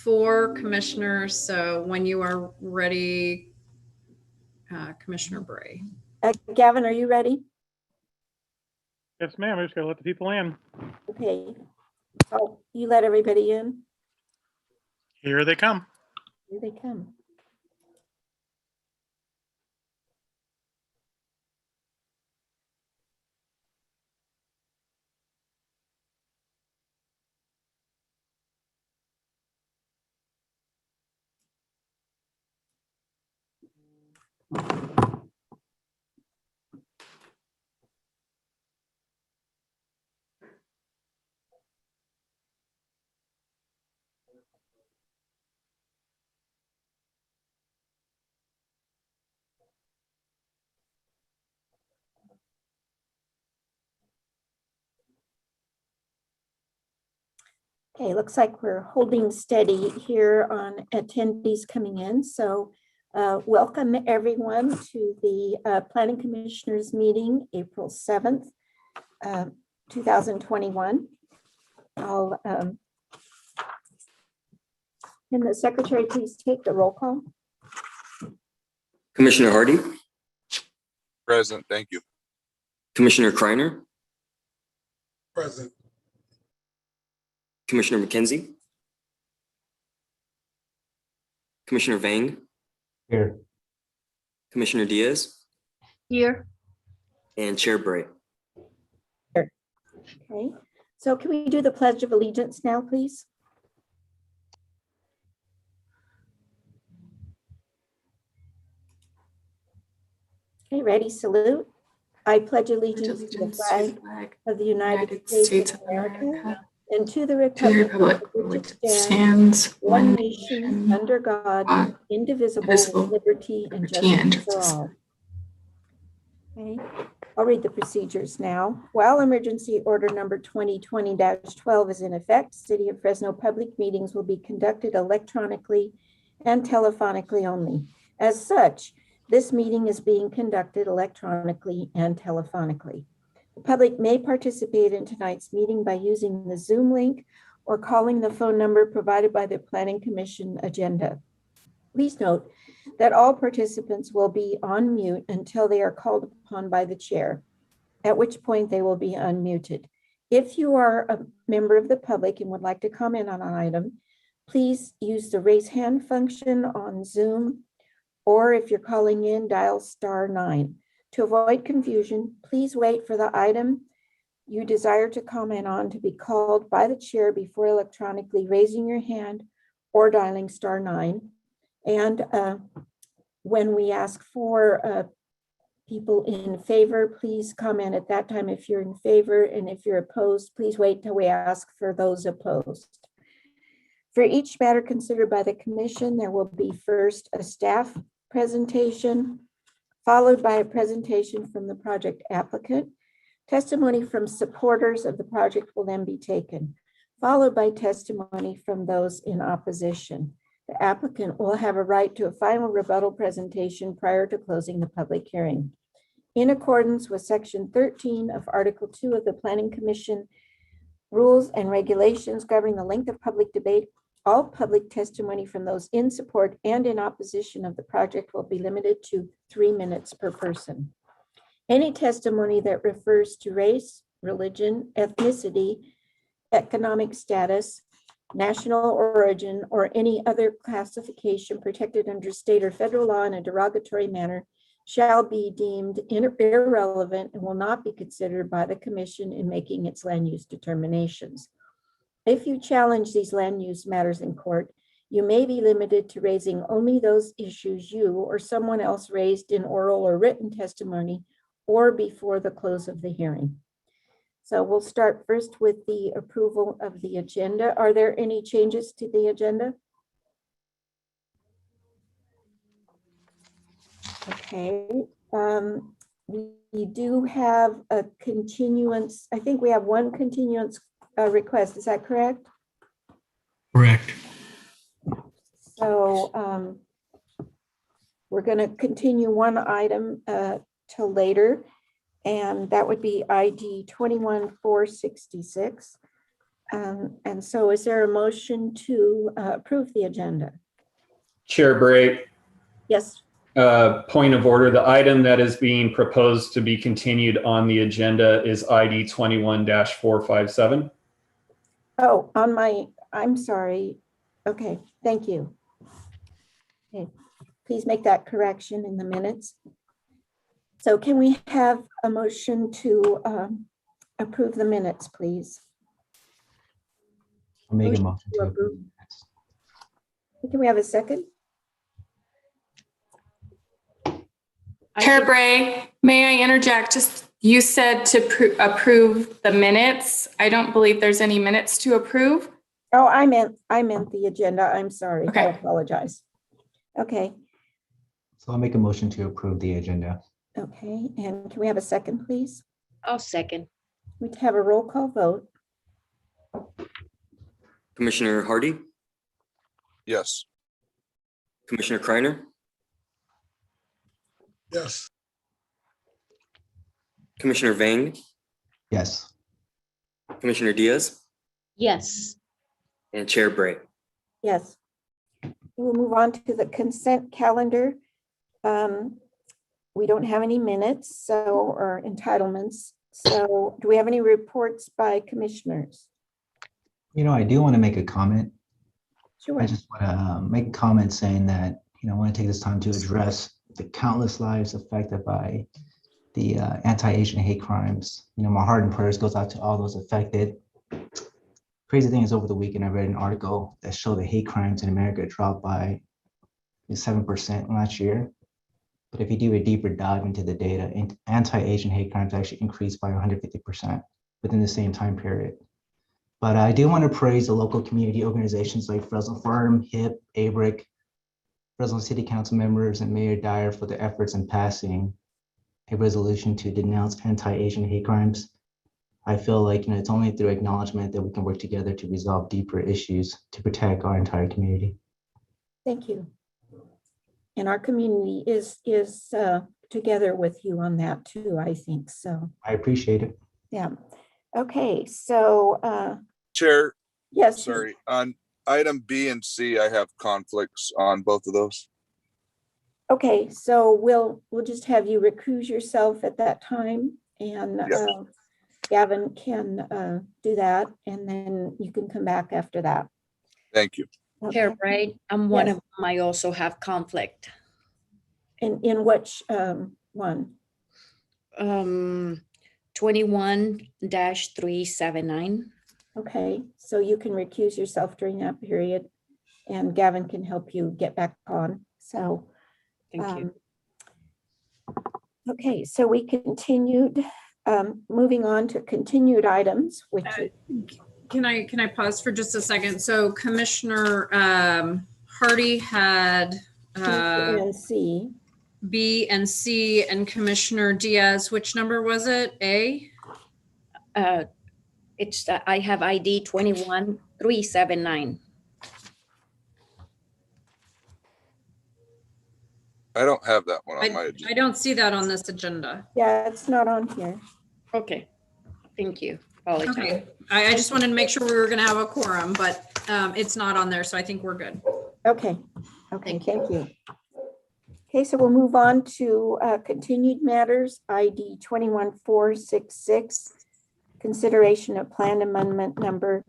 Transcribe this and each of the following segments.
4 commissioners. So when you are ready, Commissioner Bray. Gavin, are you ready? Yes, ma'am. I just gotta let the people in. Okay. Oh, you let everybody in? Here they come. Here they come. Okay, looks like we're holding steady here on attendees coming in. So welcome everyone to the Planning Commissioners meeting, April 7th, 2021. Can the secretary please take the roll call? Commissioner Hardy, Present, thank you. Commissioner Kreiner, Present. Commissioner McKenzie, Commissioner Vang, Here. Commissioner Diaz, Here. and Chair Bray. Okay, so can we do the Pledge of Allegiance now, please? Okay, ready, salute. I pledge allegiance to the flag of the United States of America and to the republic for which it stands, one nation, under God, indivisible, with liberty and justice for all. Okay, I'll read the procedures now. While emergency order number 2020-12 is in effect, City of Fresno public meetings will be conducted electronically and telephonically only. As such, this meeting is being conducted electronically and telephonically. The public may participate in tonight's meeting by using the Zoom link or calling the phone number provided by the Planning Commission agenda. Please note that all participants will be on mute until they are called upon by the chair, at which point they will be unmuted. If you are a member of the public and would like to comment on an item, please use the raise hand function on Zoom, or if you're calling in, dial *9. To avoid confusion, please wait for the item you desire to comment on to be called by the chair before electronically raising your hand or dialing *9. And when we ask for people in favor, please comment at that time if you're in favor, and if you're opposed, please wait till we ask for those opposed. For each matter considered by the commission, there will be first a staff presentation, followed by a presentation from the project applicant. Testimony from supporters of the project will then be taken, followed by testimony from those in opposition. The applicant will have a right to a final rebuttal presentation prior to closing the public hearing. In accordance with Section 13 of Article 2 of the Planning Commission rules and regulations governing the length of public debate, all public testimony from those in support and in opposition of the project will be limited to 3 minutes per person. Any testimony that refers to race, religion, ethnicity, economic status, national origin, or any other classification protected under state or federal law in a derogatory manner shall be deemed irrelevant and will not be considered by the commission in making its land use determinations. If you challenge these land use matters in court, you may be limited to raising only those issues you or someone else raised in oral or written testimony or before the close of the hearing. So we'll start first with the approval of the agenda. Are there any changes to the agenda? Okay, we do have a continuance. I think we have one continuance request. Is that correct? Correct. So we're going to continue one item till later, and that would be ID 21466. And so is there a motion to approve the agenda? Chair Bray, Yes, point of order, the item that is being proposed to be continued on the agenda is ID 21-457. oh, I'm sorry. Okay, thank you. Okay, please make that correction in the minutes. So can we have a motion to approve the minutes, please? I'll make a Motion motion to to approve. approve. Can we have a second? Chair Bray, may I interject? Just you said to approve the minutes. I don't believe there's any minutes to approve. Oh, I meant the agenda. I'm sorry. I Okay. apologize. Okay, So I'll make a motion to approve the agenda. okay. And can we have a second, please? I'll second. We have a roll call vote. Commissioner Hardy, Yes. Commissioner Kreiner, Yes. Commissioner Vang, Yes. Commissioner Diaz, Yes. and Chair Bray. Yes. We'll move on to the consent calendar. We don't have any minutes, or entitlements. So do we have any reports by commissioners? I do want to make a comment. Sure. I just want to make a comment saying that, I want to take this time to address the countless lives affected by the anti-Asian hate crimes. My heart and prayers goes out to all those affected. Crazy thing is, over the weekend, I read an article that showed the hate crimes in America dropped by 7% last year. But if you do a deeper dive into the data, anti-Asian hate crimes actually increased by 150% within the same time period. But I do want to praise the local community organizations like Fresno Farm, HIP, ABRIC, Fresno City Council members, and Mayor Dyer for their efforts in passing a resolution to denounce anti-Asian hate crimes. I feel like it's only through acknowledgement that we can work together to resolve deeper issues to protect our entire community. Thank you. And our community is together with you on that too, I think. So, I appreciate it. yeah. Okay, so Chair, yes. sorry, on item B and C, I have conflicts on both of those. Okay, so we'll just have you recuse yourself at that time, and Yes. Gavin can do that, and then you can come back after that. Thank you. Chair Okay. Bray, I'm one Yes. of them. I also have conflict. In which one? 21-379. Okay, so you can recuse yourself during that period, and Gavin can help you get back on. So, Thank you. okay, so we continued, moving on to continued items, which is Can I pause for just a second? So Commissioner Hardy had and C. B and C, and Commissioner Diaz, which number was it? A? I have ID 21-379. I don't have that one on my I agenda. don't see that on this agenda. Yeah, it's not on here. Okay. Thank you. Apologize. Okay, I just wanted to make sure we were gonna have a quorum, but it's not on there, so I think we're good. Okay, thank you. Okay, so we'll move on to continued matters, ID 21466, consideration of plan amendment number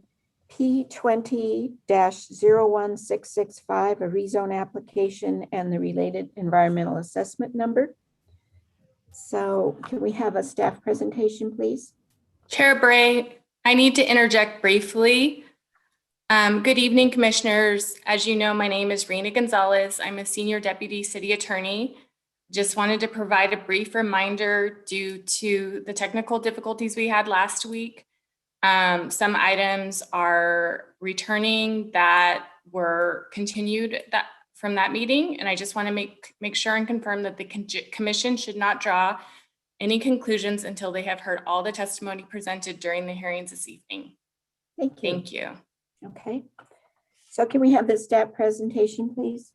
P20-01665, a rezone application and the related environmental assessment number. So can we have a staff presentation, please? Chair Bray, I need to interject briefly. Good evening, commissioners. As you know, my name is Rena Gonzalez. I'm a senior deputy city attorney. Just wanted to provide a brief reminder due to the technical difficulties we had last week. Some items are returning that were continued from that meeting. And I just want to make sure and confirm that the commission should not draw any conclusions until they have heard all the testimony presented during the hearings this evening. Thank you. Thank you. Okay, so can we have the staff presentation, please?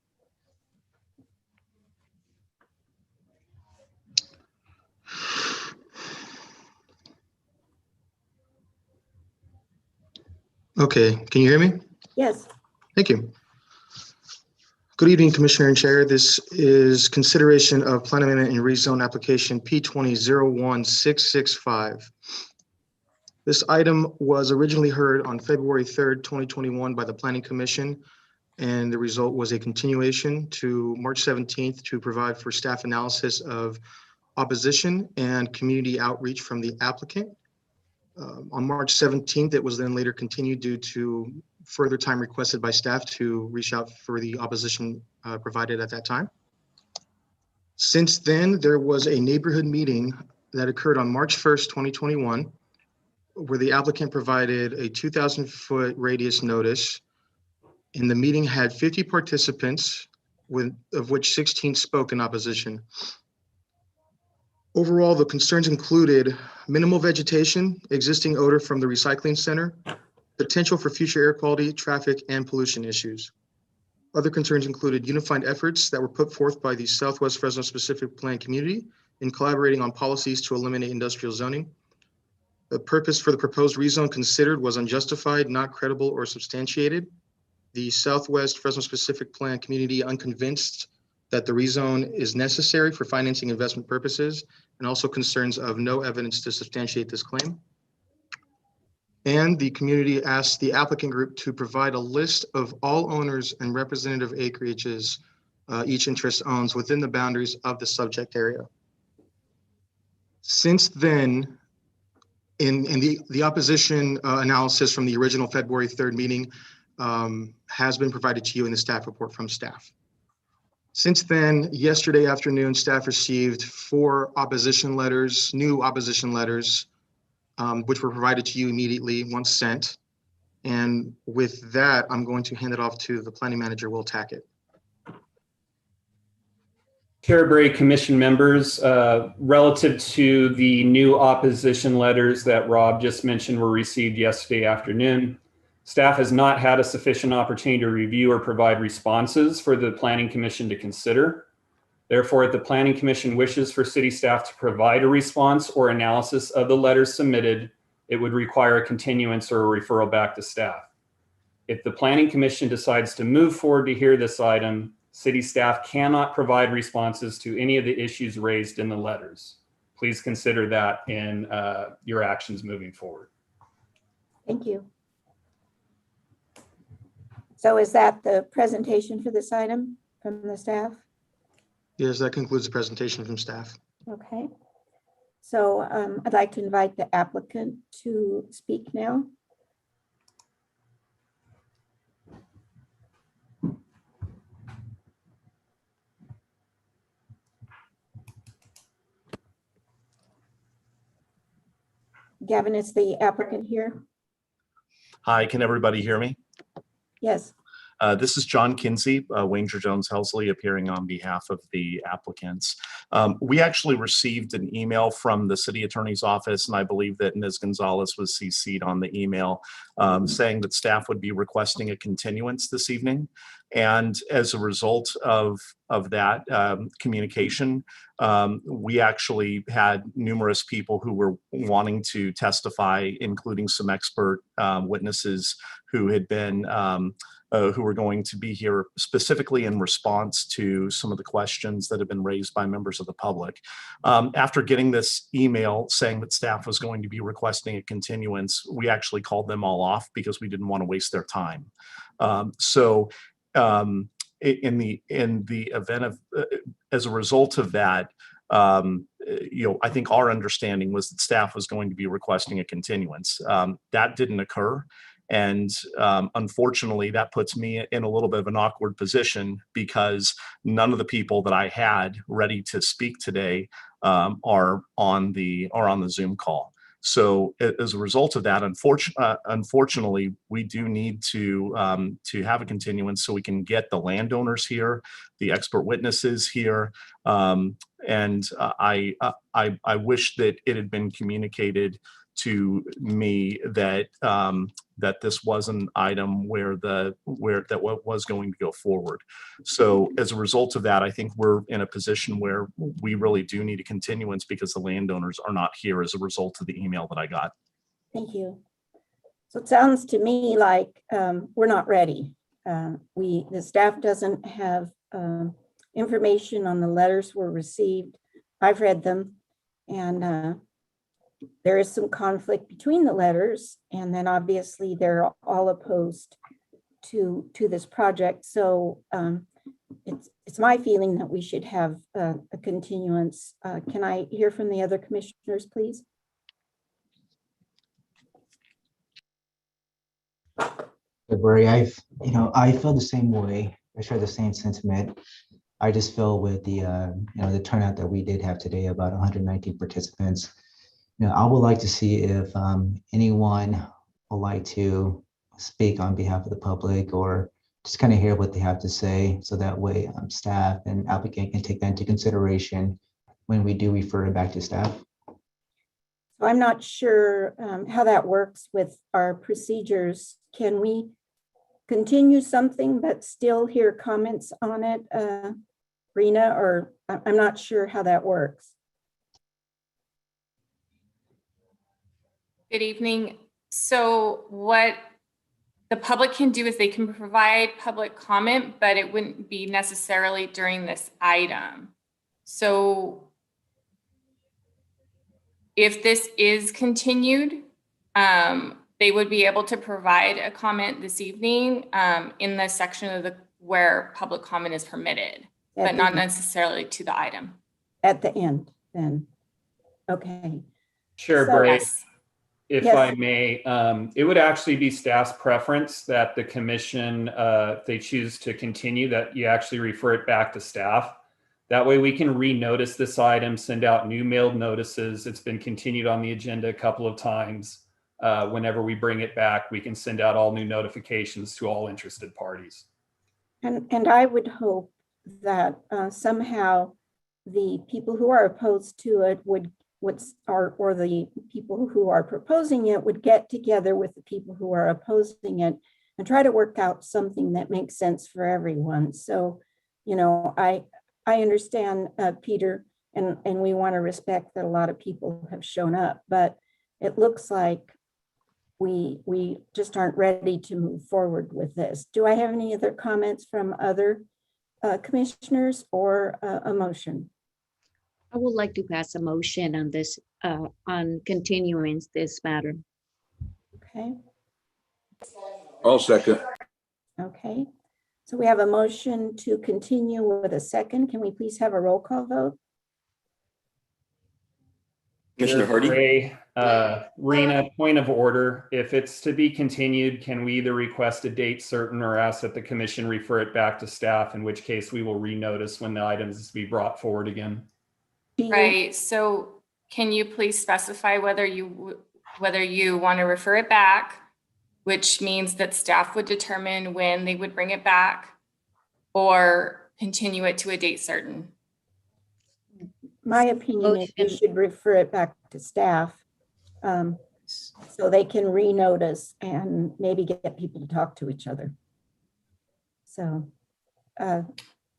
Okay, can you hear me? Yes. Thank you. Good evening, Commissioner and Chair. This is consideration of plan amendment and rezone application P20-01665. This item was originally heard on February 3rd, 2021 by the Planning Commission, and the result was a continuation to March 17th to provide for staff analysis of opposition and community outreach from the applicant. On March 17th, it was then later continued due to further time requested by staff to reach out for the opposition provided at that time. Since then, there was a neighborhood meeting that occurred on March 1st, 2021, where the applicant provided a 2,000-foot radius notice. And the meeting had 50 participants, of which 16 spoke in opposition. Overall, the concerns included minimal vegetation, existing odor from the recycling center, potential for future air quality, traffic, and pollution issues. Other concerns included unified efforts that were put forth by the Southwest Fresno Specific Plan community in collaborating on policies to eliminate industrial zoning. The purpose for the proposed rezone considered was unjustified, not credible, or substantiated. The Southwest Fresno Specific Plan community unconvinced that the rezone is necessary for financing investment purposes, and also concerns of no evidence to substantiate this claim. And the community asked the applicant group to provide a list of all owners and representative acreages each interest owns within the boundaries of the subject area. Since then, in the opposition analysis from the original February 3rd meeting has been provided to you in the staff report from staff. Since then, yesterday afternoon, staff received 4 opposition letters, new opposition letters, which were provided to you immediately once sent. And with that, I'm going to hand it off to the planning manager, Will Tackett. Chair Bray, commission members, relative to the new opposition letters that Rob just mentioned were received yesterday afternoon, staff has not had a sufficient opportunity to review or provide responses for the Planning Commission to consider. Therefore, if the Planning Commission wishes for city staff to provide a response or analysis of the letters submitted, it would require a continuance or a referral back to staff. If the Planning Commission decides to move forward to hear this item, city staff cannot provide responses to any of the issues raised in the letters. Please consider that in your actions moving forward. Thank you. So is that the presentation for this item from the staff? Yes, that concludes the presentation from staff. Okay. So I'd like to invite the applicant to speak now. Gavin, is the applicant here? Hi, can everybody hear me? Yes. This is John Kinsey, Wanger Jones Helsley, appearing on behalf of the applicants. We actually received an email from the city attorney's office, and I believe that Ms. Gonzalez was CC'd on the email, saying that staff would be requesting a continuance this evening. And as a result of that communication, we actually had numerous people who were wanting to testify, including some expert witnesses who had been who were going to be here specifically in response to some of the questions that have been raised by members of the public. After getting this email saying that staff was going to be requesting a continuance, we actually called them all off because we didn't want to waste their time. In the event of, as a result of that, I think our understanding was that staff was going to be requesting a continuance. That didn't occur. And unfortunately, that puts me in a little bit of an awkward position because none of the people that I had ready to speak today are on the Zoom call. So as a result of that, unfortunately, we do need to have a continuance so we can get the landowners here, the expert witnesses here, and I wish that it had been communicated to me that that this was an item where that was going to go forward. So as a result of that, I think we're in a position where we really do need a continuance because the landowners are not here as a result of the email that I got. Thank you. So it sounds to me like we're not ready. The staff doesn't have information on the letters were received. I've read them, and there is some conflict between the letters, and then obviously they're all opposed to this project. So it's my feeling that we should have a continuance. Can I hear from the other commissioners, please? February, I feel the same way. I share the same sentiment. I just feel with the turnout that we did have today, about 119 participants. I would like to see if anyone would like to speak on behalf of the public or just kind of hear what they have to say. So that way staff and applicant can take that into consideration when we do refer it back to staff. So I'm not sure how that works with our procedures. Can we continue something but still hear comments on it, Rena, or I'm not sure how that works. Good evening. So what the public can do is they can provide public comment, but it wouldn't be necessarily during this item. So if this is continued, they would be able to provide a comment this evening in the section of where public comment is permitted, but not necessarily to the item. At the end, then. Okay. Chair So- Bray, Yes. if Yes. I may, it would actually be staff's preference that the commission, if they choose to continue, that you actually refer it back to staff. That way we can renotice this item, send out new mailed notices. It's been continued on the agenda a couple of times. Whenever we bring it back, we can send out all new notifications to all interested parties. And I would hope that somehow the people who are opposed to it or the people who are proposing it would get together with the people who are opposing it and try to work out something that makes sense for everyone. So, I understand, Peter, and we want to respect that a lot of people have shown up, but it looks like we just aren't ready to move forward with this. Do I have any other comments from other commissioners or a motion? I would like to pass a motion on this, on continuing this matter. Okay. I'll second. Okay. So we have a motion to continue with a second. Can we please have a roll call vote? Commissioner Hardy, Ray, Rena, point of order. If it's to be continued, can we either request a date certain or ask that the commission refer it back to staff, in which case we will renotice when the items is to be brought forward again? Right. So can you please specify whether you want to refer it back, which means that staff would determine when they would bring it back, or continue it to a date certain? My opinion is we should refer it back to staff so they can renotice and maybe get people to talk to each other. So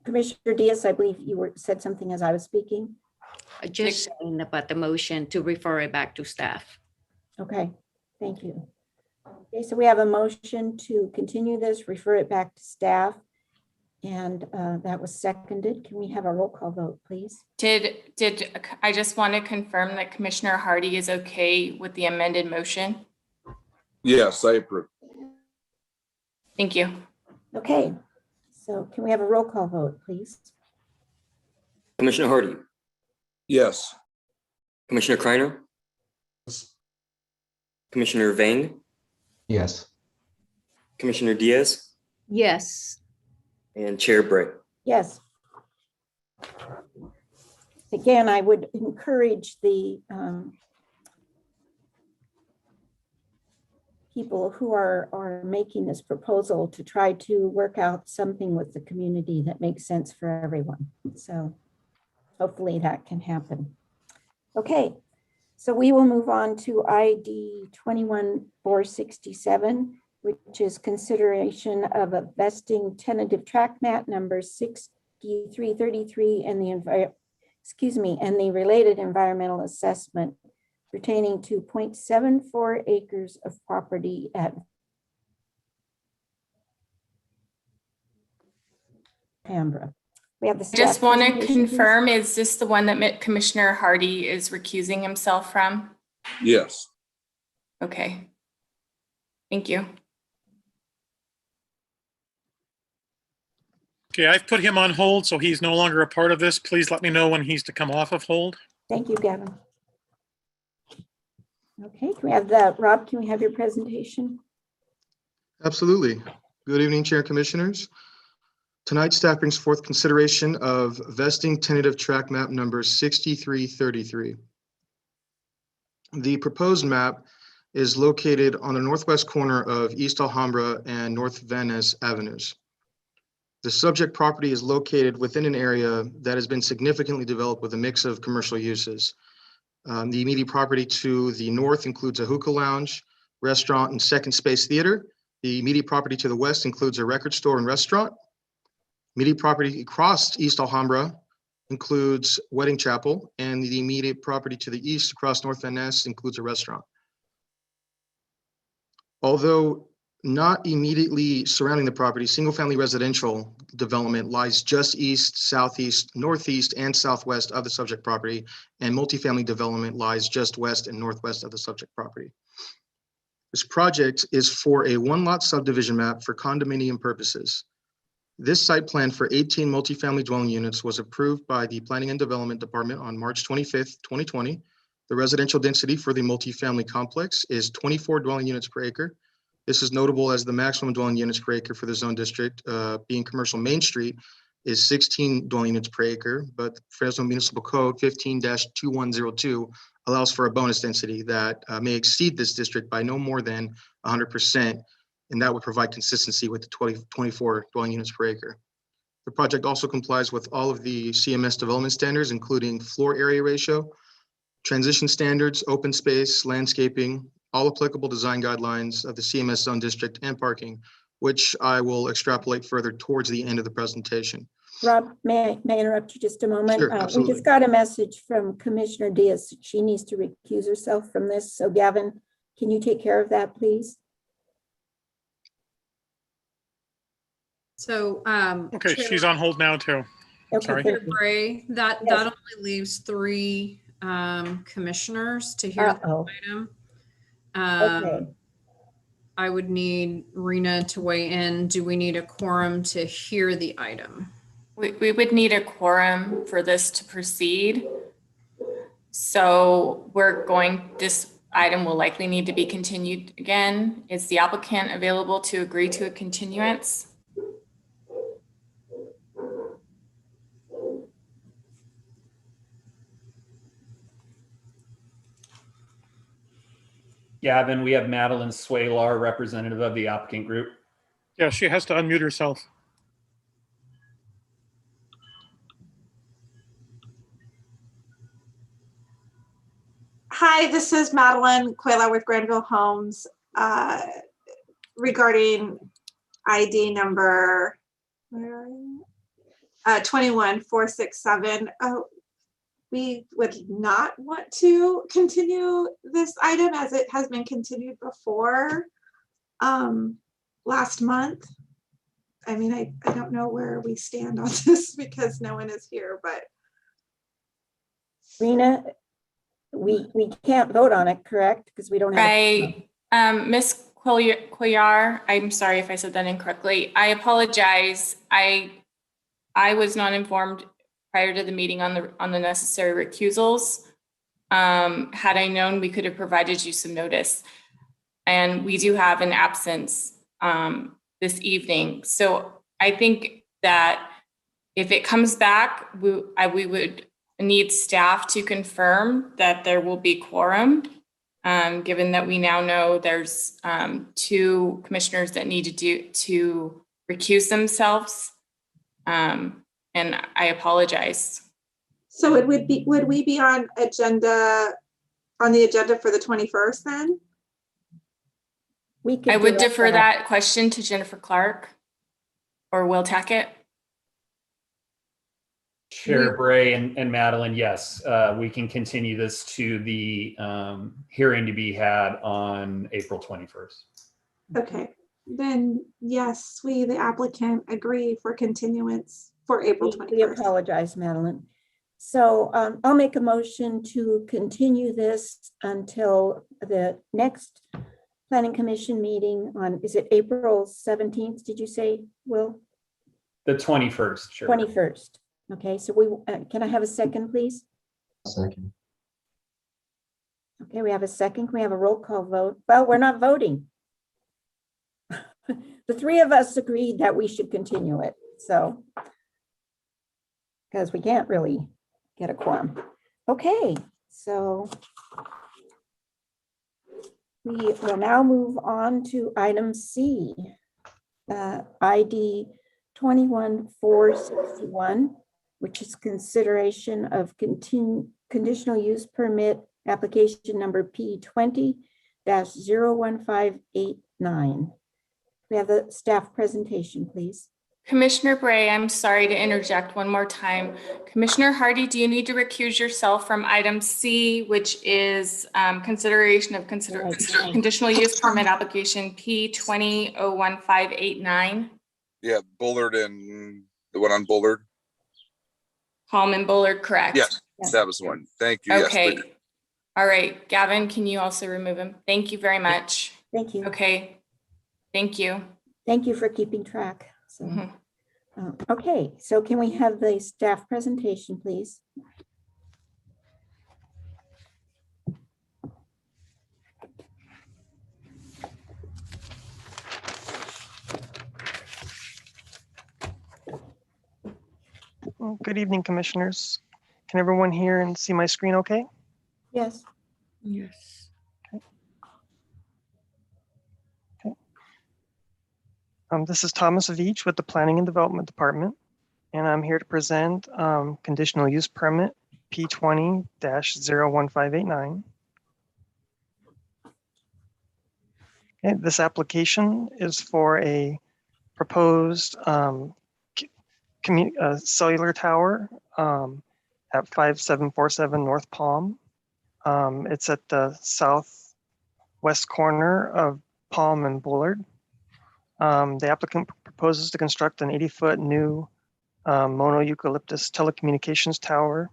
Commissioner Diaz, I believe you said something as I was speaking. Just saying about the motion to refer it back to staff. Okay, thank you. Okay, so we have a motion to continue this, refer it back to staff, and that was seconded. Can we have a roll call vote, please? I just want to confirm that Commissioner Hardy is okay with the amended motion? Yes, I approve. Thank you. Okay, so can we have a roll call vote, please? Commissioner Hardy, Yes. Commissioner Kreiner, Commissioner Vang, Yes. Commissioner Diaz, Yes. and Chair Bray. Yes. Again, I would encourage the people who are making this proposal to try to work out something with the community that makes sense for everyone. So hopefully that can happen. Okay, so we will move on to ID 21467, which is consideration of a vesting tentative track map number 6333 and the related environmental assessment pertaining to 0.74 acres of property at Alhambra. We have the I just staff want to presentation, please. confirm, is this the one that Commissioner Hardy is recusing himself from? Yes. Okay. Thank you. Okay, I've put him on hold, so he's no longer a part of this. Please let me know when he's to come off of hold. Thank you, Gavin. Okay, can we have Rob, can we have your presentation? Absolutely. Good evening, Chair and Commissioners. Tonight, staff brings forth consideration of vesting tentative track map number 6333. The proposed map is located on the northwest corner of East Alhambra and North Van Ness Avenues. The subject property is located within an area that has been significantly developed with a mix of commercial uses. The immediate property to the north includes a hookah lounge, restaurant, and second space theater. The immediate property to the west includes a record store and restaurant. Immediate property across East Alhambra includes wedding chapel, and the immediate property to the east across North Van Ness includes a restaurant. Although not immediately surrounding the property, single-family residential development lies just east, southeast, northeast, and southwest of the subject property, and multifamily development lies just west and northwest of the subject property. This project is for a one-lot subdivision map for condominium purposes. This site plan for 18 multifamily dwelling units was approved by the Planning and Development Department on March 25th, 2020. The residential density for the multifamily complex is 24 dwelling units per acre. This is notable as the maximum dwelling units per acre for the zone district, being commercial Main Street, is 16 dwelling units per acre, but Fresno Municipal Code 15-2102 allows for a bonus density that may exceed this district by no more than 100%, and that would provide consistency with the 24 dwelling units per acre. The project also complies with all of the CMS development standards, including floor area ratio, transition standards, open space, landscaping, all applicable design guidelines of the CMS zone district, and parking, which I will extrapolate further towards the end of the presentation. Rob, may I interrupt you just a moment? Sure, We absolutely. just got a message from Commissioner Diaz. She needs to recuse herself from this. So Gavin, can you take care of that, please? So, Okay, Chair- she's on hold now too. Okay, Sorry. thank Chair you. Bray, that Yes. only leaves 3 commissioners to hear the Uh-oh. item. Okay. I would need Rena to weigh in. Do we need a quorum to hear the item? We would need a quorum for this to proceed. So this item will likely need to be continued again. Is the applicant available to agree to a continuance? Gavin, we have Madeline Swalar, representative of the applicant group. Yeah, she has to unmute herself. Hi, this is Madeline Quayla with Granville Homes regarding ID number 21467. We would not want to continue this item as it has been continued before last month. I mean, I don't know where we stand on this because no one is here, but. Rena, we can't vote on it, correct? Because we don't have. Right. Ms. Cuellar, I'm sorry if I said that incorrectly. I apologize. I was not informed prior to the meeting on the necessary recusals. Had I known, we could have provided you some notice. And we do have an absence this evening. So I think that if it comes back, we would need staff to confirm that there will be quorum, given that we now know there's 2 commissioners that need to recuse themselves. And I apologize. So would we be on the agenda for the 21st then? I would defer that question to Jennifer Clark or Will Tackett. Chair Bray and Madeline, yes, we can continue this to the hearing to be had on April 21st. Okay, then yes, we, the applicant, agree for continuance for April We 21st. apologize, Madeline. So I'll make a motion to continue this until the next Planning Commission meeting on, is it April 17th, did you say, Will? The 21st, sure. 21st. Okay, so we, can I have a second, please? Second. Okay, we have a second. Can we have a roll call vote? Well, we're not voting. The three of us agreed that we should continue it, so. Because we can't really get a quorum. Okay, so. We will now move on to item C, ID 21461, which is consideration of conditional use permit application number P20-01589. We have the staff presentation, please. Commissioner Bray, I'm sorry to interject one more time. Commissioner Hardy, do you need to recuse yourself from item C, which is consideration of conditional use permit application P20-01589? Yeah, Bullard and the one on Bullard. Hallman Bullard, correct? Yes, that was the one. Thank you. Yes, Okay. please. All right. Gavin, can you also remove him? Thank you very much. Thank you. Okay. Thank you. Thank you for keeping track. So, okay, so can we have the staff presentation, please? Well, good evening, commissioners. Can everyone hear and see my screen okay? Yes. Yes. Okay. This is Thomas Veach with the Planning and Development Department, and I'm here to present conditional use permit P20-01589. Okay, this application is for a proposed cellular tower at 5747 North Palm. It's at the southwest corner of Palm and Bullard. The applicant proposes to construct an 80-foot new mono-eucalyptus telecommunications tower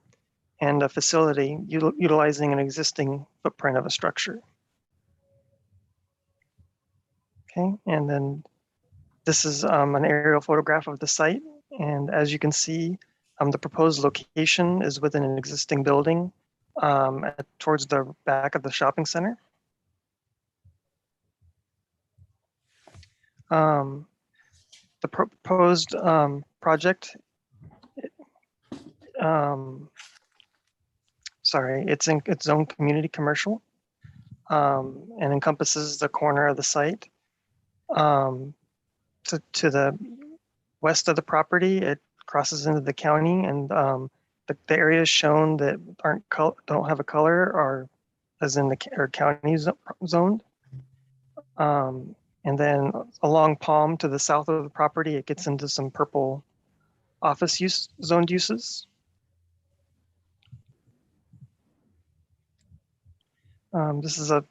and a facility utilizing an existing footprint of a structure. Okay, and then this is an aerial photograph of the site. And as you can see, the proposed location is within an existing building towards the back of the shopping center. The proposed project, it's in its own community commercial and encompasses the corner of the site. To the west of the property, it crosses into the county, and the areas shown that don't have a color are as in the county zoned. And then along Palm to the south of the property, it gets into some purple office zoned uses. This is a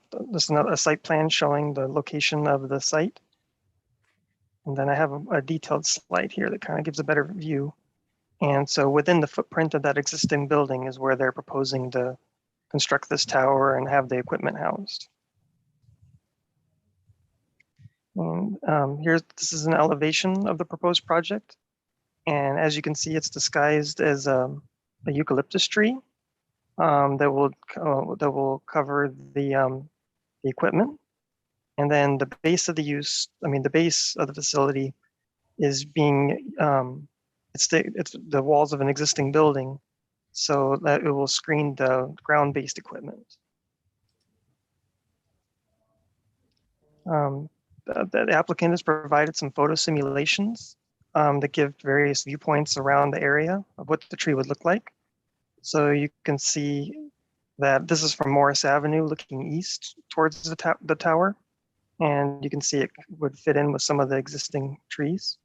site plan showing the location of the site. And then I have a detailed slide here that kind of gives a better view. And so within the footprint of that existing building is where they're proposing to construct this tower and have the equipment housed. And this is an elevation of the proposed project. And as you can see, it's disguised as a eucalyptus tree that will cover the equipment. And then the base of the base of the facility is being, it's the walls of an existing building, so that it will screen the ground-based equipment. The applicant has provided some photo simulations that give various viewpoints around the area of what the tree would look like. So you can see that this is from Morris Avenue looking east towards the tower. And you can see it would fit in with some of the existing trees.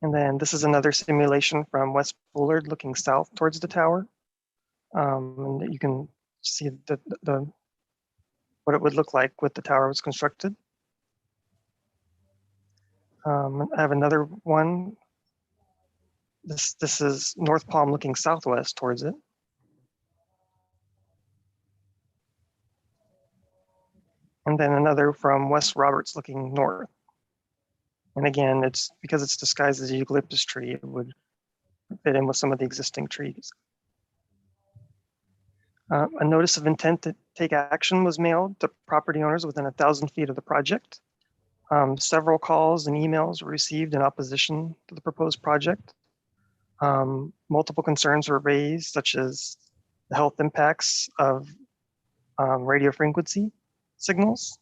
And then this is another simulation from West Bullard looking south towards the tower. And you can see what it would look like with the tower was constructed. I have another one. This is North Palm looking southwest towards it. And then another from West Roberts looking north. And again, it's because it's disguised as a eucalyptus tree, it would fit in with some of the existing trees. A notice of intent to take action was mailed to property owners within 1,000 feet of the project. Several calls and emails were received in opposition to the proposed project. Multiple concerns were raised, such as the health impacts of radio frequency signals.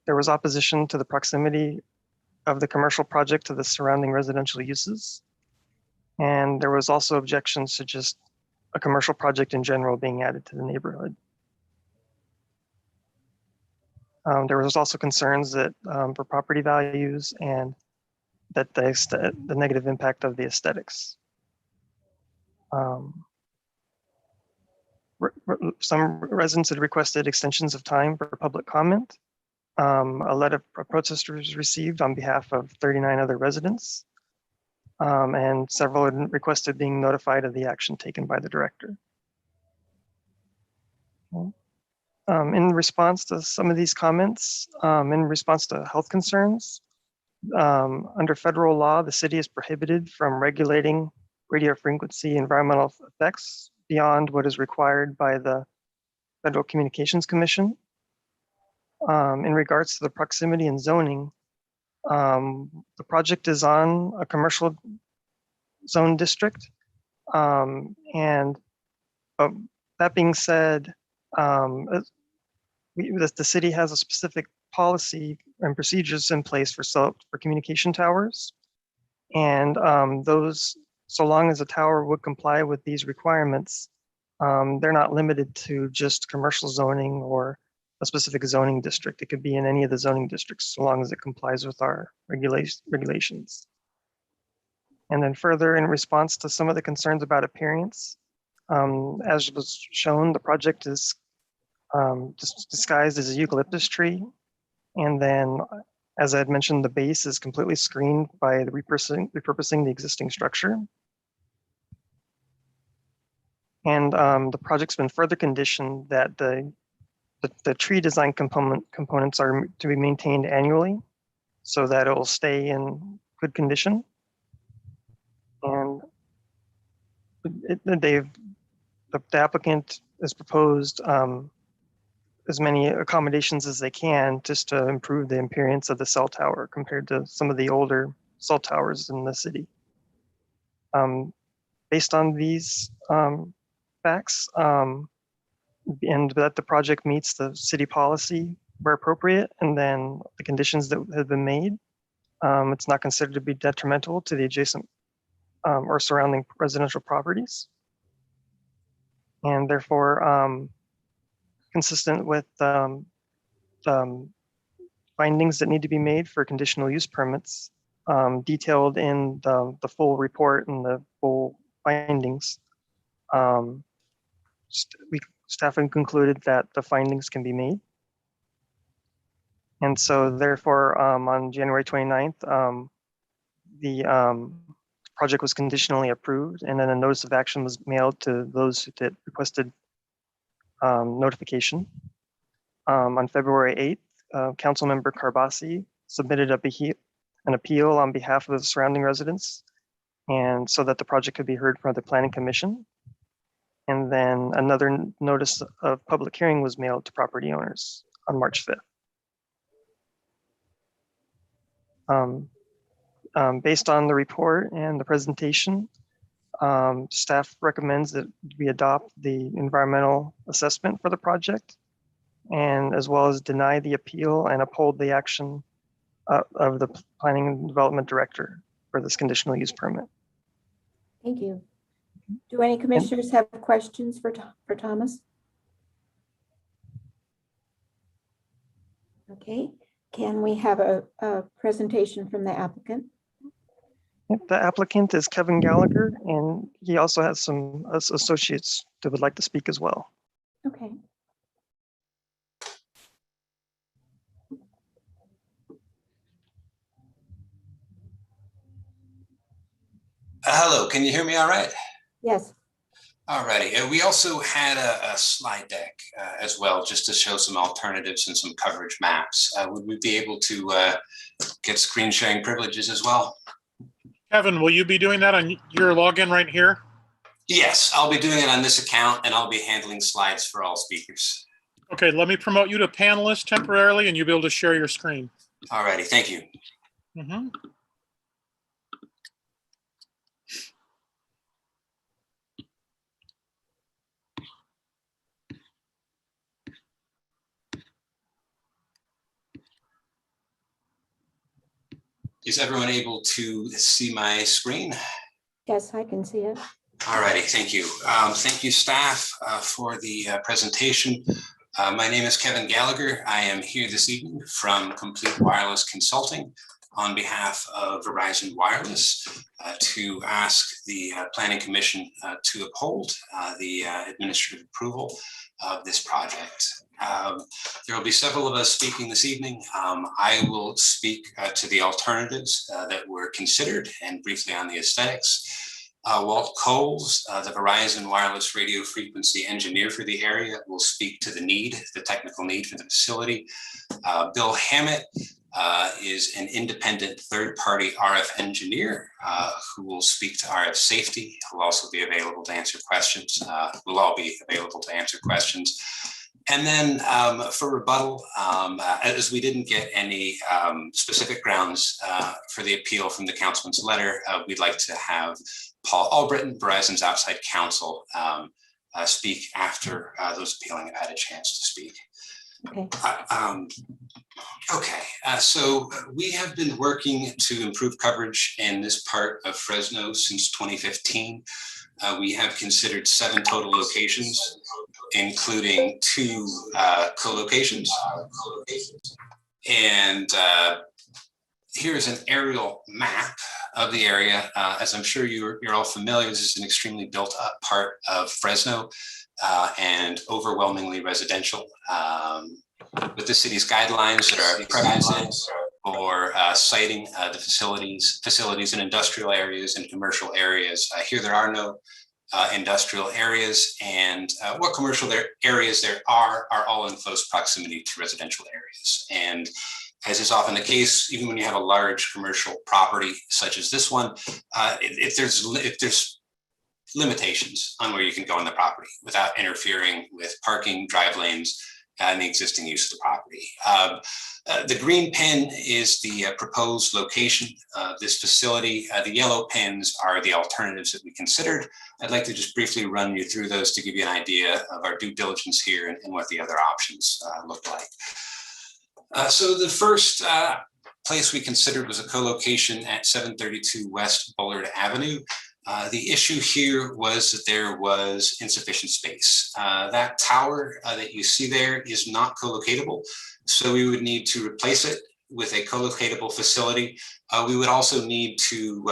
There was opposition to the proximity of the commercial project to the surrounding residential uses. And there was also objections to just a commercial project in general being added to the neighborhood. There was also concerns that for property values and that the negative impact of the aesthetics. Some residents had requested extensions of time for public comment. A letter of protest was received on behalf of 39 other residents. And several had requested being notified of the action taken by the director. In response to some of these comments, in response to health concerns, under federal law, the city is prohibited from regulating radio frequency environmental effects beyond what is required by the Federal Communications Commission. In regards to the proximity and zoning, the project is on a commercial zone district. And that being said, the city has a specific policy and procedures in place for communication towers. And those, so long as a tower would comply with these requirements, they're not limited to just commercial zoning or a specific zoning district. It could be in any of the zoning districts, so long as it complies with our regulations. And then further, in response to some of the concerns about appearance, as was shown, the project is disguised as a eucalyptus tree. And then, as I had mentioned, the base is completely screened by the repurposing the existing structure. And the project's been further conditioned that the tree design components are to be maintained annually so that it will stay in good condition. And the applicant has proposed as many accommodations as they can just to improve the appearance of the cell tower compared to some of the older cell towers in the city. Based on these facts, and that the project meets the city policy where appropriate, and then the conditions that have been made, it's not considered to be detrimental to the adjacent or surrounding residential properties. And therefore, consistent with findings that need to be made for conditional use permits, detailed in the full report and the full findings, staff have concluded that the findings can be made. And so therefore, on January 29th, the project was conditionally approved, and then a notice of action was mailed to those that requested notification. On February 8th, Councilmember Carbasi submitted an appeal on behalf of the surrounding residents, and so that the project could be heard from the Planning Commission. And then another notice of public hearing was mailed to property owners on March 5th. Based on the report and the presentation, staff recommends that we adopt the environmental assessment for the project, and as well as deny the appeal and uphold the action of the Planning and Development Director for this conditional use permit. Thank you. Do any commissioners have questions for Thomas? Okay. Can we have a presentation from the applicant? The applicant is Kevin Gallagher, and he also has some associates that would like to speak as well. Okay. Hello, can you hear me all right? Yes. Alrighty. We also had a slide deck as well, just to show some alternatives and some coverage maps. Would we be able to get screen sharing privileges as well? Kevin, will you be doing that on your login right here? Yes, I'll be doing it on this account, and I'll be handling slides for all speakers. Okay, let me promote you to panelist temporarily, and you'll be able to share your screen. Alrighty, thank you. Mhm. Is everyone able to see my screen? Yes, I can see it. Alrighty, thank you. Thank you, staff, for the presentation. My name is Kevin Gallagher. I am here this evening from Complete Wireless Consulting on behalf of Verizon Wireless to ask the Planning Commission to uphold the administrative approval of this project. There will be several of us speaking this evening. I will speak to the alternatives that were considered and briefly on the aesthetics. Walt Coles, the Verizon Wireless Radio Frequency Engineer for the area, will speak to the need, the technical need for the facility. Bill Hammett is an independent third-party RF engineer who will speak to RF safety. He'll also be available to answer questions. We'll all be available to answer questions. And then for rebuttal, as we didn't get any specific grounds for the appeal from the councilman's letter, we'd like to have Paul Albritton, Verizon's outside counsel, speak after those appealing have had a chance to speak. Okay. So we have been working to improve coverage in this part of Fresno since 2015. We have considered 7 total locations, including 2 co-locations. And here's an aerial map of the area. As I'm sure you're all familiar, this is an extremely built up part of Fresno and overwhelmingly residential. With the city's guidelines that are prevalent for citing the facilities in industrial areas and commercial areas. Here there are no industrial areas, and what commercial areas there are all in close proximity to residential areas. And as is often the case, even when you have a large commercial property such as this one, if there's limitations on where you can go on the property without interfering with parking, drive lanes, and the existing use of the property. The green pin is the proposed location of this facility. The yellow pins are the alternatives that we considered. I'd like to just briefly run you through those to give you an idea of our due diligence here and what the other options look like. So the first place we considered was a co-location at 732 West Bullard Avenue. The issue here was that there was insufficient space. That tower that you see there is not co-locatable, so we would need to replace it with a co-locatable facility. We would also need to,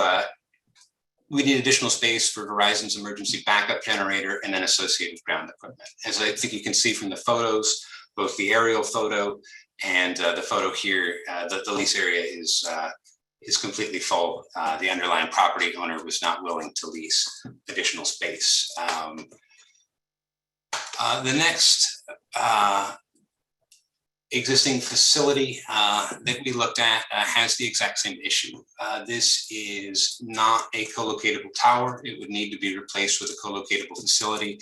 we need additional space for Verizon's emergency backup generator and then associated ground equipment. As I think you can see from the photos, both the aerial photo and the photo here, the lease area is completely full. The underlying property owner was not willing to lease additional space. The next existing facility that we looked at has the exact same issue. This is not a co-locatable tower. It would need to be replaced with a co-locatable facility.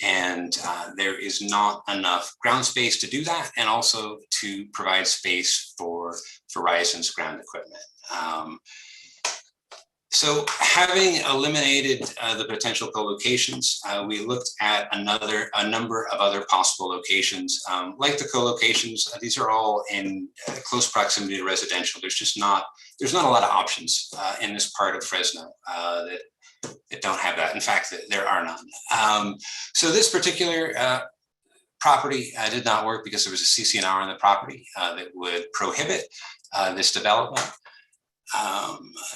And there is not enough ground space to do that, and also to provide space for Verizon's ground equipment. So having eliminated the potential co-locations, we looked at a number of other possible locations. Like the co-locations, these are all in close proximity to residential. There's not a lot of options in this part of Fresno that don't have that. In fact, there are none. So this particular property did not work because there was a CC&R on the property that would prohibit this development.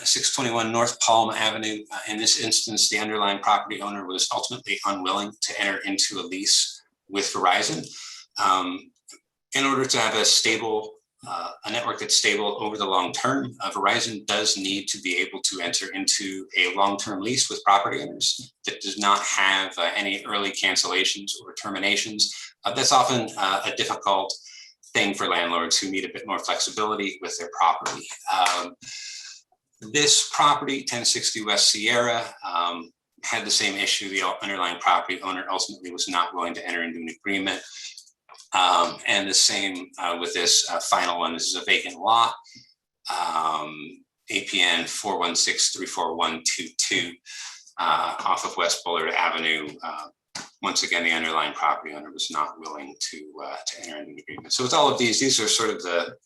621 North Palm Avenue. In this instance, the underlying property owner was ultimately unwilling to enter into a lease with Verizon. In order to have a network that's stable over the long term, Verizon does need to be able to enter into a long-term lease with property owners that does not have any early cancellations or terminations. That's often a difficult thing for landlords who need a bit more flexibility with their property. This property, 1060 West Sierra, had the same issue. The underlying property owner ultimately was not willing to enter into an agreement. And the same with this final one. This is a vacant lot, APN 416-34122 off of West Bullard Avenue. Once again, the underlying property owner was not willing to enter into an agreement. So with all of these are sort of the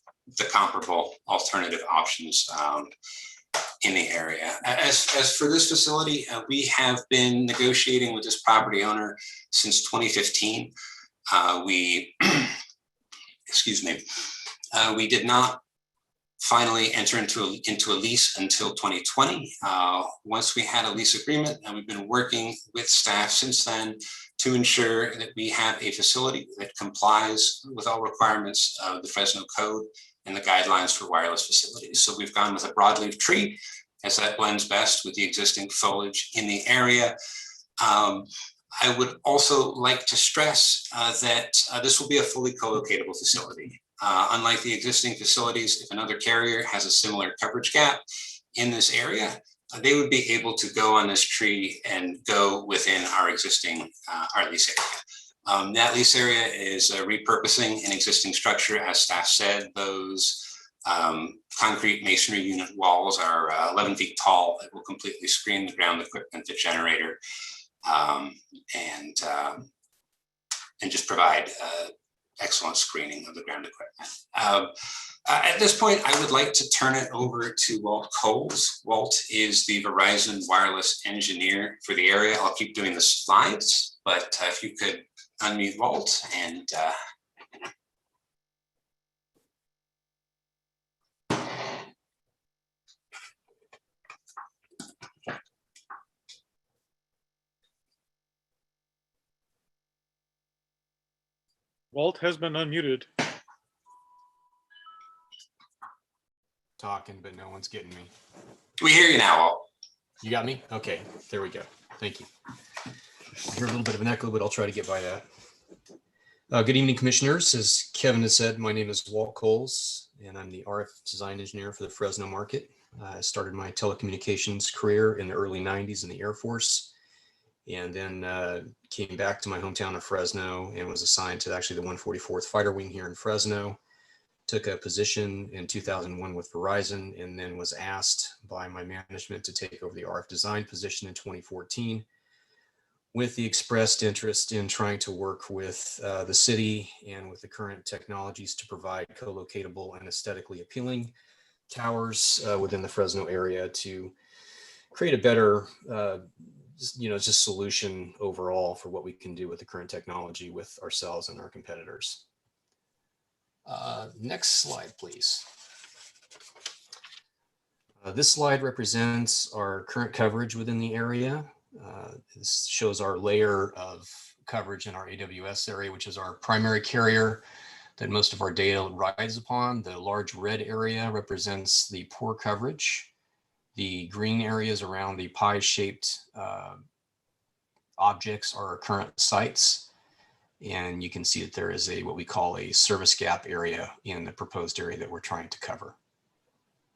comparable alternative options in the area. As for this facility, we have been negotiating with this property owner since 2015. Excuse me, we did not finally enter into a lease until 2020. Once we had a lease agreement, and we've been working with staff since then to ensure that we have a facility that complies with all requirements of the Fresno Code and the guidelines for wireless facilities. So we've gone with a broadleaf tree, as that blends best with the existing foliage in the area. I would also like to stress that this will be a fully co-locatable facility. Unlike the existing facilities, if another carrier has a similar coverage gap in this area, they would be able to go on this tree and go within our existing our lease area. That lease area is repurposing an existing structure. As staff said, those concrete masonry unit walls are 11 feet tall. It will completely screen the ground equipment, the generator, and just provide excellent screening of the ground equipment. At this point, I would like to turn it over to Walt Coles. Walt is the Verizon wireless engineer for the area. I'll keep doing the slides, but if you could unmute Walt and Walt has been unmuted. Talking, but no one's getting me. we hear you now, Walt. You got me? Okay, there we go. Thank you. I hear a little bit of an echo, but I'll try to get by that. Good evening, commissioners. As Kevin has said, my name is Walt Coles, and I'm the RF design engineer for the Fresno market. I started my telecommunications career in the early 90s in the Air Force, and then came back to my hometown of Fresno and was assigned to actually the 144th Fighter Wing here in Fresno. Took a position in 2001 with Verizon, and then was asked by my management to take over the RF design position in 2014 with the expressed interest in trying to work with the city and with the current technologies to provide co-locatable and aesthetically appealing towers within the Fresno area to create a better just solution overall for what we can do with the current technology with ourselves and our competitors. Next slide, please. This slide represents our current coverage within the area. This shows our layer of coverage in our AWS area, which is our primary carrier that most of our data rides upon. The large red area represents the poor coverage. The green areas around the pie-shaped objects are our current sites. And you can see that there is what we call a service gap area in the proposed area that we're trying to cover.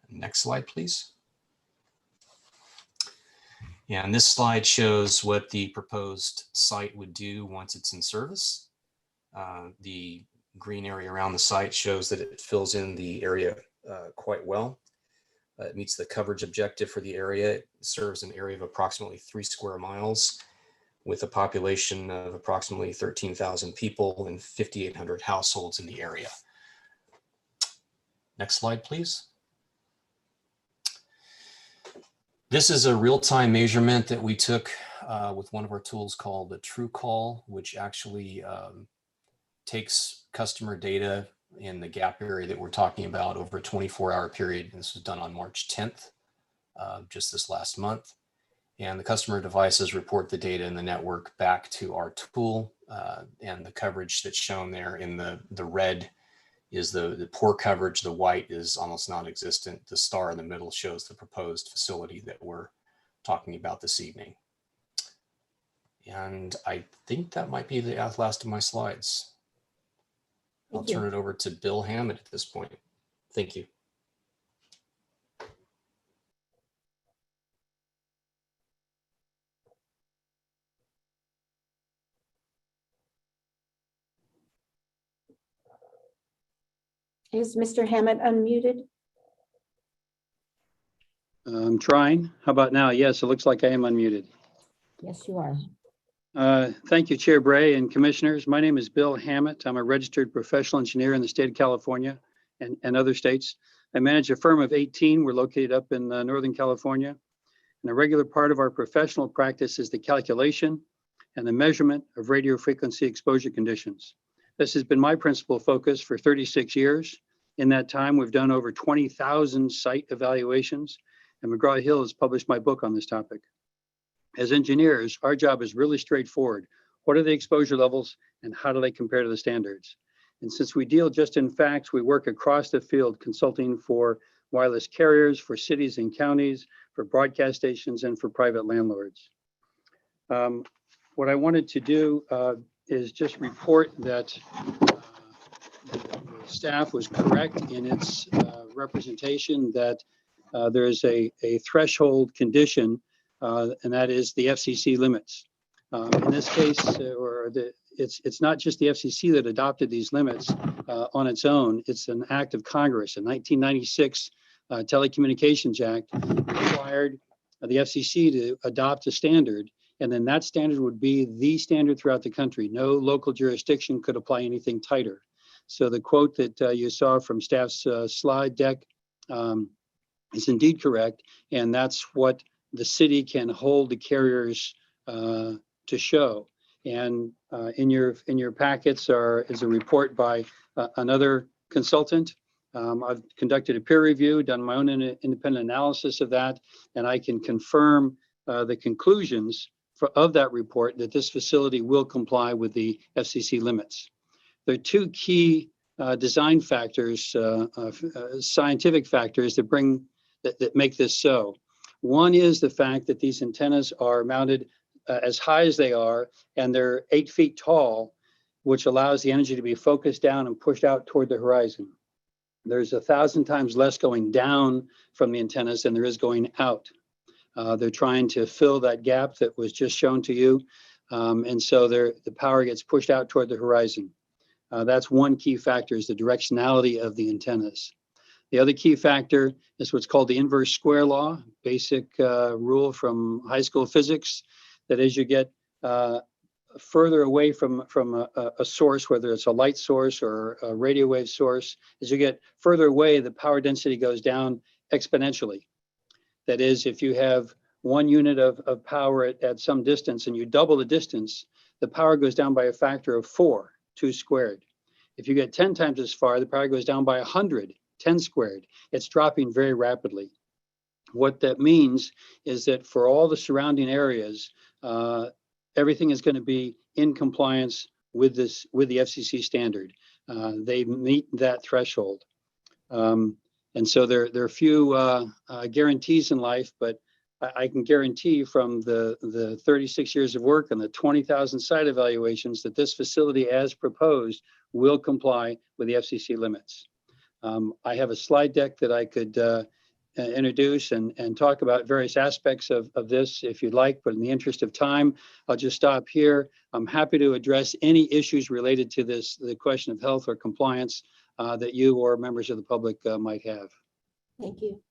Next slide, please. And this slide shows what the proposed site would do once it's in service. The green area around the site shows that it fills in the area quite well. It meets the coverage objective for the area. It serves an area of approximately 3 square miles with a population of approximately 13,000 people and 5,800 households in the area. Next slide, please. This is a real-time measurement that we took with one of our tools called the TrueCall, which actually takes customer data in the gap area that we're talking about over a 24-hour period. And this was done on March 10th, just this last month. And the customer devices report the data in the network back to our tool, and the coverage that's shown there in the red is the poor coverage. The white is almost non-existent. The star in the middle shows the proposed facility that we're talking about this evening. And I think that might be the last of my slides. I'll turn it over to Bill Hammett at this point. Thank you. Is Mr. Hammett unmuted? I'm trying. How about now? Yes, it looks like I am unmuted. Yes, you are. Thank you, Chair Bray and Commissioners. My name is Bill Hammett. I'm a registered professional engineer in the state of California and other states. I manage a firm of 18. We're located up in Northern California. And a regular part of our professional practice is the calculation and the measurement of radio frequency exposure conditions. This has been my principal focus for 36 years. In that time, we've done over 20,000 site evaluations, and McGraw-Hill has published my book on this topic. As engineers, our job is really straightforward. What are the exposure levels and how do they compare to the standards? And since we deal just in facts, we work across the field consulting for wireless carriers, for cities and counties, for broadcast stations, and for private landlords. What I wanted to do is just report that the staff was correct in its representation that there is a threshold condition, and that is the FCC limits. In this case, it's not just the FCC that adopted these limits on its own. It's an act of Congress. In 1996 Telecommunications Act required the FCC to adopt a standard, and then that standard would be the standard throughout the country. No local jurisdiction could apply anything tighter. So the quote that you saw from staff's slide deck is indeed correct, and that's what the city can hold the carriers to show. And in your packets is a report by another consultant. I've conducted a peer review, done my own independent analysis of that, and I can confirm the conclusions of that report that this facility will comply with the FCC limits. There are two key design factors, scientific factors that make this so. One is the fact that these antennas are mounted as high as they are, and they're 8 feet tall, which allows the energy to be focused down and pushed out toward the horizon. There's 1,000 times less going down from the antennas than there is going out. They're trying to fill that gap that was just shown to you, and so the power gets pushed out toward the horizon. That's one key factor, is the directionality of the antennas. The other key factor is what's called the inverse square law, basic rule from high school physics, that as you get further away from a source, whether it's a light source or a radio wave source, as you get further away, the power density goes down exponentially. That is, if you have 1 unit of power at some distance and you double the distance, the power goes down by a factor of 4, 2 squared. If you get 10 times as far, the power goes down by 100, 10 squared. It's dropping very rapidly. What that means is that for all the surrounding areas, everything is going to be in compliance with the FCC standard. They meet that threshold. And so there are few guarantees in life, but I can guarantee from the 36 years of work and the 20,000 site evaluations that this facility as proposed will comply with the FCC limits. I have a slide deck that I could introduce and talk about various aspects of this if you'd like, but in the interest of time, I'll just stop here. I'm happy to address any issues related to the question of health or compliance that you or members of the public might have. Thank you.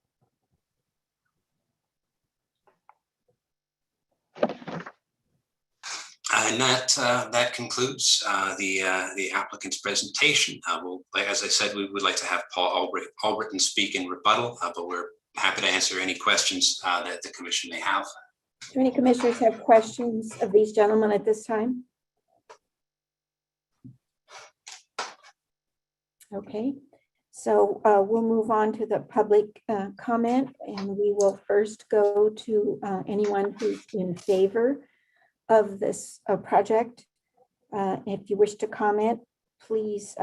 And that concludes the applicant's presentation. As I said, we would like to have Paul Albritton speak in rebuttal, but we're happy to answer any questions that the commission may have. Do any commissioners have questions of these gentlemen at this time? Okay, so we'll move on to the public comment, and we will first go to anyone who's in favor of this project. If you wish to comment, please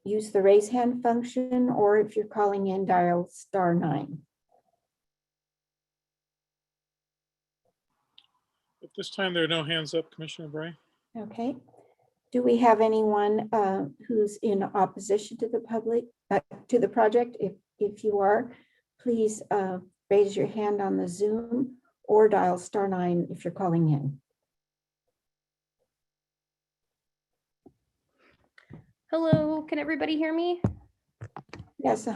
use the raise hand function, or if you're calling in, dial *9. At this time, there are no hands up, Commissioner Bray. Okay. Do we have anyone who's in opposition to the project? If you are, please raise your hand on the Zoom or dial *9 if you're calling in. Hello, can everybody hear me? Yes,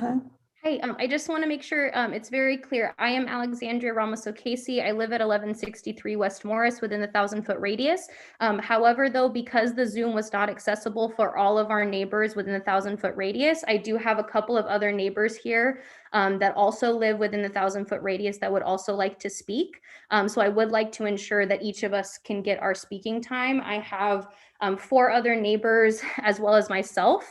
Hey, I just want to make sure it's very clear. I am Alexandria Ramos O'Casey. I live at 1163 West Morris within the 1,000-foot radius. However, though, because the Zoom was not accessible for all of our neighbors within the 1,000-foot radius, I do have a couple of other neighbors here that also live within the 1,000-foot radius that would also like to speak. So I would like to ensure that each of us can get our speaking time. I have 4 other neighbors as well as myself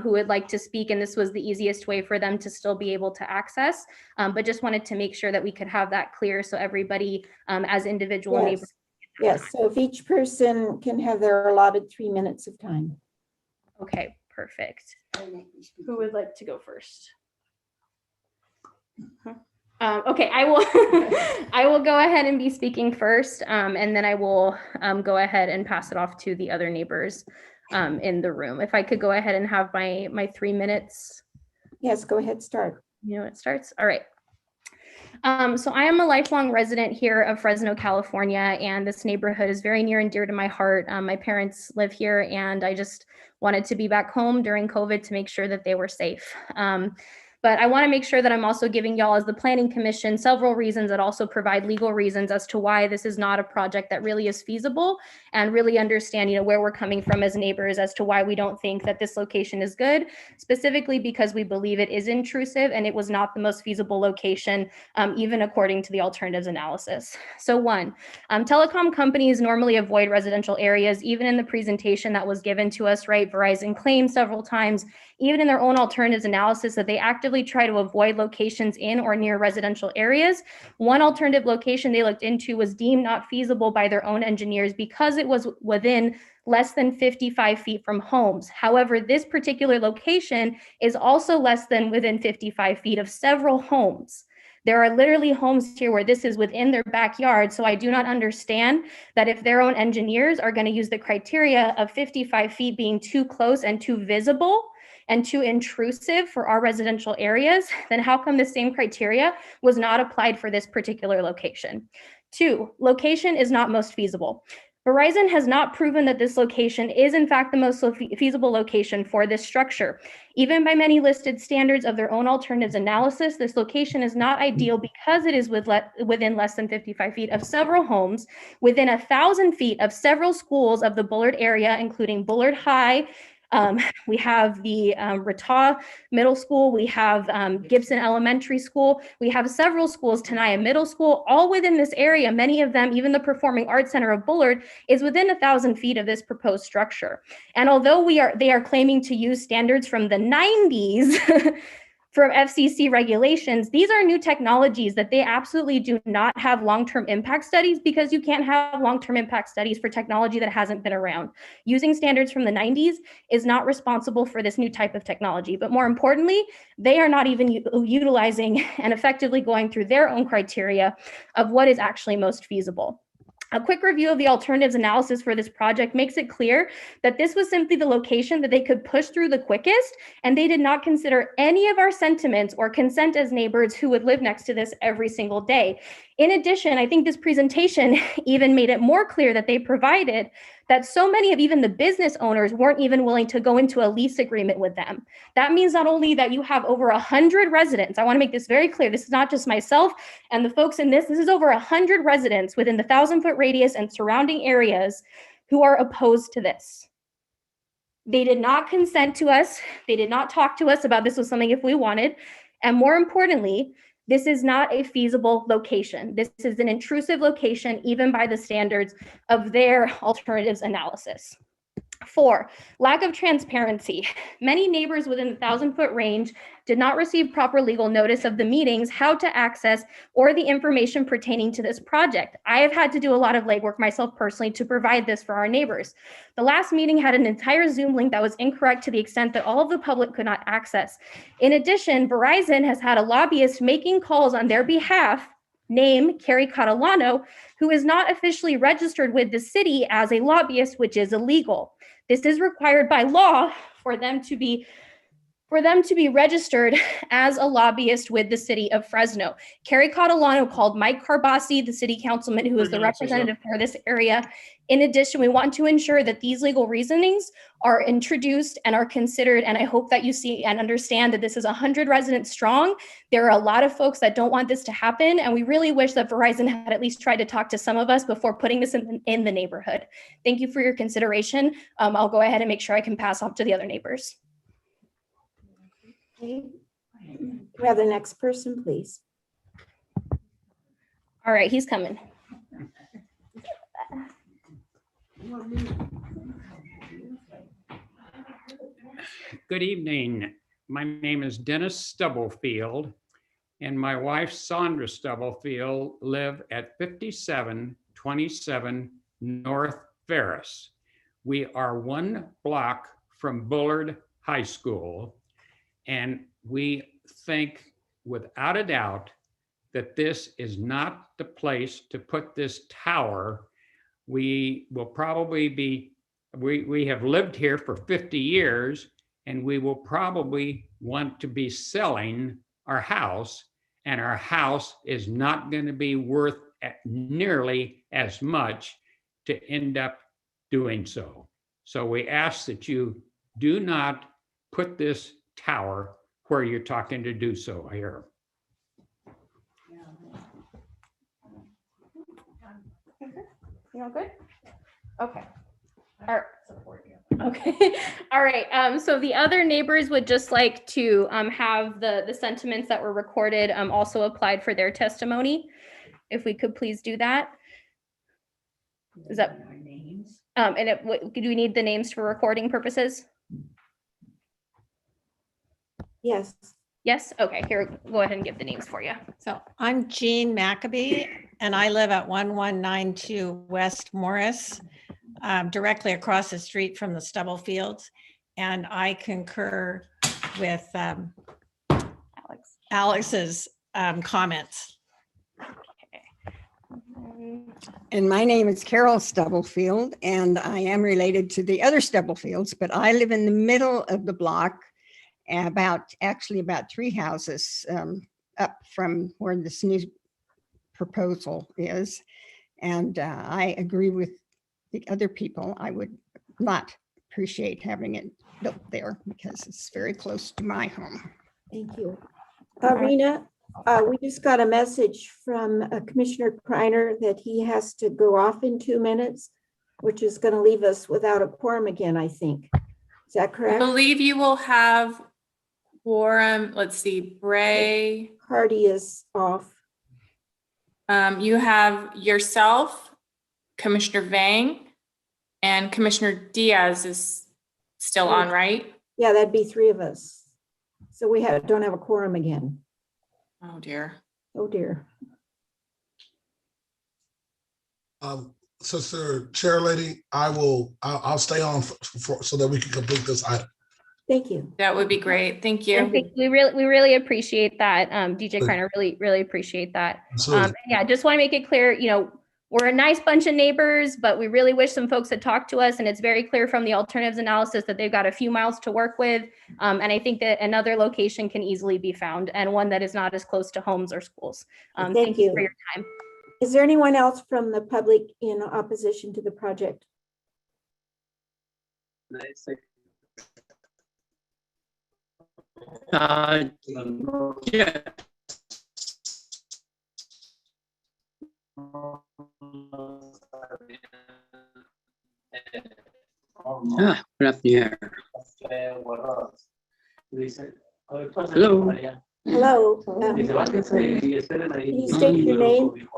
who would like to speak, and this was the easiest way for them to still be able to access, but just wanted to make sure that we could have that clear so everybody as individual neighbors. Yes, so if each person can have their allotted 3 minutes of time. Okay, perfect. Who would like to go first? Okay, I will I will go ahead and be speaking first, and then I will go ahead and pass it off to the other neighbors in the room. If I could go ahead and have my 3 minutes. Yes, go ahead, start. You know, it starts. All right. So I am a lifelong resident here of Fresno, California, and this neighborhood is very near and dear to my heart. My parents live here, and I just wanted to be back home during COVID to make sure that they were safe. But I want to make sure that I'm also giving y'all as the Planning Commission several reasons that also provide legal reasons as to why this is not a project that really is feasible, and really understand, you know, where we're coming from as neighbors as to why we don't think that this location is good, specifically because we believe it is intrusive and it was not the most feasible location, even according to the alternatives analysis. So 1, telecom companies normally avoid residential areas, even in the presentation that was given to us, right? Verizon claimed several times, even in their own alternatives analysis, that they actively try to avoid locations in or near residential areas. One alternative location they looked into was deemed not feasible by their own engineers because it was within less than 55 feet from homes. However, this particular location is also less than within 55 feet of several homes. There are literally homes here where this is within their backyard. So I do not understand that if their own engineers are going to use the criteria of 55 feet being too close and too visible and too intrusive for our residential areas, then how come the same criteria was not applied for this particular location? 2, location is not most feasible. Verizon has not proven that this location is in fact the most feasible location for this structure. Even by many listed standards of their own alternatives analysis, this location is not ideal because it is within less than 55 feet of several homes, within 1,000 feet of several schools of the Bullard area, including Bullard High. We have the Rataw Middle School, we have Gibson Elementary School, we have several schools, Tenaya Middle School, all within this area. Many of them, even the Performing Arts Center of Bullard, is within 1,000 feet of this proposed structure. And although they are claiming to use standards from the 90s for FCC regulations, these are new technologies that they absolutely do not have long-term impact studies, because you can't have long-term impact studies for technology that hasn't been around. Using standards from the 90s is not responsible for this new type of technology. But more importantly, they are not even utilizing and effectively going through their own criteria of what is actually most feasible. A quick review of the alternatives analysis for this project makes it clear that this was simply the location that they could push through the quickest, and they did not consider any of our sentiments or consent as neighbors who would live next to this every single day. In addition, I think this presentation even made it more clear that they provided that so many of even the business owners weren't even willing to go into a lease agreement with them. That means not only that you have over 100 residents, I want to make this very clear, this is not just myself and the folks in this is over 100 residents within the 1,000-foot radius and surrounding areas who are opposed to this. They did not consent to us. They did not talk to us about this was something if we wanted. And more importantly, this is not a feasible location. This is an intrusive location, even by the standards of their alternatives analysis. 4, lack of transparency. Many neighbors within the 1,000-foot range did not receive proper legal notice of the meetings, how to access, or the information pertaining to this project. I have had to do a lot of legwork myself personally to provide this for our neighbors. The last meeting had an entire Zoom link that was incorrect to the extent that all of the public could not access. In addition, Verizon has had a lobbyist making calls on their behalf, name Carrie Catalano, who is not officially registered with the city as a lobbyist, which is illegal. This is required by law for them to be registered as a lobbyist with the city of Fresno. Carrie Catalano called Mike Carbasi, the city councilman who is the representative for this area. In addition, we want to ensure that these legal reasonings are introduced and are considered, and I hope that you see and understand that this is 100 residents strong. There are a lot of folks that don't want this to happen, and we really wish that Verizon had at least tried to talk to some of us before putting this in the neighborhood. Thank you for your consideration. I'll go ahead and make sure I can pass off to the other neighbors. Okay. We have the next person, please. All right, he's coming. Good evening. My name is Dennis Stubblefield, and my wife Sandra Stubblefield live at 5727 North Ferris. We are 1 block from Bullard High School, and we think without a doubt that this is not the place to put this tower. We will probably be, we have lived here for 50 years, and we will probably want to be selling our house, and our house is not going to be worth nearly as much to end up doing so. So we ask that you do not put this tower where you're talking to do so here. You all good? Okay. All right. Okay. All right. So the other neighbors would just like to have the sentiments that were recorded also applied for their testimony. If we could please do that. Is that do we need the names for recording purposes? Yes. Yes. Okay. Here, go ahead and give the names for you. So I'm Jean Maccabee, and I live at 1192 West Morris, directly across the street from the Stubblefields. And I concur with Alex's comments. And my name is Carol Stubblefield, and I am related to the other Stubblefields, but I live in the middle of the block, about 3 houses up from where this new proposal is. And I agree with the other people. I would not appreciate having it built there because it's very close to my home. Thank you. Rena, we just got a message from Commissioner Kreiner that he has to go off in 2 minutes, which is going to leave us without a quorum again, I think. Is that correct? I believe you will have quorum. Let's see, Bray. Hardy is off. You have yourself, Commissioner Vang, and Commissioner Diaz is still on, right? Yeah, that'd be 3 of us. So we don't have a quorum again. Oh dear. Oh dear. Sister Chair Lady, I'll stay on so that we can complete this item. Thank you. That would be great. Thank you. We really appreciate that, DJ Kreiner. Really appreciate that. Yeah, just want to make it clear, we're a nice bunch of neighbors, but we really wish some folks had talked to us, and it's very clear from the alternatives analysis that they've got a few miles to work with. And I think that another location can easily be found, and one that is not as close to homes or schools. Thank you for your time. Is there anyone else from the public in opposition to the project? Yeah. Good afternoon. Hello. Hello. Can you state your name?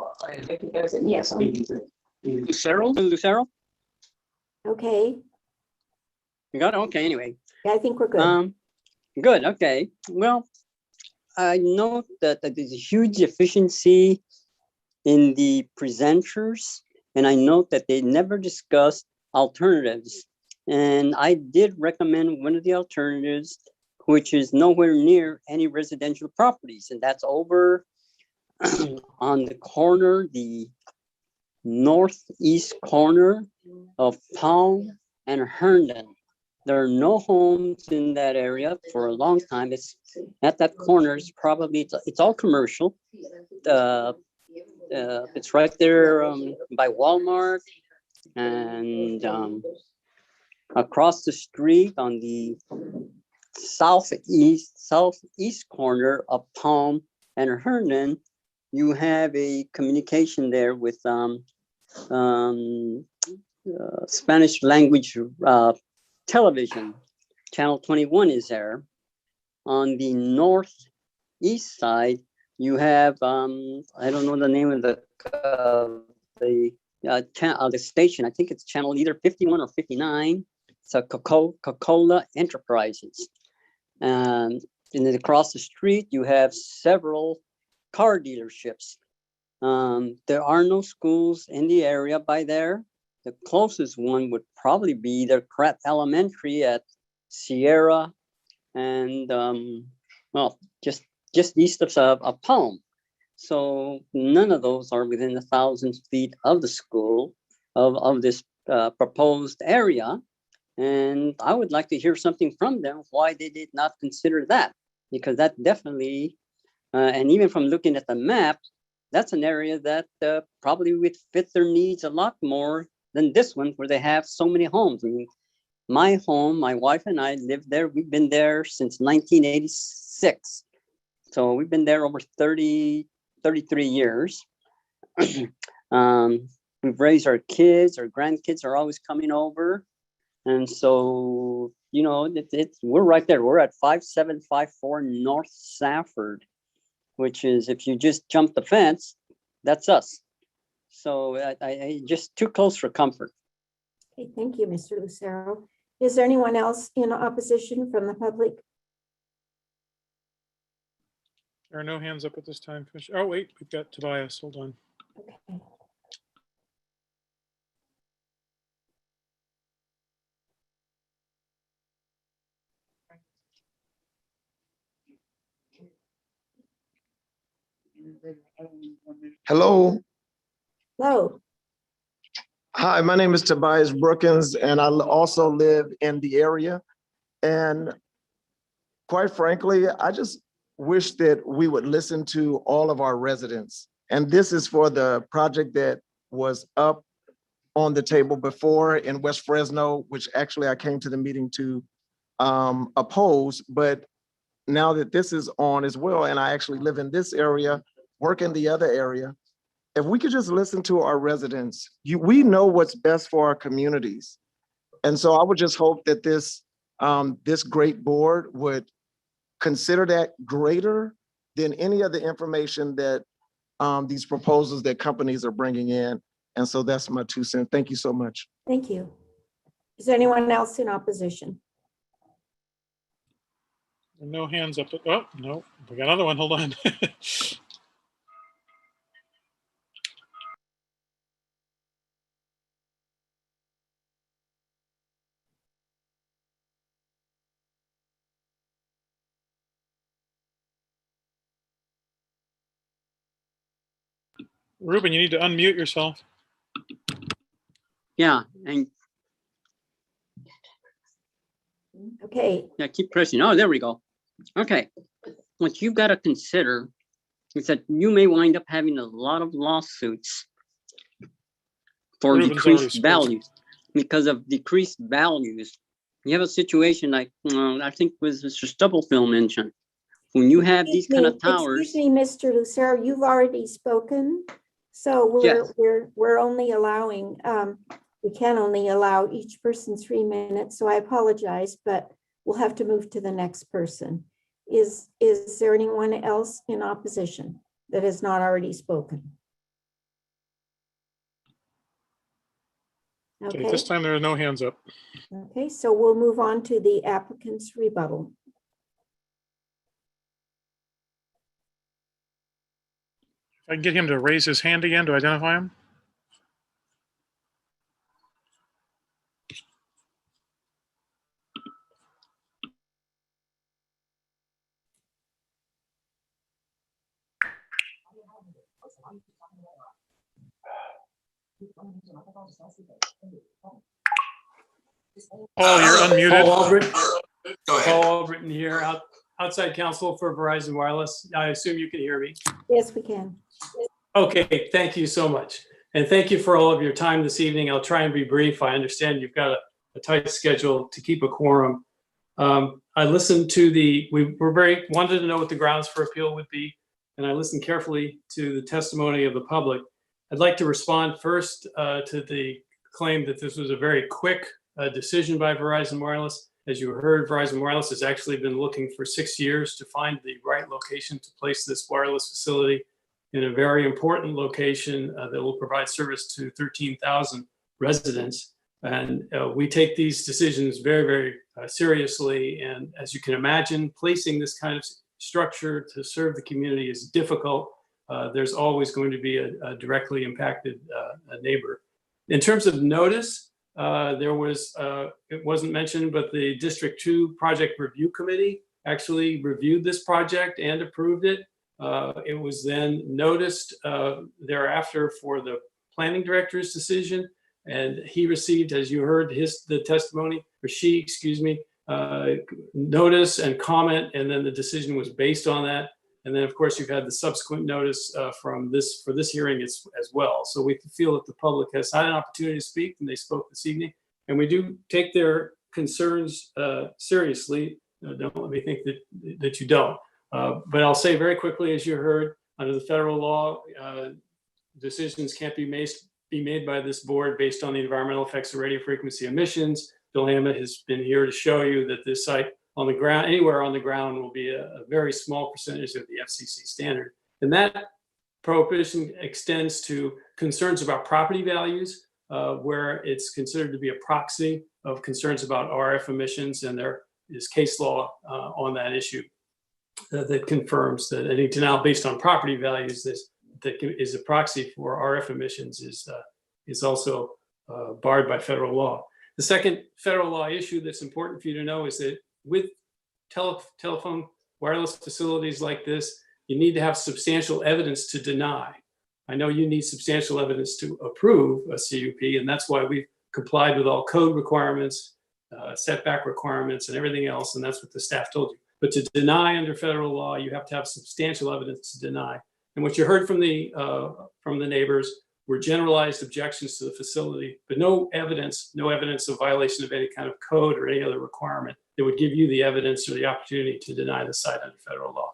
Yes. Lucero. Lucero. Okay. You got it? Okay, anyway. Yeah, I think we're good. Good, okay. Well, I know that there's a huge efficiency in the presenters, and I note that they never discussed alternatives. And I did recommend one of the alternatives, which is nowhere near any residential properties, and that's over on the corner, the northeast corner of Palm and Herndon. There are no homes in that area for a long time. It's at that corner. It's probably it's all commercial. It's right there by Walmart, and across the street on the southeast corner of Palm and Herndon, you have a communication there with Spanish language television. Channel 21 is there. On the northeast side, you have I don't know the name of the station. I think it's channel either 51 or 59. It's a Coca-Cola Enterprises. And then across the street, you have several car dealerships. There are no schools in the area by there. The closest one would probably be the Pratt Elementary at Sierra and well, just east of Palm. So none of those are within 1,000 feet of the school of this proposed area. And I would like to hear something from them why they did not consider that, because that definitely, and even from looking at the map, that's an area that probably would fit their needs a lot more than this one, where they have so many homes. I mean, my home, my wife and I lived there. We've been there since 1986. So we've been there over 33 years. We've raised our kids, our grandkids are always coming over. And so, you know, we're right there. We're at 5754 North Safford, which is, if you just jump the fence, that's us. So I just too close for comfort. Okay, thank you, Mr. Lucero. Is there anyone else in opposition from the public? There are no hands up at this time, Commissioner. Oh, wait, we've got Tobias. Hold on. Okay. Hello. Hello. Hi, my name is Tobias Brookins, and I also live in the area. And quite frankly, I just wish that we would listen to all of our residents. And this is for the project that was up on the table before in West Fresno, which actually I came to the meeting to oppose. But now that this is on as well, and I actually live in this area, work in the other area, if we could just listen to our residents, we know what's best for our communities. And so I would just hope that this great board would consider that greater than any of the information that these proposals that companies are bringing in. And so that's my 2 cents. Thank you so much. Thank you. Is there anyone else in opposition? No hands up. Oh, no, we got another one. Hold on. Ruben, you need to unmute yourself. Yeah, and okay. Yeah, keep pressing. Oh, there we go. Okay. What you've got to consider is that you may wind up having a lot of lawsuits for Ruben's decreased already values because of decreased values. You have a situation like I think was Mr. Stubblefield mentioned. When you have these kind of towers. Excuse me, Mr. Lucero, you've already spoken. So Yes. we're only allowing, we can only allow each person 3 minutes. So I apologize, but we'll have to move to the next person. Is there anyone else in opposition that has not already spoken? Okay, Okay, this time there are no hands up. okay, so we'll move on to the applicant's rebuttal. If I can get him to raise his hand again to identify him. Paul, you're unmuted. Paul Albritton. Go ahead. Paul Albritton here, outside counsel for Verizon Wireless. I assume you can hear me. Yes, we can. Okay, thank you so much. And thank you for all of your time this evening. I'll try and be brief. I understand you've got a tight schedule to keep a quorum. I listened to wanted to know what the grounds for appeal would be, and I listened carefully to the testimony of the public. I'd like to respond first to the claim that this was a very quick decision by Verizon Wireless. As you heard, Verizon Wireless has actually been looking for 6 years to find the right location to place this wireless facility in a very important location that will provide service to 13,000 residents. And we take these decisions very, very seriously. And as you can imagine, placing this kind of structure to serve the community is difficult. There's always going to be a directly impacted neighbor. In terms of notice, there was, it wasn't mentioned, but the District 2 Project Review Committee actually reviewed this project and approved it. It was then noticed thereafter for the planning director's decision, and he received, as you heard, the testimony, or she, excuse me, notice and comment, and then the decision was based on that. And then, of course, you've had the subsequent notice for this hearing as well. So we feel that the public has had an opportunity to speak, and they spoke this evening. And we do take their concerns seriously. Don't let me think that you don't. But I'll say very quickly, as you heard, under the federal law, decisions can't be made by this board based on the environmental effects of radio frequency emissions. Bill Hammett has been here to show you that this site on the ground, anywhere on the ground, will be a very small percentage of the FCC standard. And that prohibition extends to concerns about property values, where it's considered to be a proxy of concerns about RF emissions, and there is case law on that issue that confirms that any denial based on property values that is a proxy for RF emissions is also barred by federal law. The second federal law issue that's important for you to know is that with telephone wireless facilities like this, you need to have substantial evidence to deny. I know you need substantial evidence to approve a CUP, and that's why we've complied with all code requirements, setback requirements, and everything else, and that's what the staff told you. But to deny under federal law, you have to have substantial evidence to deny. And what you heard from the neighbors were generalized objections to the facility, but no evidence of violation of any kind of code or any other requirement that would give you the evidence or the opportunity to deny the site under federal law.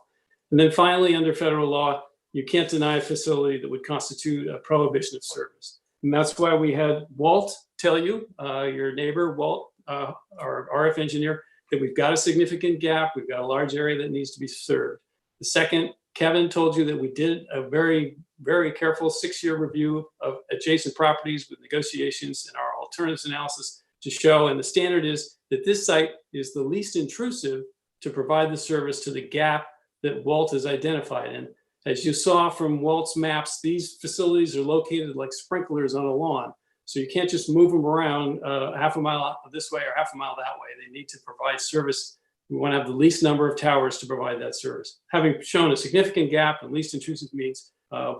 And then finally, under federal law, you can't deny a facility that would constitute a prohibition of service. And that's why we had Walt tell you, your neighbor, Walt, our RF engineer, that we've got a significant gap. We've got a large area that needs to be served. The second, Kevin told you that we did a very, very careful 6-year review of adjacent properties with negotiations and our alternatives analysis to show, and the standard is that this site is the least intrusive to provide the service to the gap that Walt has identified. And as you saw from Walt's maps, these facilities are located like sprinklers on a lawn. So you can't just move them around half a mile this way or half a mile that way. They need to provide service. We want to have the least number of towers to provide that service. Having shown a significant gap, and least intrusive means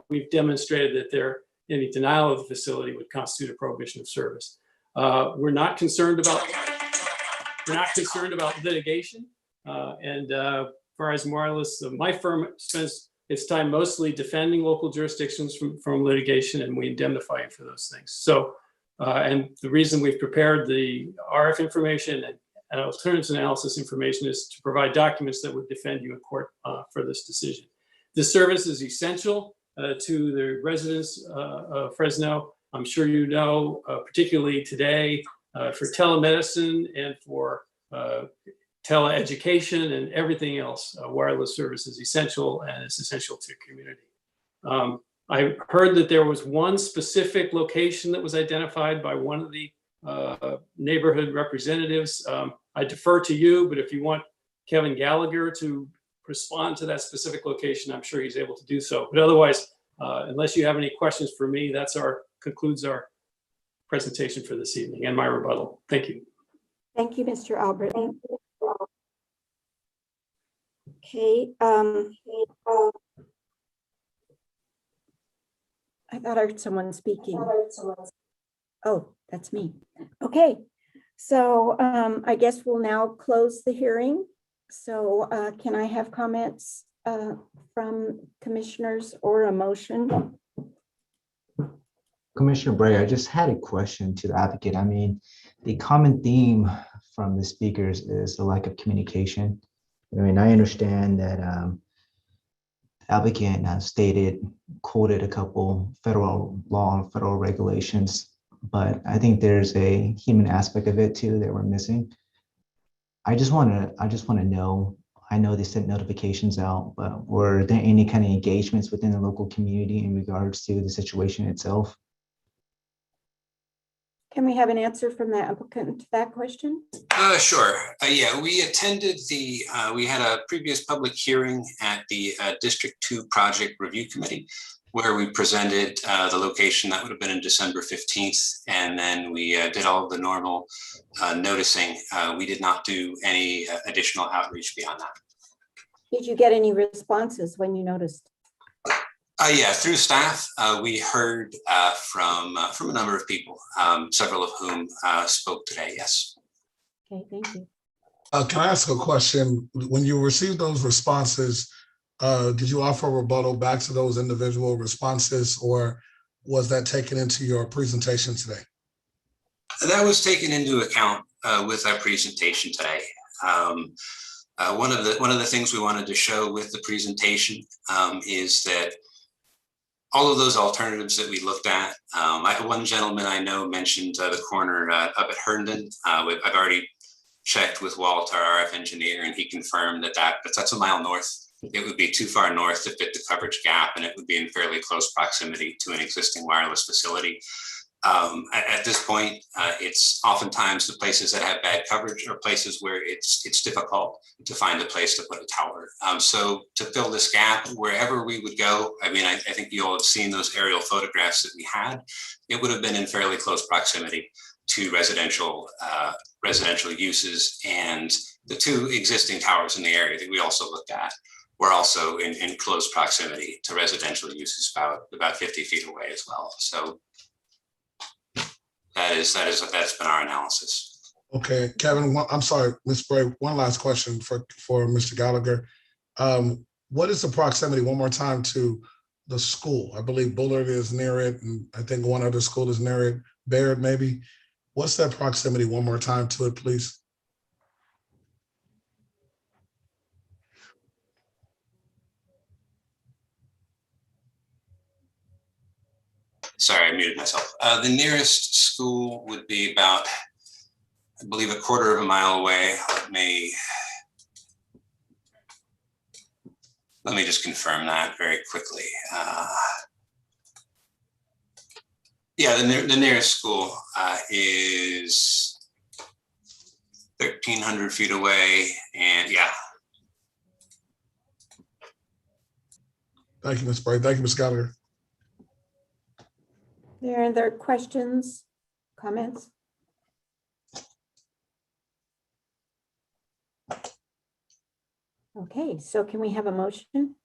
we've demonstrated that any denial of the facility would constitute a prohibition of service. We're not concerned about litigation. And Verizon Wireless, my firm spends its time mostly defending local jurisdictions from litigation, and we indemnify you for those things. So, and the reason we've prepared the RF information and alternatives analysis information is to provide documents that would defend you in court for this decision. This service is essential to the residents of Fresno. I'm sure you know, particularly today, for telemedicine and for teleeducation and everything else, wireless service is essential, and it's essential to community. I heard that there was one specific location that was identified by one of the neighborhood representatives. I defer to you, but if you want Kevin Gallagher to respond to that specific location, I'm sure he's able to do so. But otherwise, unless you have any questions for me, concludes our presentation for this evening and my rebuttal. Thank you. Thank you, Mr. Albritton. Okay. I thought I heard someone speaking. Oh, that's me. Okay. So I guess we'll now close the hearing. So can I have comments from commissioners or a motion? Commissioner Bray, I just had a question to the applicant. I mean, the common theme from the speakers is the lack of communication. I mean, I understand that applicant quoted a couple federal law and federal regulations, but I think there's a human aspect of it too that we're missing. I just want to know, I know they sent notifications out, but were there any kind of engagements within the local community in regards to the situation itself? Can we have an answer from the applicant to that question? Sure. Yeah, we attended we had a previous public hearing at the District 2 Project Review Committee, where we presented the location. That would have been in December 15th. And then we did all of the normal noticing. We did not do any additional outreach beyond that. Did you get any responses when you noticed? Yeah, through staff, we heard from a number of people, several of whom spoke today, yes. Okay, thank you. Can I ask a question? When you received those responses, did you offer a rebuttal back to those individual responses, or was that taken into your presentation today? That was taken into account with our presentation today. One of the things we wanted to show with the presentation is that all of those alternatives that we looked at, one gentleman I know mentioned the corner up at Herndon. I've already checked with Walt, our RF engineer, and he confirmed that's a mile north. It would be too far north to fit the coverage gap, and it would be in fairly close proximity to an existing wireless facility. At this point, it's oftentimes the places that have bad coverage are places where it's difficult to find a place to put a tower. So to fill this gap, wherever we would go, I mean, I think you all have seen those aerial photographs that we had. It would have been in fairly close proximity to residential uses, and the two existing towers in the area that we also looked at were also in close proximity to residential uses, about 50 feet away as well. So that's been our analysis. Okay, Kevin, I'm sorry, Ms. Bray, one last question for Mr. Gallagher. What is the proximity, one more time, to the school? I believe Bullard is near it, and I think one other school is near it, Baird maybe. What's that proximity, one more time, to it, please? Sorry, I muted myself. The nearest school would be about, I believe, a quarter of a mile away. Let me just confirm that very quickly. Yeah, the nearest school is 1,300 feet away, and yeah. Thank you, Ms. Bray. Thank you, Ms. Gallagher. There are other questions, comments? Okay, so can we have a motion?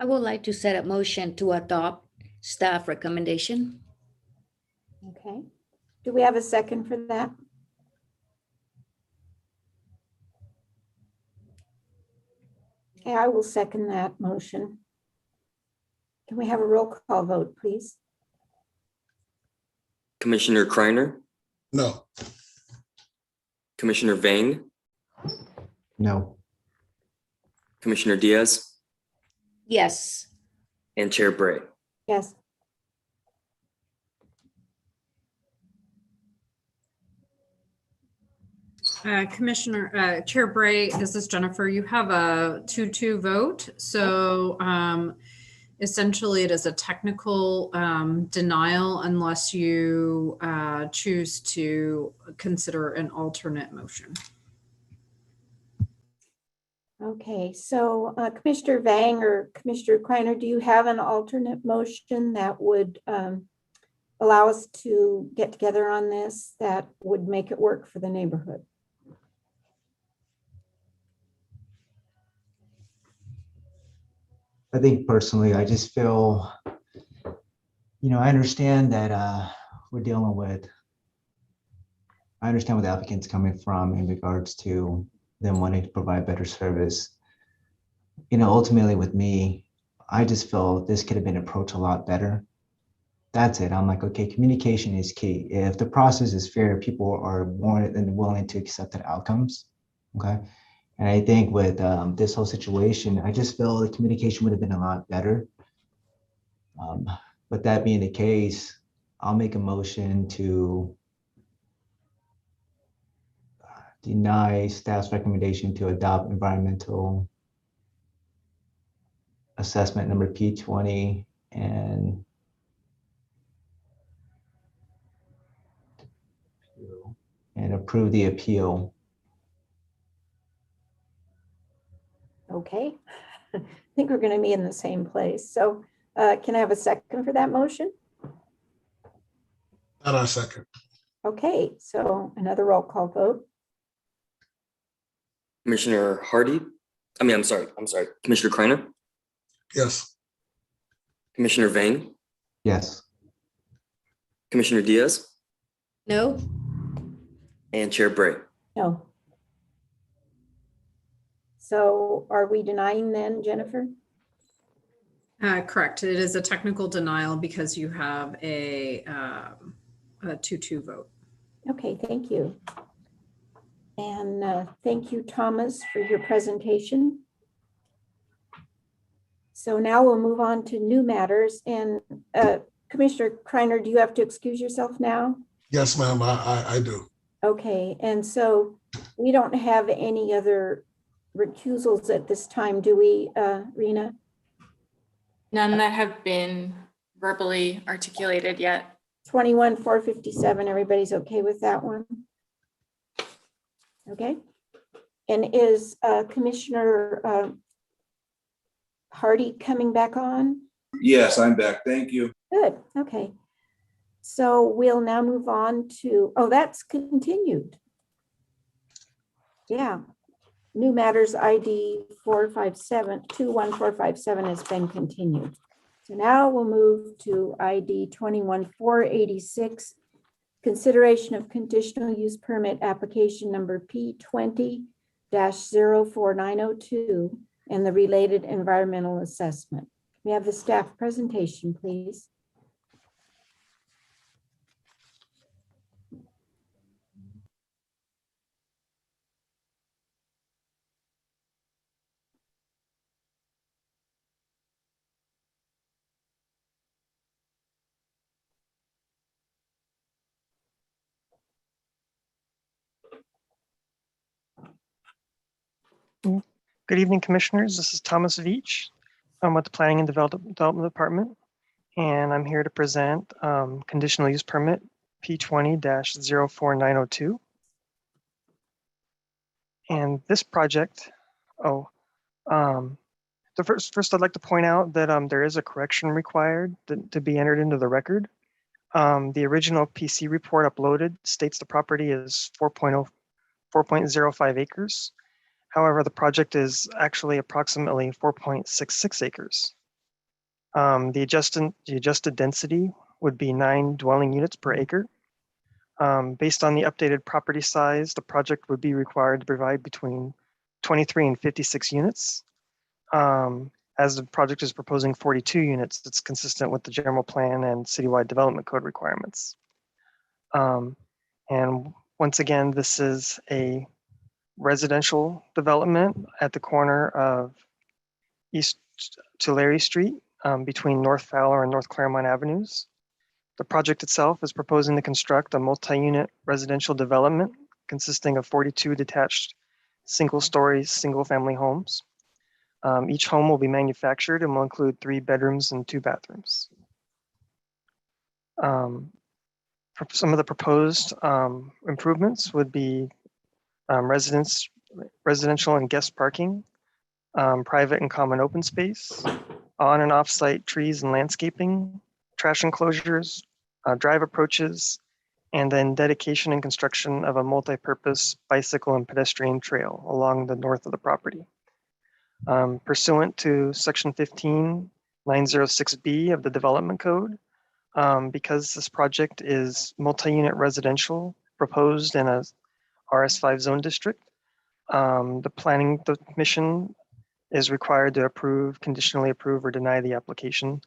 I would like to set a motion to adopt staff recommendation. Okay, do we have a second for that? Okay, I will second that motion. Can we have a roll call vote, please? Commissioner Kreiner? No. Commissioner Vang? No. Commissioner Diaz? Yes. And Chair Bray? Yes. Chair Bray, this is Jennifer. You have a 2-2 vote. So essentially it is a technical denial unless you choose to consider an alternate motion. Okay, so Commissioner Vang or Commissioner Kreiner, do you have an alternate motion that would allow us to get together on this that would make it work for the neighborhood? I think personally, I just feel, I understand that we're dealing with, I understand where the applicant's coming from in regards to them wanting to provide better service. Ultimately with me, I just feel this could have been approached a lot better. That's it. I'm like, okay, communication is key. If the process is fair, people are more than willing to accept the outcomes. Okay. And I think with this whole situation, I just feel the communication would have been a lot better. But that being the case, I'll make a motion to deny staff's recommendation to adopt environmental assessment number P20 and approve the appeal. Okay, I think we're going to be in the same place. So can I have a second for that motion? And I second. Okay, so another roll call vote. Commissioner Hardy? I'm sorry. Commissioner Kreiner? Yes. Commissioner Vang? Yes. Commissioner Diaz? No. And Chair Bray? No. So are we denying then, Jennifer? Correct. It is a technical denial because you have a 2-2 vote. Okay, thank you. And thank you, Thomas, for your presentation. So now we'll move on to new matters. And Commissioner Kreiner, do you have to excuse yourself now? Yes, ma'am, I do. Okay, and so we don't have any other recusals at this time, do we, Rena? None that have been verbally articulated yet. 21-457, everybody's okay with that one? Okay. And is Commissioner Hardy coming back on? Yes, I'm back. Thank you. Good, okay. So we'll now move on to, that's continued. Yeah. New matters ID 21457 has been continued. So now we'll move to ID 21486, consideration of conditional use permit application number P20-04902 and the related environmental assessment. We have the staff presentation, please. Good evening, Commissioners. This is Thomas Veach. I'm with the Planning and Development Department, and I'm here to present conditional use permit P20-04902. And this project, first I'd like to point out that there is a correction required to be entered into the record. The original PC report uploaded states the property is 4.05 acres. However, the project is actually approximately 4.66 acres. The adjusted density would be 9 dwelling units per acre. Based on the updated property size, the project would be required to provide between 23 and 56 units. As the project is proposing 42 units, it's consistent with the general plan and citywide development code requirements. And once again, this is a residential development at the corner of East Tulare Street between North Fowler and North Claremont Avenues. The project itself is proposing to construct a multi-unit residential development consisting of 42 detached single-story, single-family homes. Each home will be manufactured and will include 3 bedrooms and 2 bathrooms. For some of the proposed improvements would be residential and guest parking, private and common open space, on and off-site trees and landscaping, trash enclosures, drive approaches, and then dedication and construction of a multi-purpose bicycle and pedestrian trail along the north of the property. Pursuant to Section 15906B of the Development Code, because this project is multi-unit residential proposed in a RS5 zone district, the Commission is required to conditionally approve or deny the application,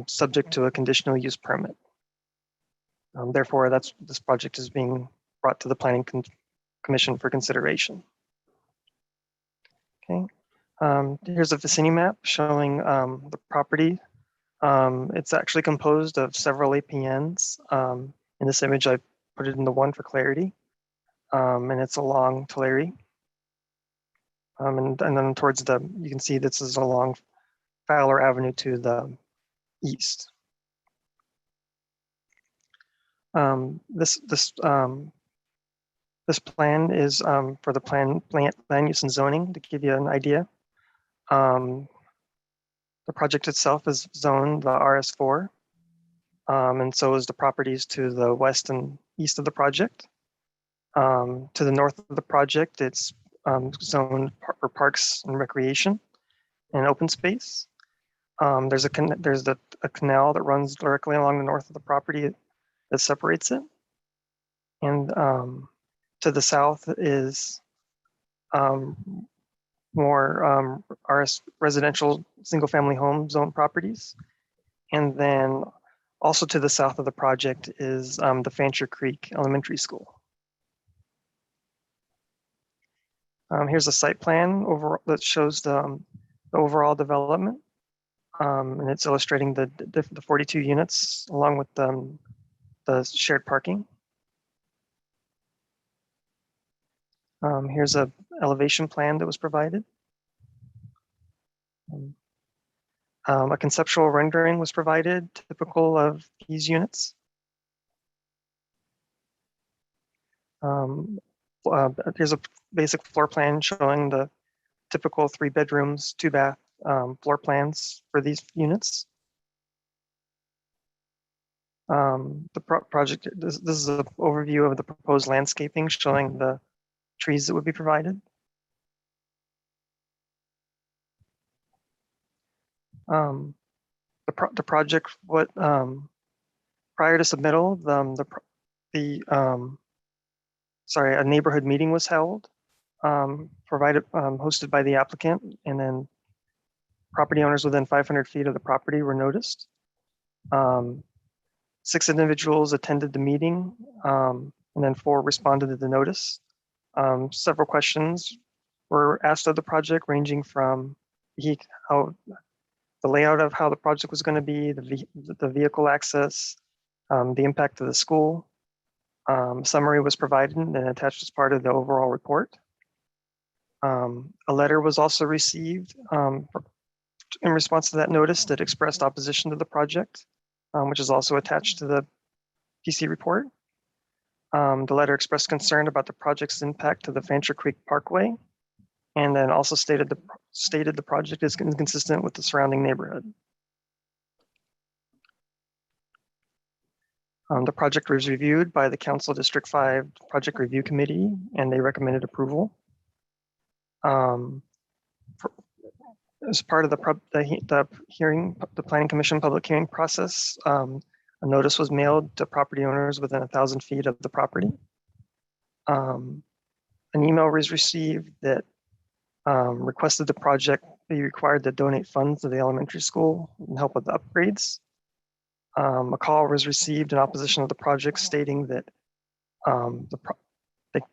subject to a conditional use permit. Therefore, this project is being brought to the Planning Commission for consideration. Okay, here's a vicinity map showing the property. It's actually composed of several APNs. In this image, I put it into one for clarity, and it's along Tulare. And then towards you can see this is along Fowler Avenue to the east. This plan is for the land use and zoning, to give you an idea. The project itself is zoned the RS4, and so is the properties to the west and east of the project. To the north of the project, it's zoned for parks and recreation and open space. There's a canal that runs directly along the north of the property that separates it. And to the south is more residential single-family home zone properties. And then also to the south of the project is the Fancher Creek Elementary School. Here's a site plan that shows the overall development. And it's illustrating the 42 units along with the shared parking. Here's a elevation plan that was provided. A conceptual rendering was provided, typical of these units. Here's a basic floor plan showing the typical 3 bedrooms, 2 bath floor plans for these units. The project, this is an overview of the proposed landscaping showing the trees that would be provided. The project, prior to submittal, a neighborhood meeting was held, hosted by the applicant, and then property owners within 500 feet of the property were noticed. 6 individuals attended the meeting, and then 4 responded to the notice. Several questions were asked of the project, ranging from the layout of how the project was going to be, the vehicle access, the impact of the school. Summary was provided and attached as part of the overall report. A letter was also received in response to that notice that expressed opposition to the project, which is also attached to the PC report. The letter expressed concern about the project's impact to the Fancher Creek Parkway, and then also stated the project is inconsistent with the surrounding neighborhood. The project was reviewed by the Council District 5 Project Review Committee, and they recommended approval. As part of the Planning Commission public hearing process, a notice was mailed to property owners within 1,000 feet of the property. An email was received that requested the project be required to donate funds to the elementary school and help with the upgrades. A call was received in opposition of the project, stating that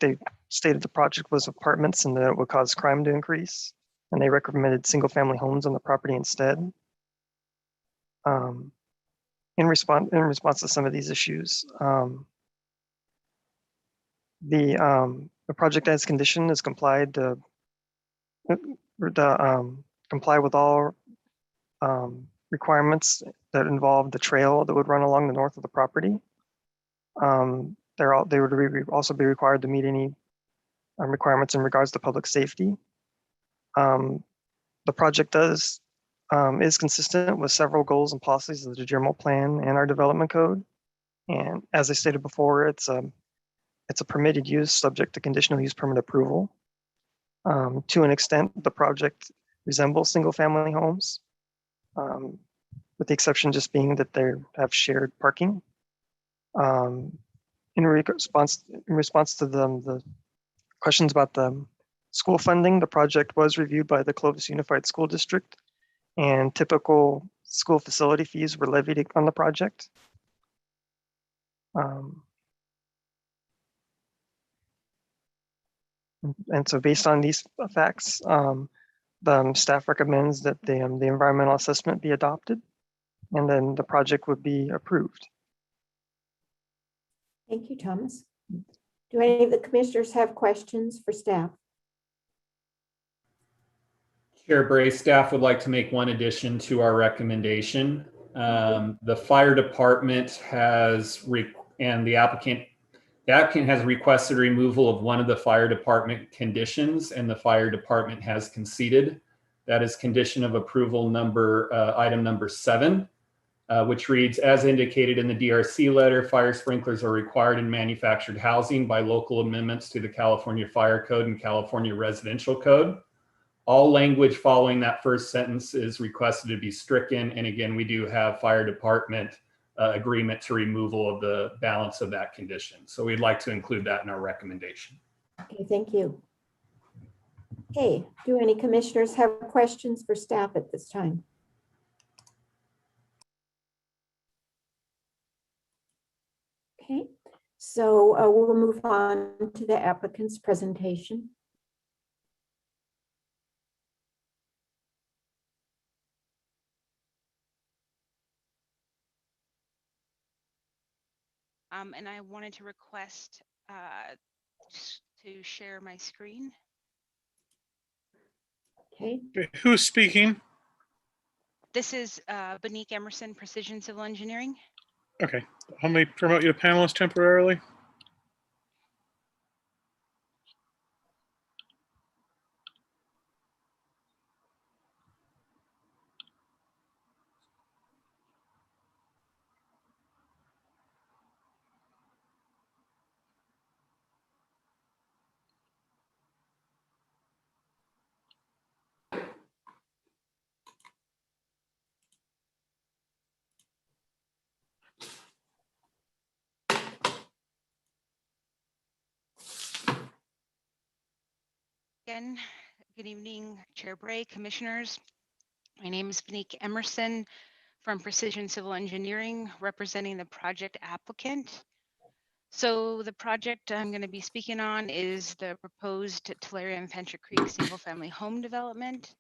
they stated the project was apartments and that it would cause crime to increase, and they recommended single-family homes on the property instead. In response to some of these issues, The project as condition is complied to comply with all requirements that involve the trail that would run along the north of the property. They would also be required to meet any requirements in regards to public safety. The project is consistent with several goals and policies of the general plan and our development code. And as I stated before, it's a permitted use subject to conditional use permit approval. To an extent, the project resembles single family homes, with the exception just being that they have shared parking. In response to the questions about the school funding, the project was reviewed by the Clovis Unified School District, and typical school facility fees were levied on the project. And so based on these facts, the staff recommends that the environmental assessment be adopted, and then the project would be approved. Thank you, Thomas. Do any of the commissioners have questions for staff? Chair Bray, staff would like to make one addition to our recommendation. The fire department and the applicant has requested removal of one of the fire department conditions, and the fire department has conceded. That is condition of approval item number 7, which reads, as indicated in the DRC letter, fire sprinklers are required in manufactured housing by local amendments to the California Fire Code and California Residential Code. All language following that first sentence is requested to be stricken. And again, we do have fire department agreement to removal of the balance of that condition. So we'd like to include that in our recommendation. Okay, thank you. Okay, do any commissioners have questions for staff at this time? Okay, so we'll move on to the applicant's presentation. And I wanted to request to share my screen. Okay. Who's speaking? This is Bonique Emerson, Precision Civil Engineering. Okay, let me promote you to panelist temporarily. Again, good evening, Chair Bray, commissioners. My name is Bonique Emerson from Precision Civil Engineering, representing the project applicant. So the project I'm going to be speaking on is the proposed Tulare and Fancher Creek single-family home development.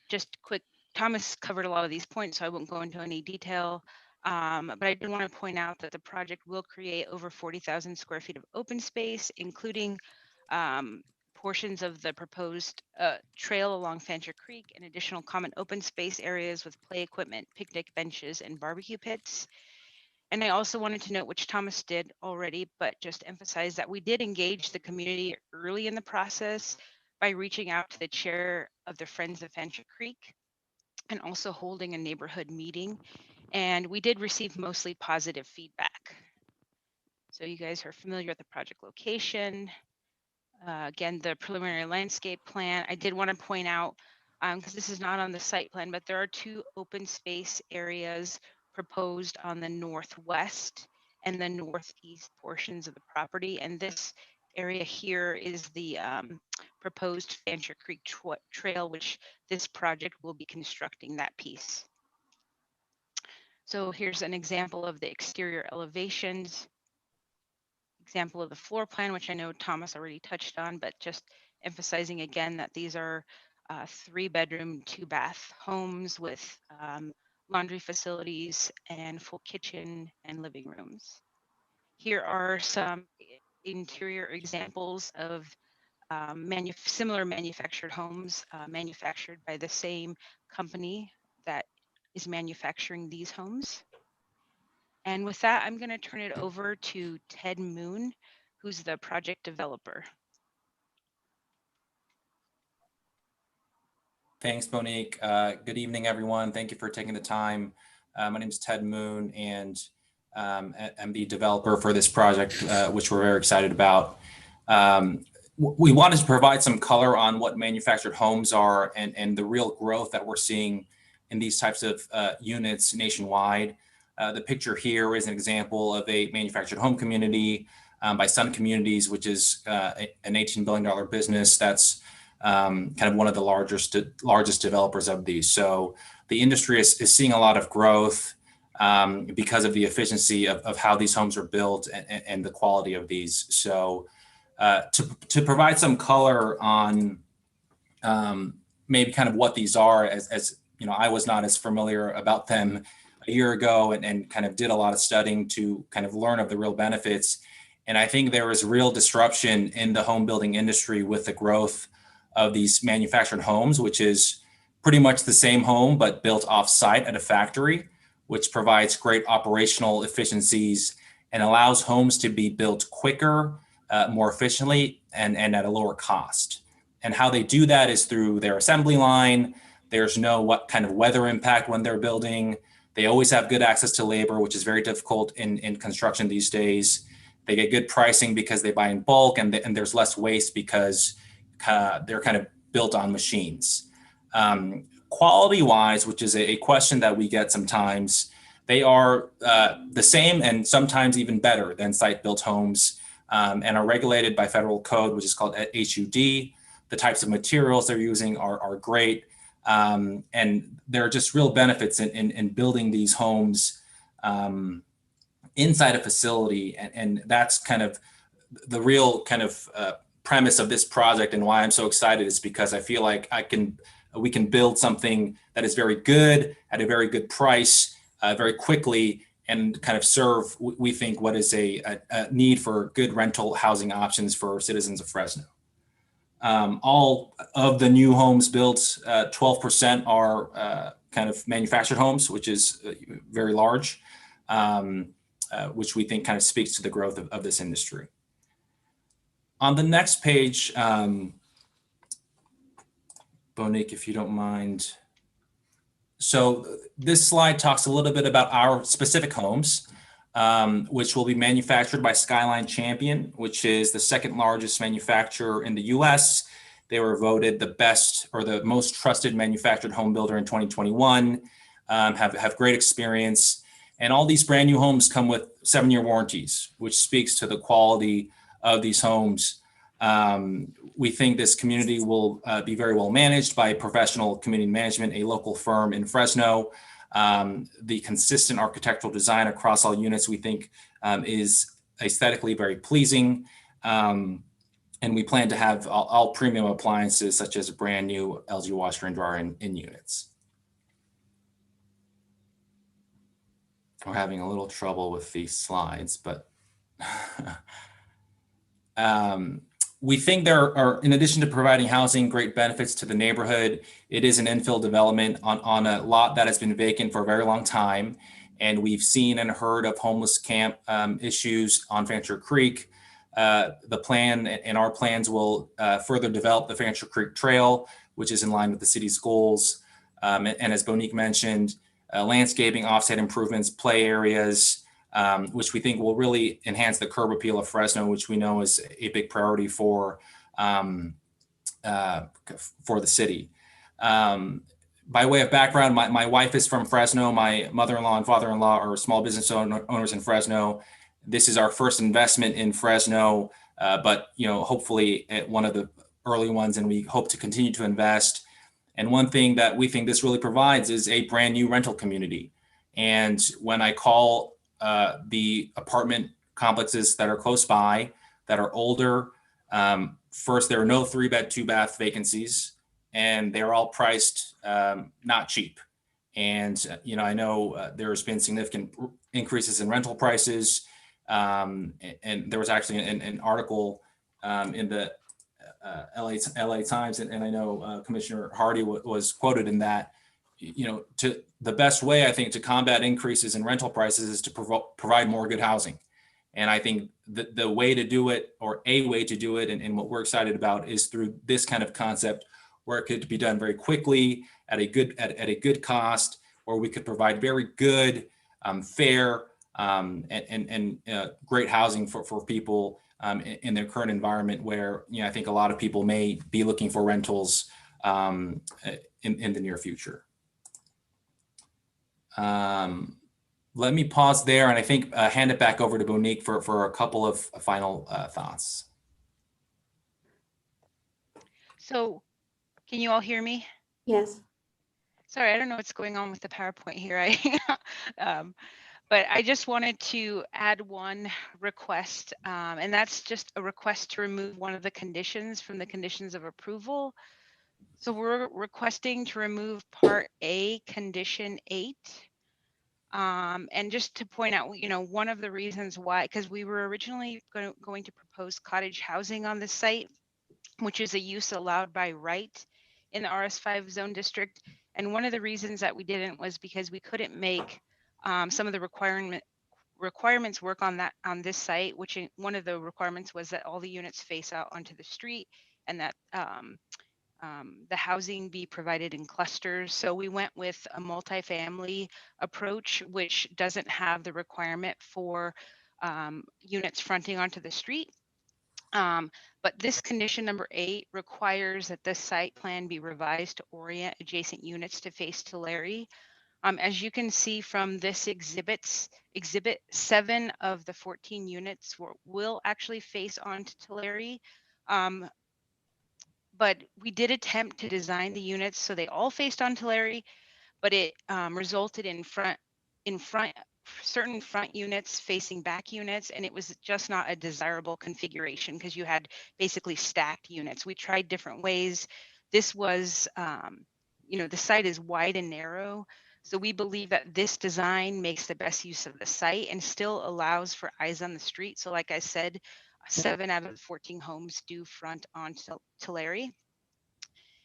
Just quick, Thomas covered a lot of these points, so I won't go into any detail. But I did want to point out that the project will create over 40,000 square feet of open space, including portions of the proposed trail along Fancher Creek and additional common open space areas with play equipment, picnic benches, and barbecue pits. And I also wanted to note, which Thomas did already, but just emphasize that we did engage the community early in the process by reaching out to the chair of the Friends of Fancher Creek and also holding a neighborhood meeting. And we did receive mostly positive feedback. So you guys are familiar with the project location. Again, the preliminary landscape plan. I did want to point out, because this is not on the site plan, but there are 2 open space areas proposed on the northwest and the northeast portions of the property. And this area here is the proposed Fancher Creek Trail, which this project will be constructing that piece. So here's an example of the exterior elevations. Example of the floor plan, which I know Thomas already touched on, but just emphasizing again that these are 3-bedroom, 2-bath homes with laundry facilities and full kitchen and living rooms. Here are some interior examples of similar manufactured homes manufactured by the same company that is manufacturing these homes. And with that, I'm going to turn it over to Ted Moon, who's the project developer. Thanks, Monique. Good evening, everyone. Thank you for taking the time. My name is Ted Moon, and I'm the developer for this project, which we're very excited about. We wanted to provide some color on what manufactured homes are and the real growth that we're seeing in these types of units nationwide. The picture here is an example of a manufactured home community by Sun Communities, which is an $18 billion business that's kind of one of the largest developers of these. So the industry is seeing a lot of growth because of the efficiency of how these homes are built and the quality of these. So to provide some color on maybe kind of what these are, as you know, I was not as familiar about them a year ago and kind of did a lot of studying to kind of learn of the real benefits. And I think there is real disruption in the home building industry with the growth of these manufactured homes, which is pretty much the same home, but built off-site at a factory, which provides great operational efficiencies and allows homes to be built quicker, more efficiently, and at a lower cost. And how they do that is through their assembly line. There's no what kind of weather impact when they're building. They always have good access to labor, which is very difficult in construction these days. They get good pricing because they buy in bulk, and there's less waste because they're kind of built on machines. Quality-wise, which is a question that we get sometimes, they are the same and sometimes even better than site-built homes, and are regulated by federal code, which is called HUD. The types of materials they're using are great, and there are just real benefits in building these homes inside a facility, and that's kind of the real kind of premise of this project, and why I'm so excited is because I feel like we can build something that is very good at a very good price, very quickly, and kind of serve, we think, what is a need for good rental housing options for citizens of Fresno. All of the new homes built, 12% are kind of manufactured homes, which is very large, which we think kind of speaks to the growth of this industry. On the next page, Monique, if you don't mind. So this slide talks a little bit about our specific homes, which will be manufactured by Skyline Champion, which is the second largest manufacturer in the US. They were voted the best or the most trusted manufactured home builder in 2021, have great experience. And all these brand new homes come with 7-year warranties, which speaks to the quality of these homes. We think this community will be very well managed by professional community management, a local firm in Fresno. The consistent architectural design across all units, we think, is aesthetically very pleasing. And we plan to have all premium appliances, such as a brand new LG washer and dryer in units. We're having a little trouble with these slides, but we think there are, in addition to providing housing, great benefits to the neighborhood. It is an infill development on a lot that has been vacant for a very long time. And we've seen and heard of homeless camp issues on Fancher Creek. The plan and our plans will further develop the Fancher Creek Trail, which is in line with the city's goals. And as Monique mentioned, landscaping, offset improvements, play areas, which we think will really enhance the curb appeal of Fresno, which we know is a big priority for the city. By way of background, my wife is from Fresno. My mother-in-law and father-in-law are small business owners in Fresno. This is our first investment in Fresno, but hopefully one of the early ones, and we hope to continue to invest. And one thing that we think this really provides is a brand new rental community. And when I call the apartment complexes that are close by, that are older, first, there are no 3-bed, 2-bath vacancies, and they're all priced not cheap. And I know there's been significant increases in rental prices. And there was actually an article in the LA Times, and I know Commissioner Hardy was quoted in that. To the best way, I think, to combat increases in rental prices is to provide more good housing. And I think the way to do it, or a way to do it, and what we're excited about, is through this kind of concept where it could be done very quickly at a good cost, where we could provide very good, fair, and great housing for people in their current environment, where I think a lot of people may be looking for rentals in the near future. Let me pause there, and I think hand it back over to Monique for a couple of final thoughts. So can you all hear me? Yes. Sorry, I don't know what's going on with the PowerPoint here. But I just wanted to add one request, and that's just a request to remove one of the conditions from the conditions of approval. So we're requesting to remove Part A, Condition 8. And just to point out, one of the reasons why, because we were originally going to propose cottage housing on this site, which is a use allowed by right in the RS5 zone district. And one of the reasons that we didn't was because we couldn't make some of the requirements work on this site, which one of the requirements was that all the units face out onto the street, and that the housing be provided in clusters. So we went with a multifamily approach, which doesn't have the requirement for units fronting onto the street. But this condition number 8 requires that the site plan be revised to orient adjacent units to face Tulare. As you can see from this exhibit 7 of the 14 units will actually face onto Tulare. But we did attempt to design the units so they all faced on Tulare, but it resulted in certain front units facing back units, and it was just not a desirable configuration because you had basically stacked units. We tried different ways. This was, the site is wide and narrow, so we believe that this design makes the best use of the site and still allows for eyes on the street. So like I said, 7 out of the 14 homes do front on Tulare.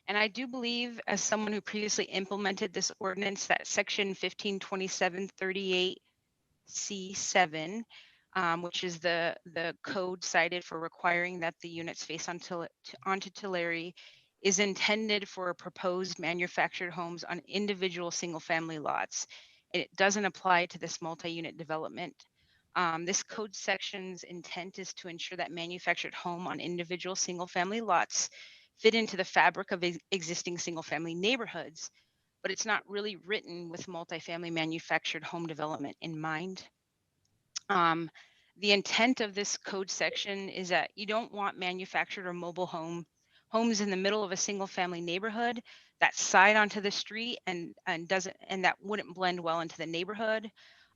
And I do believe, as someone who previously implemented this ordinance, that section 152738C7, which is the code cited for requiring that the units face onto Tulare, is intended for proposed manufactured homes on individual single-family lots. It doesn't apply to this multi-unit development. This code section's intent is to ensure that manufactured home on individual single-family lots fit into the fabric of existing single-family neighborhoods, but it's not really written with multifamily manufactured home development in mind. The intent of this code section is that you don't want manufactured or mobile homes in the middle of a single-family neighborhood that side onto the street and that wouldn't blend well into the neighborhood.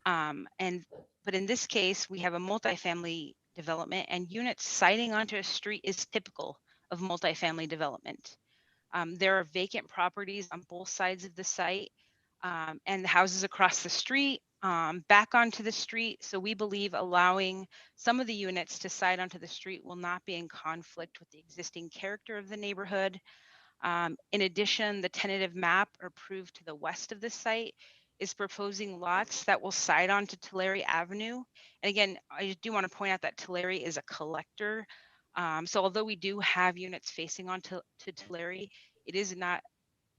But in this case, we have a multifamily development, and units siding onto a street is typical of multifamily development. There are vacant properties on both sides of the site, and the houses across the street back onto the street. So we believe allowing some of the units to side onto the street will not be in conflict with the existing character of the neighborhood. In addition, the tentative map approved to the west of the site is proposing lots that will side onto Tulare Avenue. And again, I do want to point out that Tulare is a collector. So although we do have units facing onto Tulare, it is not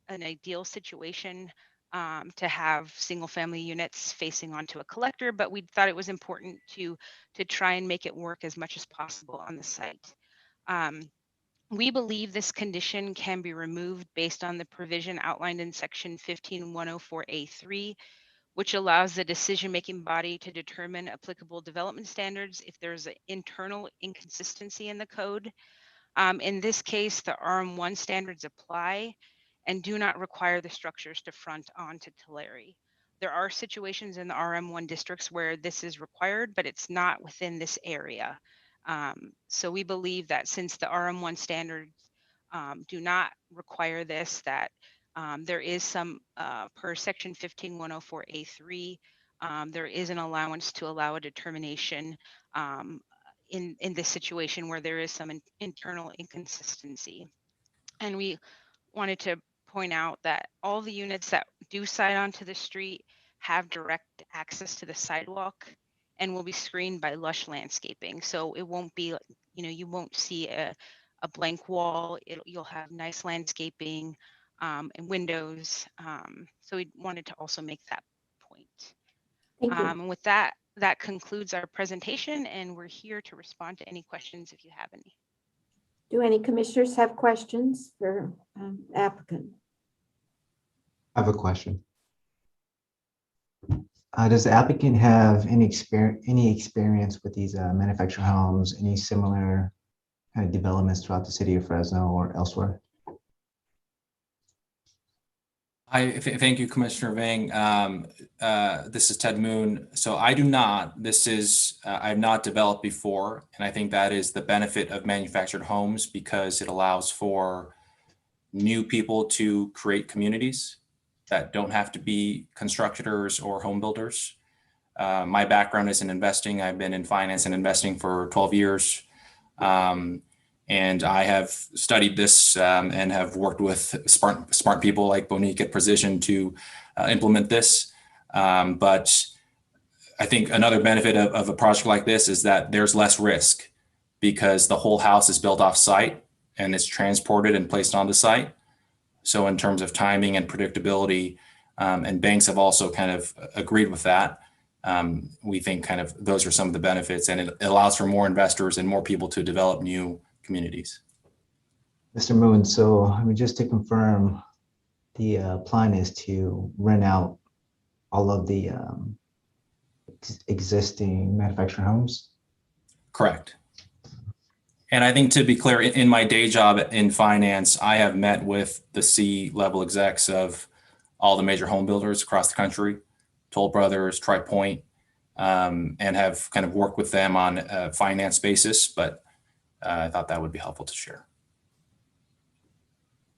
an ideal situation to have single family units facing onto a collector, but we thought it was important to try and make it work as much as possible on the site. We believe this condition can be removed based on the provision outlined in section 15104A3, which allows the decision-making body to determine applicable development standards if there's an internal inconsistency in the code. In this case, the RM1 standards apply and do not require the structures to front onto Tulare. There are situations in the RM1 districts where this is required, but it's not within this area. So we believe that since the RM1 standards do not require this, that there is some per section 15104A3 there is an allowance to allow a determination in this situation where there is some internal inconsistency. And we wanted to point out that all the units that do side onto the street have direct access to the sidewalk and will be screened by lush landscaping. So it won't be, you won't see a blank wall. You'll have nice landscaping and windows. So we wanted to also make that point. Thank you. And with that, that concludes our presentation, and we're here to respond to any questions if you have any. Do any commissioners have questions for applicant? I have a question. Does the applicant have any experience with these manufactured homes, any similar kind of developments throughout the city of Fresno or elsewhere? Thank you, Commissioner Vang. This is Ted Moon. So I do not. I've not developed before, and I think that is the benefit of manufactured homes because it allows for new people to create communities that don't have to be constructors or home builders. My background is in investing. I've been in finance and investing for 12 years. And I have studied this and have worked with smart people like Monique at Precision to implement this. But I think another benefit of a project like this is that there's less risk because the whole house is built off site and it's transported and placed on the site. So in terms of timing and predictability, and banks have also kind of agreed with that. We think kind of those are some of the benefits, and it allows for more investors and more people to develop new communities. Mr. Moon, so I mean, just to confirm, the plan is to rent out all of the existing manufactured homes? Correct. And I think to be clear, in my day job in finance, I have met with the C-level execs of all the major home builders across the country, Toll Brothers, Tri Pointe, and have kind of worked with them on a finance basis, but I thought that would be helpful to share.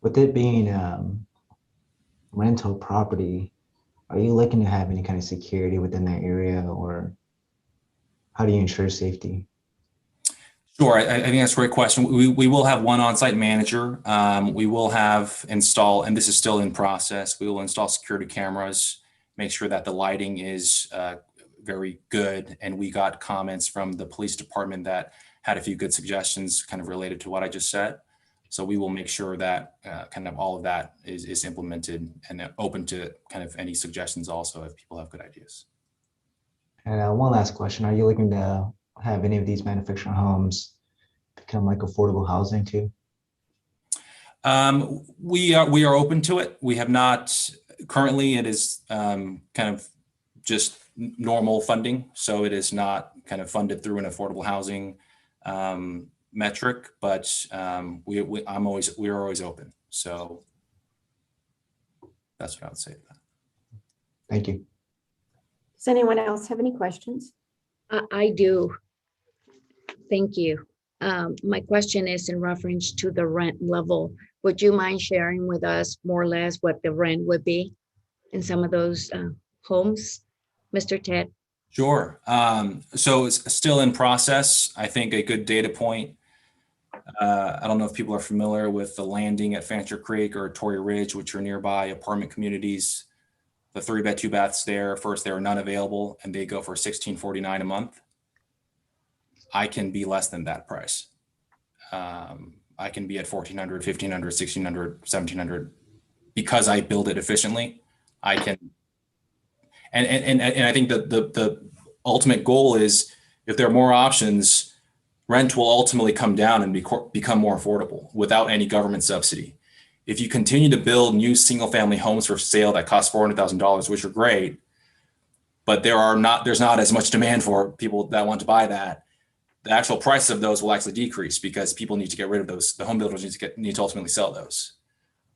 With it being rental property, are you looking to have any kind of security within that area, or how do you ensure safety? Sure, I think that's a great question. We will have one on-site manager. We will have install, and this is still in process, we will install security cameras, make sure that the lighting is very good. And we got comments from the police department that had a few good suggestions kind of related to what I just said. So we will make sure that kind of all of that is implemented and open to kind of any suggestions also if people have good ideas. And one last question, are you looking to have any of these manufactured homes become like affordable housing too? We are open to it. We have not, currently it is kind of just normal funding. So it is not kind of funded through an affordable housing metric, but we are always open. So that's what I would say to that. Thank you. Does anyone else have any questions? I do. Thank you. My question is in reference to the rent level. Would you mind sharing with us more or less what the rent would be in some of those homes, Mr. Ted? Sure. So it's still in process. I think a good data point. I don't know if people are familiar with the Landing at Fancher Creek or Torrey Ridge, which are nearby apartment communities. The 3-bed, 2-baths there, first there are none available and they go for $1,649 a month. I can be less than that price. I can be at $1,400, $1,500, $1,600, $1,700 because I build it efficiently. I can, and I think that the ultimate goal is if there are more options, rent will ultimately come down and become more affordable without any government subsidy. If you continue to build new single-family homes for sale that cost $400,000, which are great, but there's not as much demand for people that want to buy that, the actual price of those will actually decrease because people need to get rid of those. The home builders need to ultimately sell those.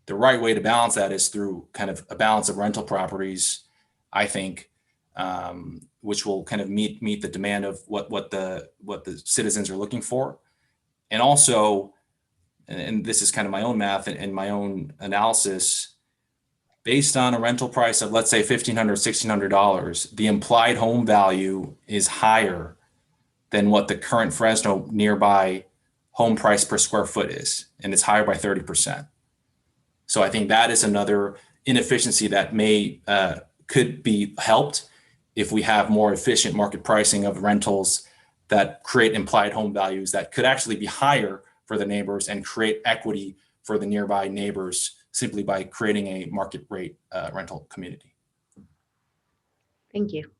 The right way to balance that is through kind of a balance of rental properties, I think, which will kind of meet the demand of what the citizens are looking for. And also, and this is kind of my own math and my own analysis, based on a rental price of, let's say, $1,500, $1,600, the implied home value is higher than what the current Fresno nearby home price per square foot is, and it's higher by 30%. So I think that is another inefficiency that could be helped if we have more efficient market pricing of rentals that create implied home values that could actually be higher for the neighbors and create equity for the nearby neighbors simply by creating a market rate rental community. Thank you.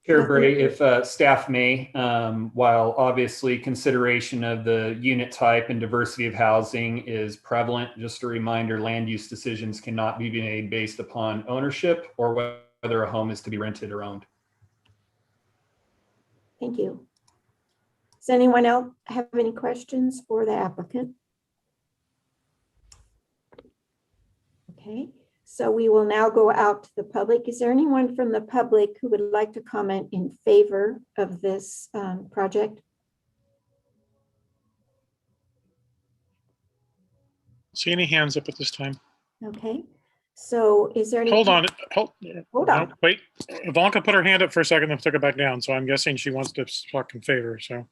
Chair Bray, if staff may, while obviously consideration of the unit type and diversity of housing is prevalent, just a reminder, land use decisions cannot be made based upon ownership or whether a home is to be rented or owned. Thank you. Does anyone else have any questions for the applicant? Okay, so we will now go out to the public. Is there anyone from the public who would like to comment in favor of this project? See any hands up at this time? Okay, so is there any? Hold on. Hold on. No, wait. Ivanka put her hand up for a second and took it back down. So I'm guessing she wants to talk in favor. So.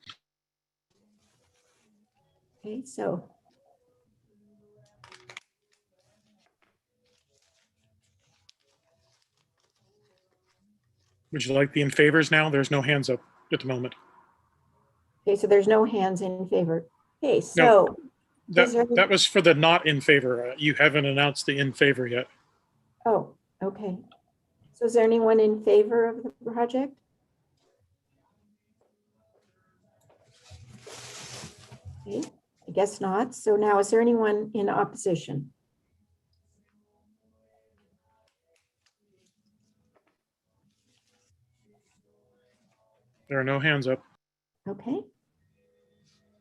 Okay, so. Would you like the in favors now? There's no hands up at the moment. Okay, so there's no hands in favor. Okay, so. No, that was for the not in favor. You haven't announced the in favor yet. Oh, okay. So is there anyone in favor of the project? Okay, I guess not. So now is there anyone in opposition? There are no hands up. Okay.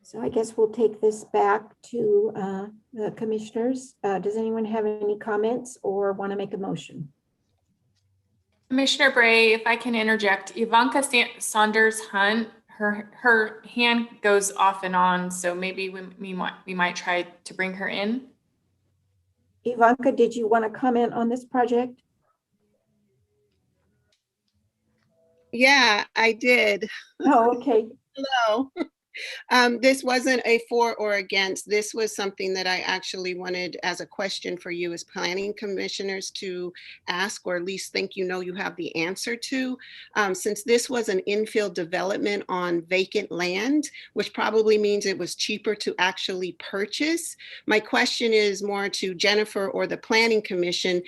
So I guess we'll take this back to the commissioners. Does anyone have any comments or want to make a motion? Commissioner Bray, if I can interject, Ivanka Saunders Hunt, her hand goes off and on, so maybe we might try to bring her in. Ivanka, did you want to comment on this project? Yeah, I did. Oh, okay. Hello. This wasn't a for or against. This was something that I actually wanted as a question for you as planning commissioners to ask, or at least think you have the answer to. Since this was an infill development on vacant land, which probably means it was cheaper to actually purchase. My question is more to Jennifer or the Planning Commission.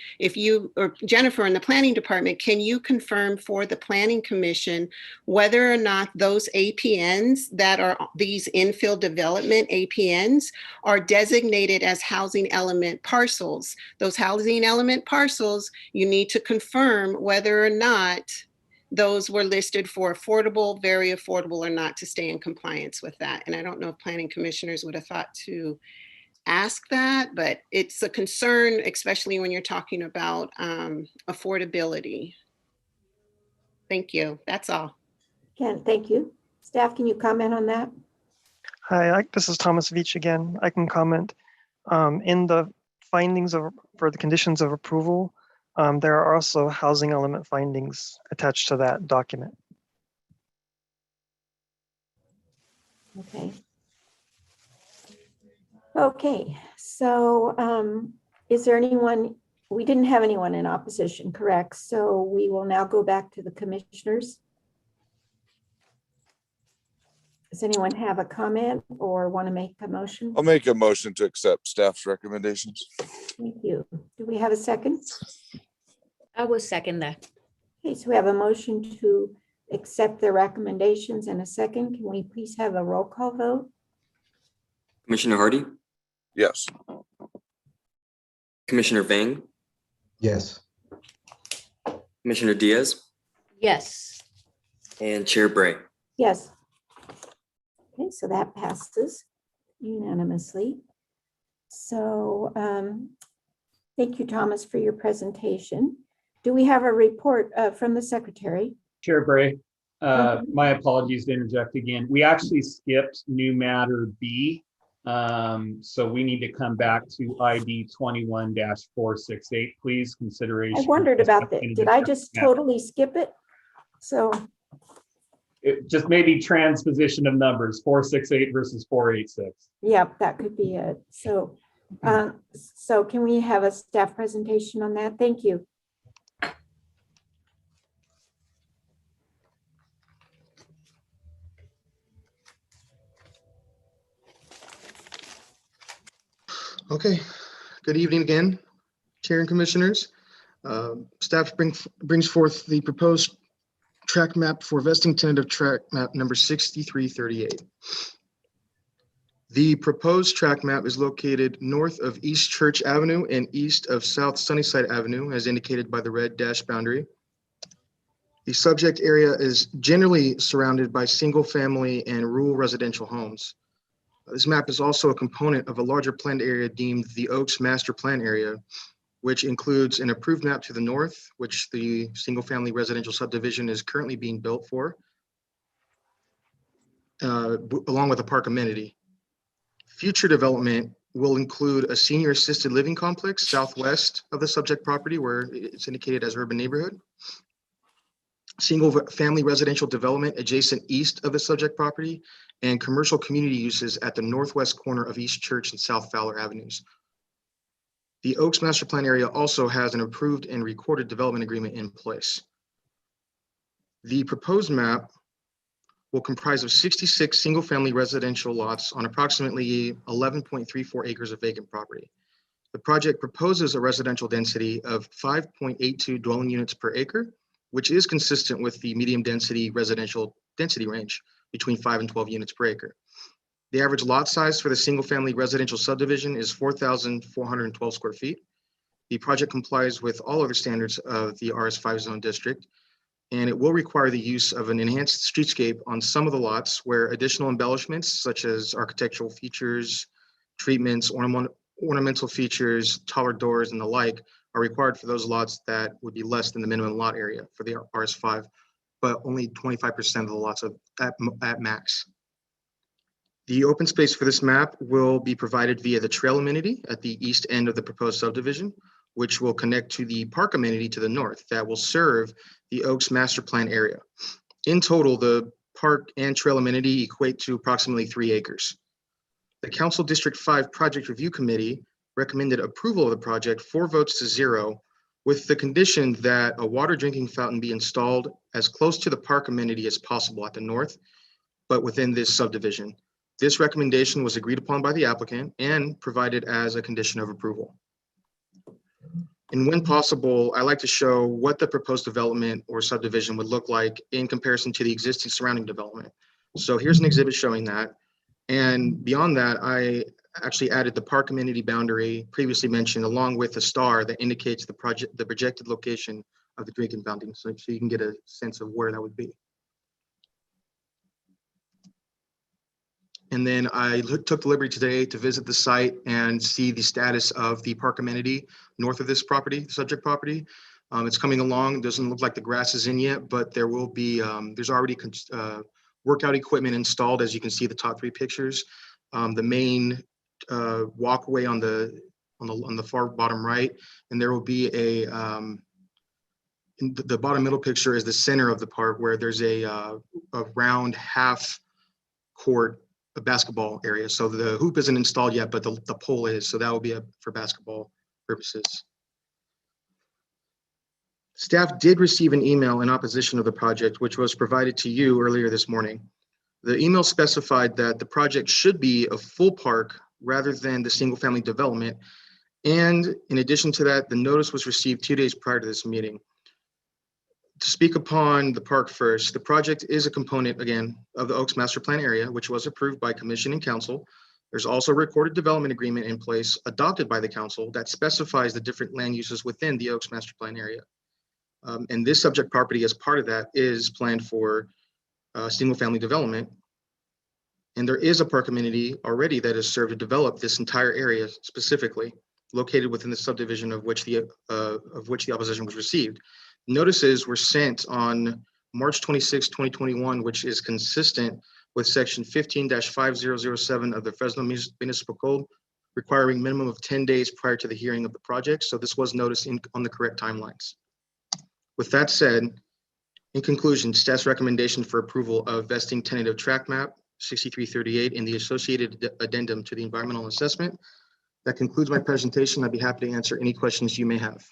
Or Jennifer in the Planning Department, can you confirm for the Planning Commission whether or not those APNs that are these infill development APNs are designated as housing element parcels? Those housing element parcels, you need to confirm whether or not those were listed for affordable, very affordable, or not, to stay in compliance with that. And I don't know if planning commissioners would have thought to ask that, but it's a concern, especially when you're talking about affordability. Thank you. That's all. Ken, thank you. Staff, can you comment on that? Hi, this is Thomas Veach again. I can comment. In the findings for the conditions of approval, there are also housing element findings attached to that document. Okay. Okay, so is there anyone, we didn't have anyone in opposition, correct? So we will now go back to the commissioners. Does anyone have a comment or want to make a motion? I'll make a motion to accept staff's recommendations. Thank you. Do we have a second? I will second that. Okay, so we have a motion to accept the recommendations and a second. Can we please have a roll call vote? Commissioner Hardy, Yes. Commissioner Vang, Yes. Commissioner Diaz, Yes. and Chair Bray. Yes. Okay, so that passes unanimously. So thank you, Thomas, for your presentation. Do we have a report from the secretary? Chair Bray, my apologies to interject again. We actually skipped new matter B. So we need to come back to ID 21-468, please. Consideration. I wondered about that. Did I just Yeah. totally skip it? So, It just maybe transposition of numbers, 468 versus 486. yeah, that could be it. So, so can we have a staff presentation on that? Thank you. Okay, good evening again, Chair and Commissioners. Staff brings forth the proposed track map for vesting tentative track map number 6338. The proposed track map is located north of East Church Avenue and east of South Sunnyside Avenue, as indicated by the red dash boundary. The subject area is generally surrounded by single-family and rural residential homes. This map is also a component of a larger planned area deemed the Oaks Master Plan Area, which includes an approved map to the north, which the single-family residential subdivision is currently being built for, along with a park amenity. Future development will include a senior assisted living complex southwest of the subject property where it's indicated as urban neighborhood. Single-family residential development adjacent east of the subject property, and commercial community uses at the northwest corner of East Church and South Fowler Avenues. The Oaks Master Plan Area also has an approved and recorded development agreement in place. The proposed map will comprise of 66 single-family residential lots on approximately 11.34 acres of vacant property. The project proposes a residential density of 5.82 dwelling units per acre, which is consistent with the medium density residential density range between 5 and 12 units per acre. The average lot size for the single family residential subdivision is 4,412 square feet. The project complies with all other standards of the RS5 zone district, and it will require the use of an enhanced streetscape on some of the lots where additional embellishments such as architectural features, treatments, ornamental features, taller doors, and the like are required for those lots that would be less than the minimum lot area for the RS5, but only 25% of the lots at max. The open space for this map will be provided via the trail amenity at the east end of the proposed subdivision, which will connect to the park amenity to the north that will serve the Oaks Master Plan area. In total, the park and trail amenity equate to approximately 3 acres. The Council District 5 Project Review Committee recommended approval of the project 4 votes to 0, with the condition that a water drinking fountain be installed as close to the park amenity as possible at the north, but within this subdivision. This recommendation was agreed upon by the applicant and provided as a condition of approval. And when possible, I like to show what the proposed development or subdivision would look like in comparison to the existing surrounding development. So here's an exhibit showing that. And beyond that, I actually added the park amenity boundary previously mentioned, along with a star that indicates the projected location of the drinking fountain, so you can get a sense of where that would be. And then I took the liberty today to visit the site and see the status of the park amenity north of this property, subject property. It's coming along. It doesn't look like the grass is in yet, but there will be, there's already workout equipment installed, as you can see the top 3 pictures. The main walkway on the far bottom right, and there will be a, in the bottom middle picture is the center of the park where there's a round half court basketball area. So the hoop isn't installed yet, but the pole is. So that will be for basketball purposes. Staff did receive an email in opposition of the project, which was provided to you earlier this morning. The email specified that the project should be a full park rather than the single family development. And in addition to that, the notice was received 2 days prior to this meeting. To speak upon the park first, the project is a component, again, of the Oaks Master Plan area, which was approved by Commission and Council. There's also a recorded development agreement in place adopted by the Council that specifies the different land uses within the Oaks Master Plan area. And this subject property as part of that is planned for single family development. And there is a park amenity already that is served to develop this entire area specifically, located within the subdivision of which the opposition was received. Notices were sent on March 26, 2021, which is consistent with section 15-5007 of the Fresno Municipal Code, requiring minimum of 10 days prior to the hearing of the project. So this was noticed on the correct timelines. With that said, in conclusion, staff's recommendation for approval of vesting tentative track map 6338 and the associated addendum to the environmental assessment. That concludes my presentation. I'd be happy to answer any questions you may have.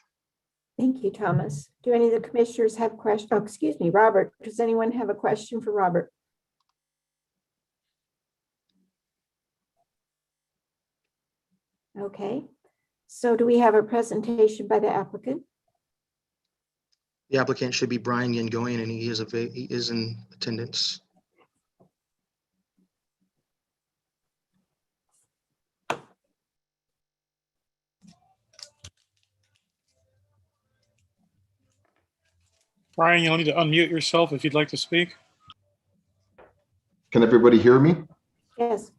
Thank you, Thomas. Do any of the commissioners have questions? Oh, excuse me, Robert. Does anyone have a question for Robert? Okay. So do we have a presentation by the applicant? The applicant should be Brian Yangoyan, and he is in attendance. Brian, you'll need to unmute yourself if you'd like to speak. Can everybody hear me? Yes.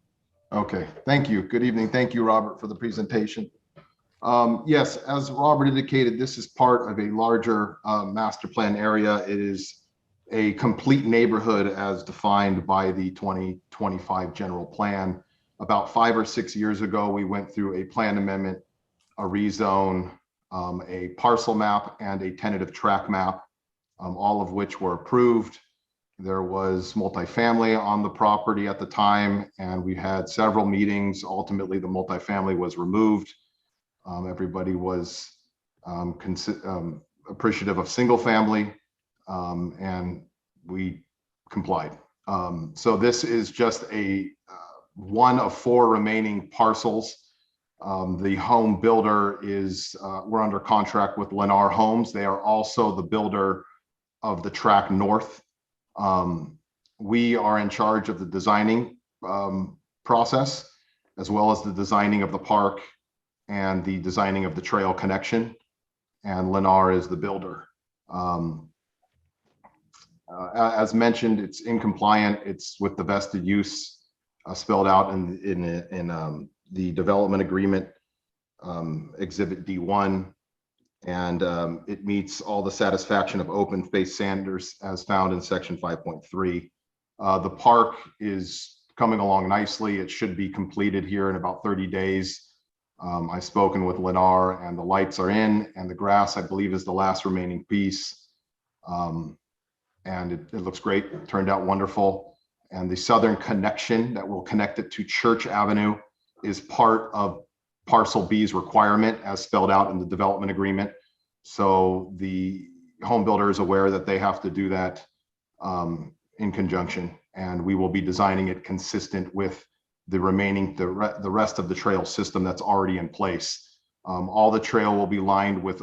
Okay, thank you. Good evening. Thank you, Robert, for the presentation. Yes, as Robert indicated, this is part of a larger master plan area. It is a complete neighborhood as defined by the 2025 general plan. About 5 or 6 years ago, we went through a plan amendment, a rezone, a parcel map, and a tentative track map, all of which were approved. There was multifamily on the property at the time, and we had several meetings. Ultimately, the multifamily was removed. Everybody was appreciative of single family, and we complied. So this is just a one of 4 remaining parcels. The home builder is, we're under contract with Lennar Homes. They are also the builder of the track north. We are in charge of the designing process, as well as the designing of the park and the designing of the trail connection, and Lennar is the builder. As mentioned, it's in compliant. It's with the vested use spelled out in the development agreement, Exhibit D1, and it meets all the satisfaction of open space standards as found in Section 5.3. The park is coming along nicely. It should be completed here in about 30 days. I've spoken with Lennar, and the lights are in, and the grass, I believe, is the last remaining piece. And it looks great. It turned out wonderful. And the southern connection that will connect it to Church Avenue is part of Parcel B's requirement as spelled out in the development agreement. So the home builder is aware that they have to do that in conjunction, and we will be designing it consistent with the remaining, the rest of the trail system that's already in place. All the trail will be lined with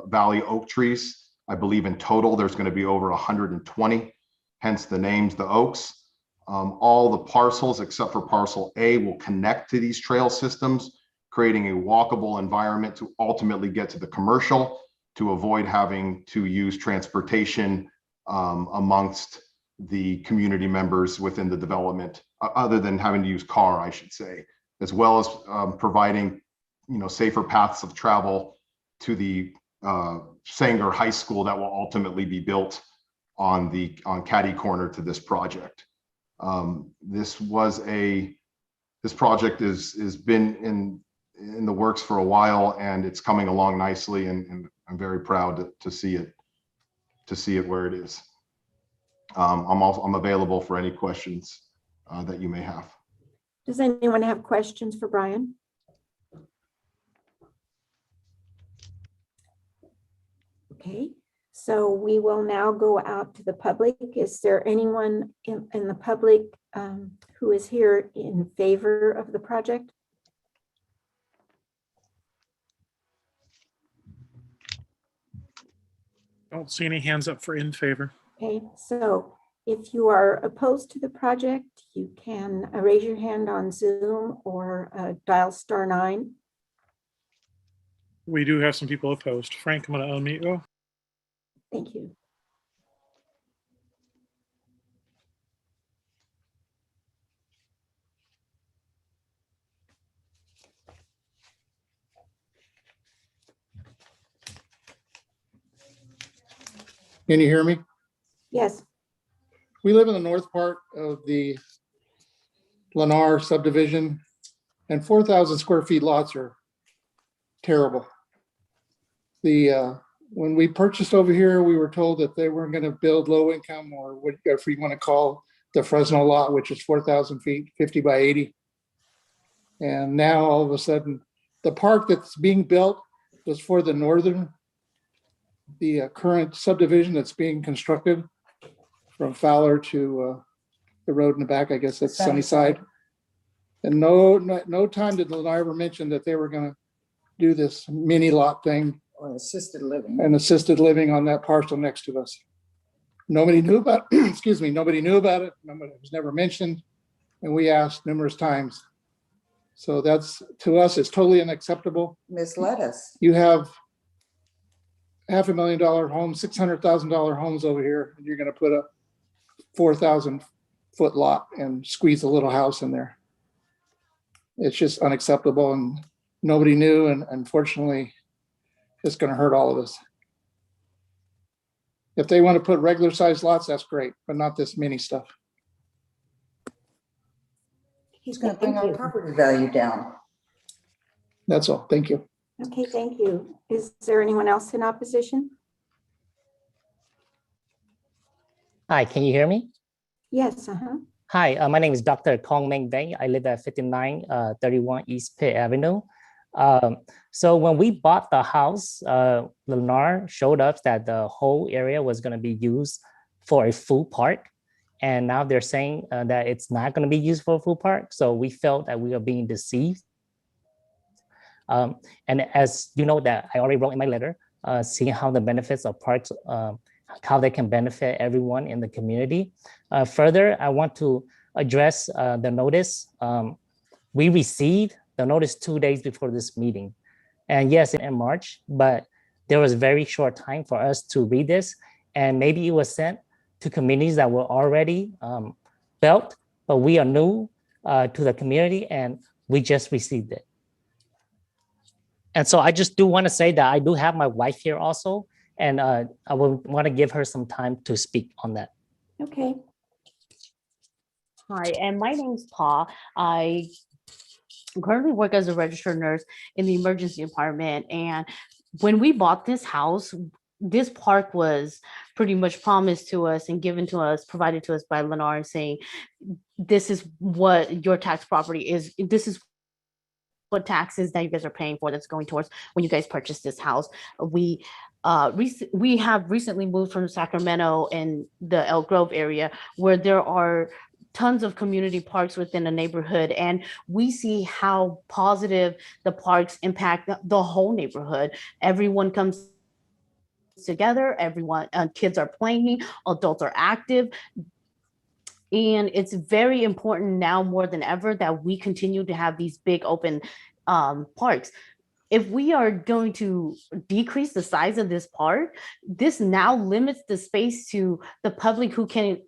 valley oak trees. I believe in total, there's going to be over 120, hence the names, the oaks. All the parcels except for parcel A will connect to these trail systems, creating a walkable environment to ultimately get to the commercial, to avoid having to use transportation amongst the community members within the development, other than having to use car, I should say, as well as providing, safer paths of travel to the Sanger High School that will ultimately be built on Caddy Corner to this project. This project is been in the works for a while, and it's coming along nicely, and I'm very proud to see it where it is. I'm available for any questions that you may have. Does anyone have questions for Brian? Okay, so we will now go out to the public. Is there anyone in the public who is here in favor of the project? Don't see any hands up for in favor. Okay, so if you are opposed to the project, you can raise your hand on Zoom or dial *9. We do have some people opposed. Frank, I'm going to unmute you. Thank you. Can you hear me? Yes. We live in the north part of the Lennar subdivision, and 4,000 square feet lots are terrible. When we purchased over here, we were told that they weren't going to build low income, or what if you want to call the Fresno lot, which is 4,000 feet, 50 by 80. And now all of a sudden, the park that's being built was for the current subdivision that's being constructed from Fowler to the road in the back. I guess that's Sunnyside. And no time did Lennar ever mention that they were going to do this mini lot thing. Or assisted living. And assisted living on that parcel next to us. Nobody knew about, excuse me, nobody knew about it. Nobody, it was never mentioned. And we asked numerous times. So that's, to us, it's totally unacceptable. Misled us. You have $500,000 homes, $600,000 homes over here, and you're going to put a 4,000 foot lot and squeeze a little house in there. It's just unacceptable, and nobody knew, and unfortunately, it's going to hurt all of us. If they want to put regular sized lots, that's great, but not this mini stuff. He's going to bring our property value down. That's all. Thank you. Okay, thank you. Is there anyone else in opposition? Hi, can you hear me? Yes. Hi, my name is Dr. Kong Meng Beng. I live at 5931 East Pitt Avenue. So when we bought the house, Lennar showed us that the whole area was going to be used for a food park. And now they're saying that it's not going to be used for a food park. So we felt that we were being deceived. And as you know, that I already wrote in my letter, seeing how the benefits of parks, how they can benefit everyone in the community. Further, I want to address the notice. We received the notice 2 days before this meeting. And yes, in March, but there was very short time for us to read this. And maybe it was sent to communities that were already built, but we are new to the community and we just received it. And so I just do want to say that I do have my wife here also, and I will want to give her some time to speak on that. Okay. Hi, and my name's Paul. I currently work as a registered nurse in the emergency department. And when we bought this house, this park was pretty much promised to us and given to us, provided to us by Lennar, saying, this is what your tax property is. This is what taxes that you guys are paying for that's going towards when you guys purchased this house. We have recently moved from Sacramento and the Elk Grove area, where there are tons of community parks within a neighborhood, and we see how positive the parks impact the whole neighborhood. Everyone comes together, everyone, kids are playing, adults are active. And it's very important now more than ever that we continue to have these big open parks. If we are going to decrease the size of this park, this now limits the space to the public who can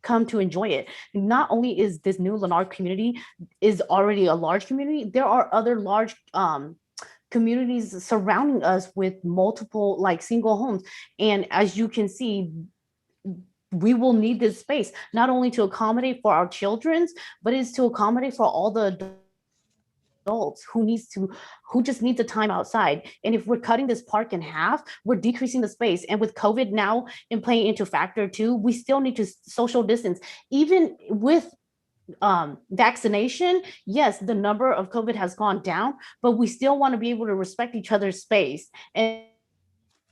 come to enjoy it. Not only is this new Lennar community is already a large community, there are other large communities surrounding us with multiple like single homes. And as you can see, we will need this space, not only to accommodate for our children's, but it's to accommodate for all the adults who just need the time outside. And if we're cutting this park in half, we're decreasing the space. And with COVID now in playing into factor too, we still need to social distance. Even with vaccination, yes, the number of COVID has gone down, but we still want to be able to respect each other's space.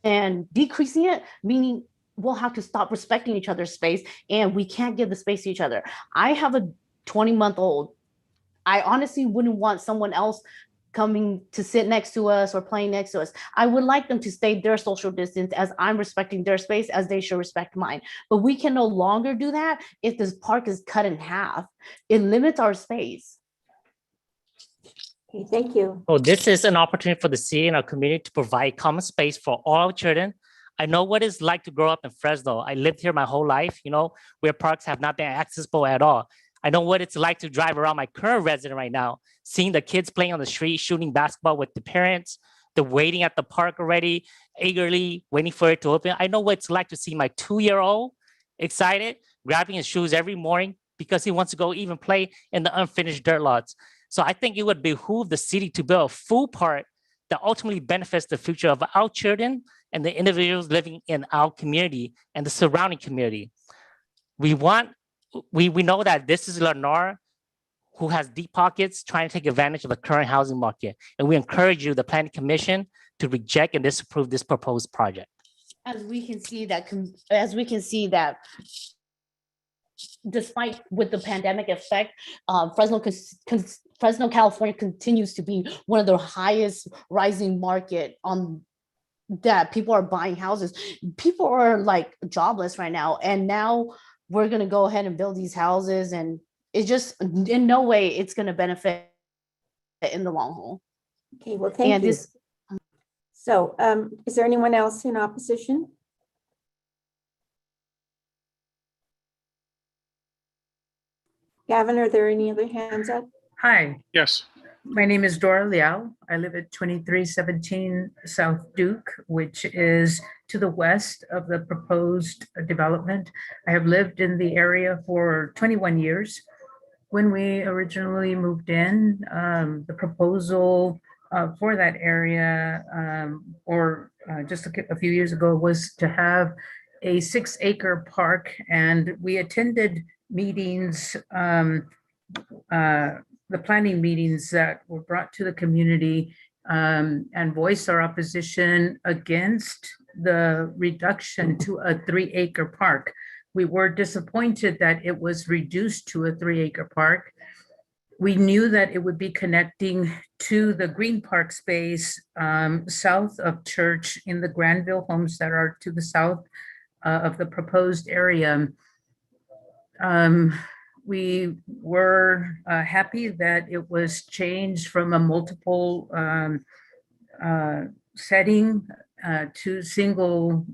And decreasing it, meaning we'll have to stop respecting each other's space, and we can't give the space to each other. I have a 20-month-old. I honestly wouldn't want someone else coming to sit next to us or playing next to us. I would like them to stay their social distance as I'm respecting their space, as they should respect mine. But we can no longer do that if this park is cut in half. It limits our space. Okay, thank you. So this is an opportunity for the city and our community to provide common space for all our children. I know what it's like to grow up in Fresno. I lived here my whole life, where parks have not been accessible at all. I know what it's like to drive around my current residence right now, seeing the kids playing on the street, shooting basketball with the parents, the waiting at the park already, eagerly waiting for it to open. I know what it's like to see my 2-year-old excited, grabbing his shoes every morning, because he wants to go even play in the unfinished dirt lots. So I think it would behoove the city to build a full park that ultimately benefits the future of our children and the individuals living in our community and the surrounding community. We know that this is Lenore who has deep pockets trying to take advantage of the current housing market. And we encourage you, the Planning Commission, to reject and disapprove this proposed project. As we can see that, despite with the pandemic effect, Fresno, California continues to be one of the highest rising market on that people are buying houses. People are like jobless right now. And now we're going to go ahead and build these houses. And it's just in no way it's going to benefit in the long haul. Okay, well, thank you. So is there anyone else in opposition? Gavin, are there any other hands up? Hi. Yes. My name is Dora Liao. I live at 2317 South Duke, which is to the west of the proposed development. I have lived in the area for 21 years. When we originally moved in, the proposal for that area, just a few years ago, was to have a 6-acre park, and we attended meetings, the planning meetings that were brought to the community, and voiced our opposition against the reduction to a 3-acre park. We were disappointed that it was reduced to a 3-acre park. We knew that it would be connecting to the Green Park space south of Church in the Granville homes that are to the south of the proposed area. We were happy that it was changed from a multiple setting to single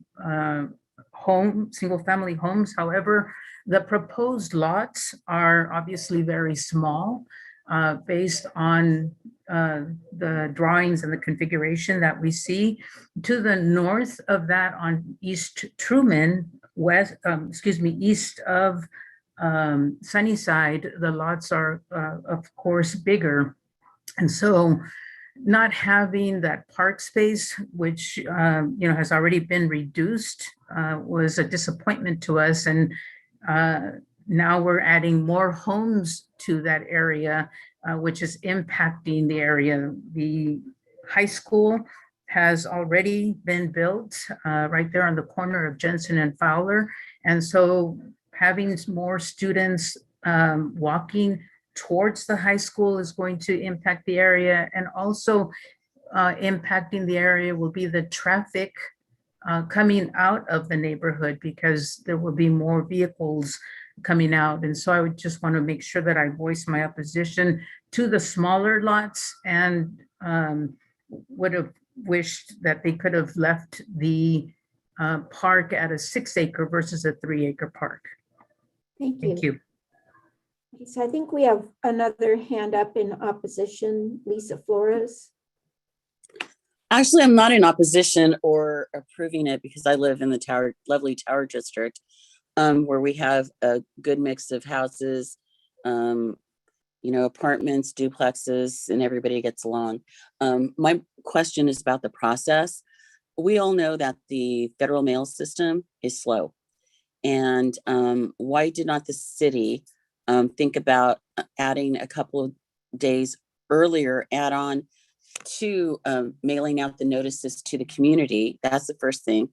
family homes. However, the proposed lots are obviously very small based on the drawings and the configuration that we see. To the north of that on East Truman, east of Sunnyside, the lots are of course bigger. And so not having that park space, which has already been reduced, was a disappointment to us. And now we're adding more homes to that area, which is impacting the area. The high school has already been built right there on the corner of Jensen and Fowler. And so having more students walking towards the high school is going to impact the area, and also impacting the area will be the traffic coming out of the neighborhood, because there will be more vehicles coming out. And so I would just want to make sure that I voice my opposition to the smaller lots, and would have wished that they could have left the park at a 6-acre versus a 3-acre park. Thank you. Okay, so I think we have another hand up in opposition, Lisa Flores. Actually, I'm not in opposition or approving it, because I live in the lovely Tower District, where we have a good mix of houses, apartments, duplexes, and everybody gets along. My question is about the process. We all know that the federal mail system is slow. And why did not the city think about adding a couple of days earlier add-on to mailing out the notices to the community? That's the first thing.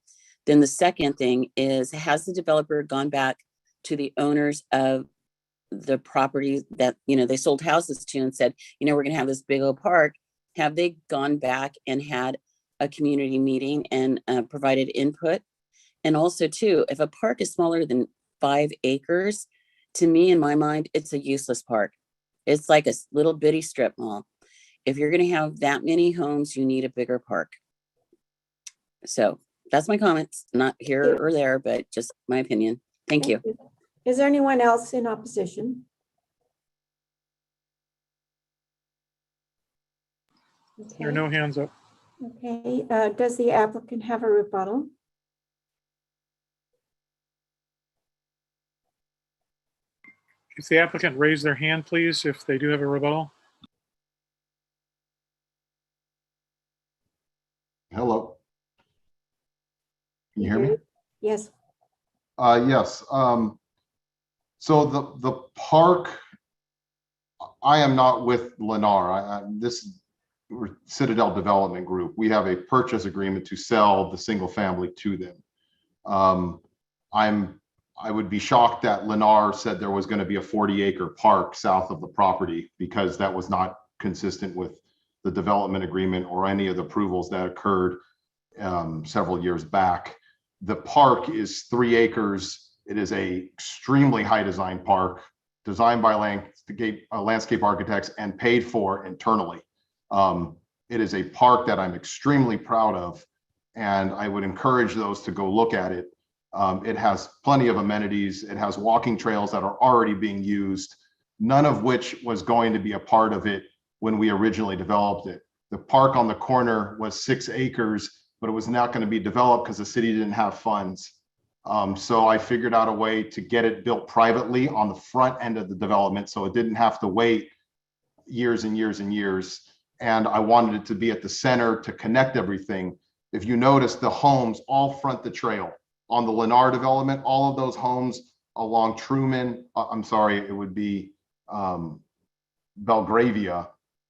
Then the second thing is, has the developer gone back to the owners of the property that they sold houses to and said, we're going to have this big old park? Have they gone back and had a community meeting and provided input? And also too, if a park is smaller than 5 acres, to me, in my mind, it's a useless park. It's like a little bitty strip mall. If you're going to have that many homes, you need a bigger park. So that's my comments, not here or there, but just my opinion. Thank you. Is there anyone else in opposition? Okay. There are no hands up. Okay, does the applicant have a rebuttal? If the applicant raise their hand, please, if they do have a rebuttal. Hello. Can you hear me? Yes. Yes. So the park, I am not with Lennar. This Citadel Development Group. We have a purchase agreement to sell the single family to them. I would be shocked that Lennar said there was going to be a 40-acre park south of the property, because that was not consistent with the development agreement or any of the approvals that occurred several years back. The park is 3 acres. It is a extremely high design park, designed by landscape architects and paid for internally. It is a park that I'm extremely proud of, and I would encourage those to go look at it. It has plenty of amenities. It has walking trails that are already being used, none of which was going to be a part of it when we originally developed it. The park on the corner was 6 acres, but it was not going to be developed because the city didn't have funds. So I figured out a way to get it built privately on the front end of the development, so it didn't have to wait years and years and years. And I wanted it to be at the center to connect everything. If you notice, the homes all front the trail. On the Lennar development, all of those homes along Truman, I'm sorry, it would be Belgravia,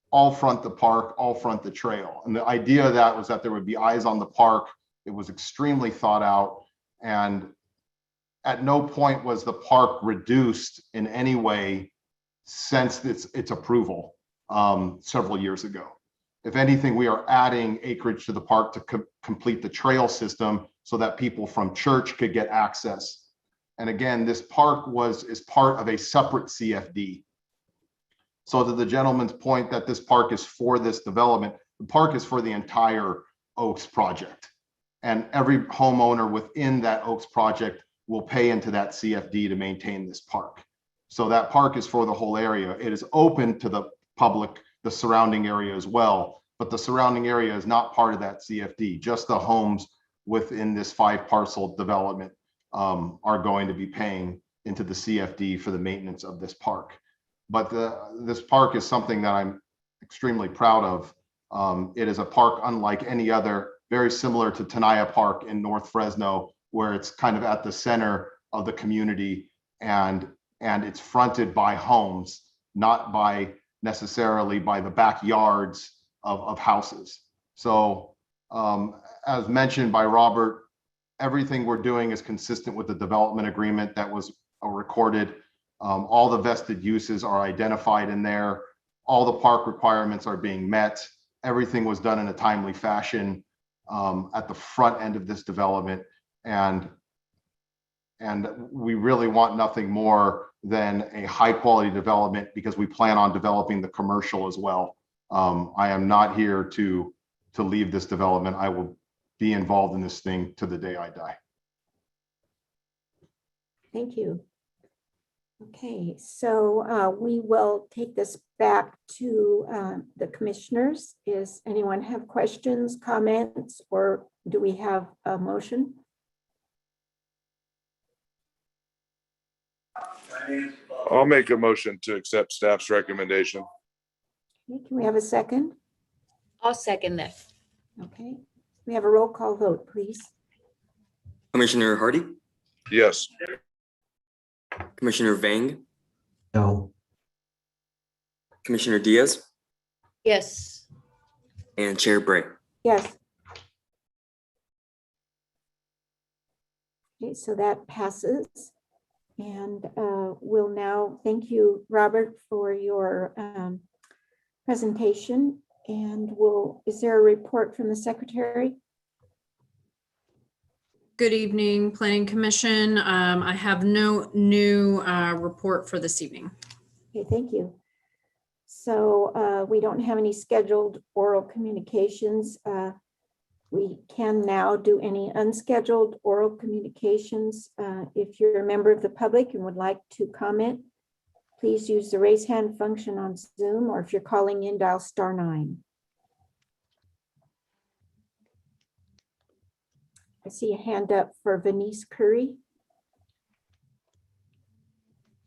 all front the park, all front the trail. And the idea of that was that there would be eyes on the park. It was extremely thought out. And at no point was the park reduced in any way since its approval several years ago. If anything, we are adding acreage to the park to complete the trail system so that people from church could get access. And again, this park is part of a separate CFD. So to the gentleman's point that this park is for this development, the park is for the entire Oaks project. And every homeowner within that Oaks project will pay into that CFD to maintain this park. So that park is for the whole area. It is open to the public, the surrounding area as well, but the surrounding area is not part of that CFD. Just the homes within this 5-parcel development are going to be paying into the CFD for the maintenance of this park. But this park is something that I'm extremely proud of. It is a park unlike any other, very similar to Tenaya Park in North Fresno, where it's kind of at the center of the community, and it's fronted by homes, not by necessarily by the backyards of houses. So as mentioned by Robert, everything we're doing is consistent with the development agreement that was recorded. All the vested uses are identified in there. All the park requirements are being met. Everything was done in a timely fashion at the front end of this development. And we really want nothing more than a high quality development, because we plan on developing the commercial as well. I am not here to leave this development. I will be involved in this thing to the day I die. Thank you. Okay, so we will take this back to the commissioners. Does anyone have questions, comments, or do we have a motion? I'll make a motion to accept staff's recommendation. Okay, can we have a second? I'll second that. Okay, we have a roll call vote, please. Commissioner Hardy, Yes. Commissioner Vang, No. Commissioner Diaz, Yes. and Chair Bray. Yes. Okay, so that passes. And we'll now thank you, Robert, for your presentation. And is there a report from the secretary? Good evening, Planning Commission. I have no new report for this evening. Okay, thank you. So we don't have any scheduled oral communications. We can now do any unscheduled oral communications. If you're a member of the public and would like to comment, please use the raise hand function on Zoom, or if you're calling in, dial *9. I see a hand up for Venice Curry.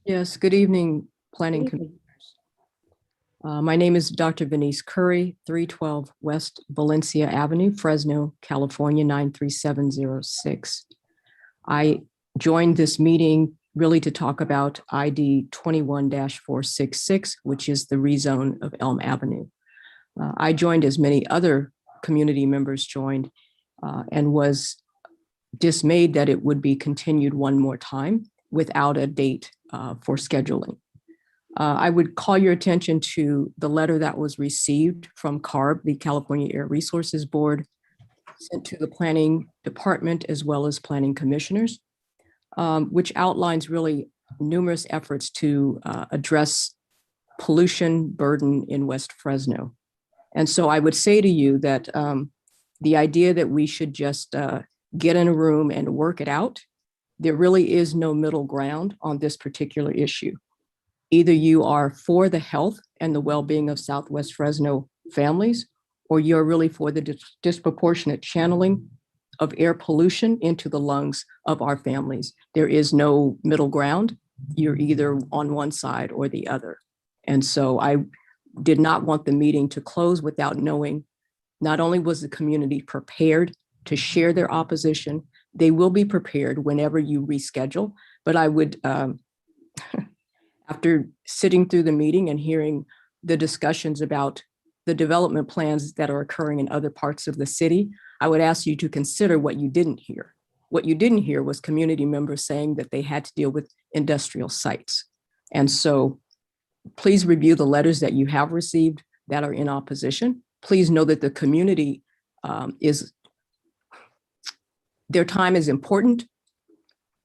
Yes, good evening, Planning Commissioners. My name is Dr. Venice Curry, 312 West Valencia Avenue, Fresno, California, 93706. I joined this meeting really to talk about ID 21-466, which is the rezone of Elm Avenue. I joined, as many other community members joined, and was dismayed that it would be continued one more time without a date for scheduling. I would call your attention to the letter that was received from CARB, the California Air Resources Board, sent to the Planning Department as well as Planning Commissioners, which outlines really numerous efforts to address pollution burden in West Fresno. And so I would say to you that the idea that we should just get in a room and work it out, there really is no middle ground on this particular issue. Either you are for the health and the well-being of Southwest Fresno families, or you're really for the disproportionate channeling of air pollution into the lungs of our families. There is no middle ground. You're either on one side or the other. And so I did not want the meeting to close without knowing not only was the community prepared to share their opposition, they will be prepared whenever you reschedule. But I would, after sitting through the meeting and hearing the discussions about the development plans that are occurring in other parts of the city, I would ask you to consider what you didn't hear. What you didn't hear was community members saying that they had to deal with industrial sites. And so please review the letters that you have received that are in opposition. Please know that the community their time is important.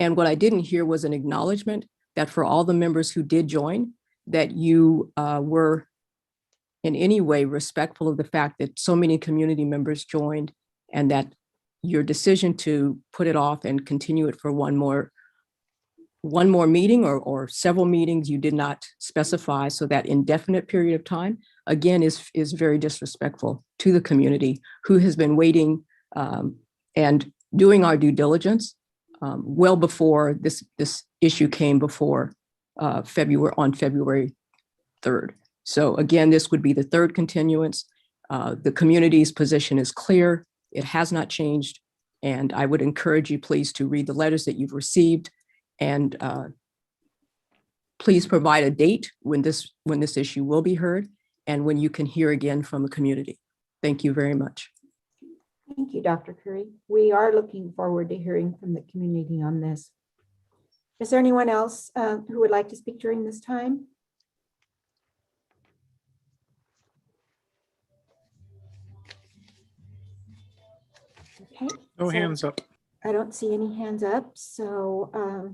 And what I didn't hear was an acknowledgement that for all the members who did join, that you were in any way respectful of the fact that so many community members joined, and that your decision to put it off and continue it for one more meeting or several meetings you did not specify, so that indefinite period of time, again, is very disrespectful to the community who has been waiting and doing our due diligence well before this issue came before on February 3rd. So again, this would be the third continuance. The community's position is clear. It has not changed. And I would encourage you, please, to read the letters that you've received, and please provide a date when this issue will be heard and when you can hear again from the community. Thank you very much. Thank you, Dr. Curry. We are looking forward to hearing from the community on this. Is there anyone else who would like to speak during this time? Okay. No hands up. I don't see any hands up, so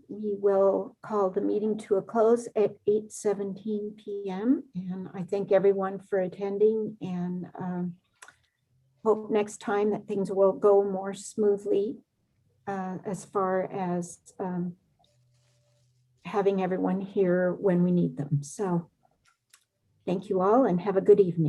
we will call the meeting to a close at 8:17 p.m. And I thank everyone for attending, and hope next time that things will go more smoothly as far as having everyone here when we need them. So thank you all and have a good evening.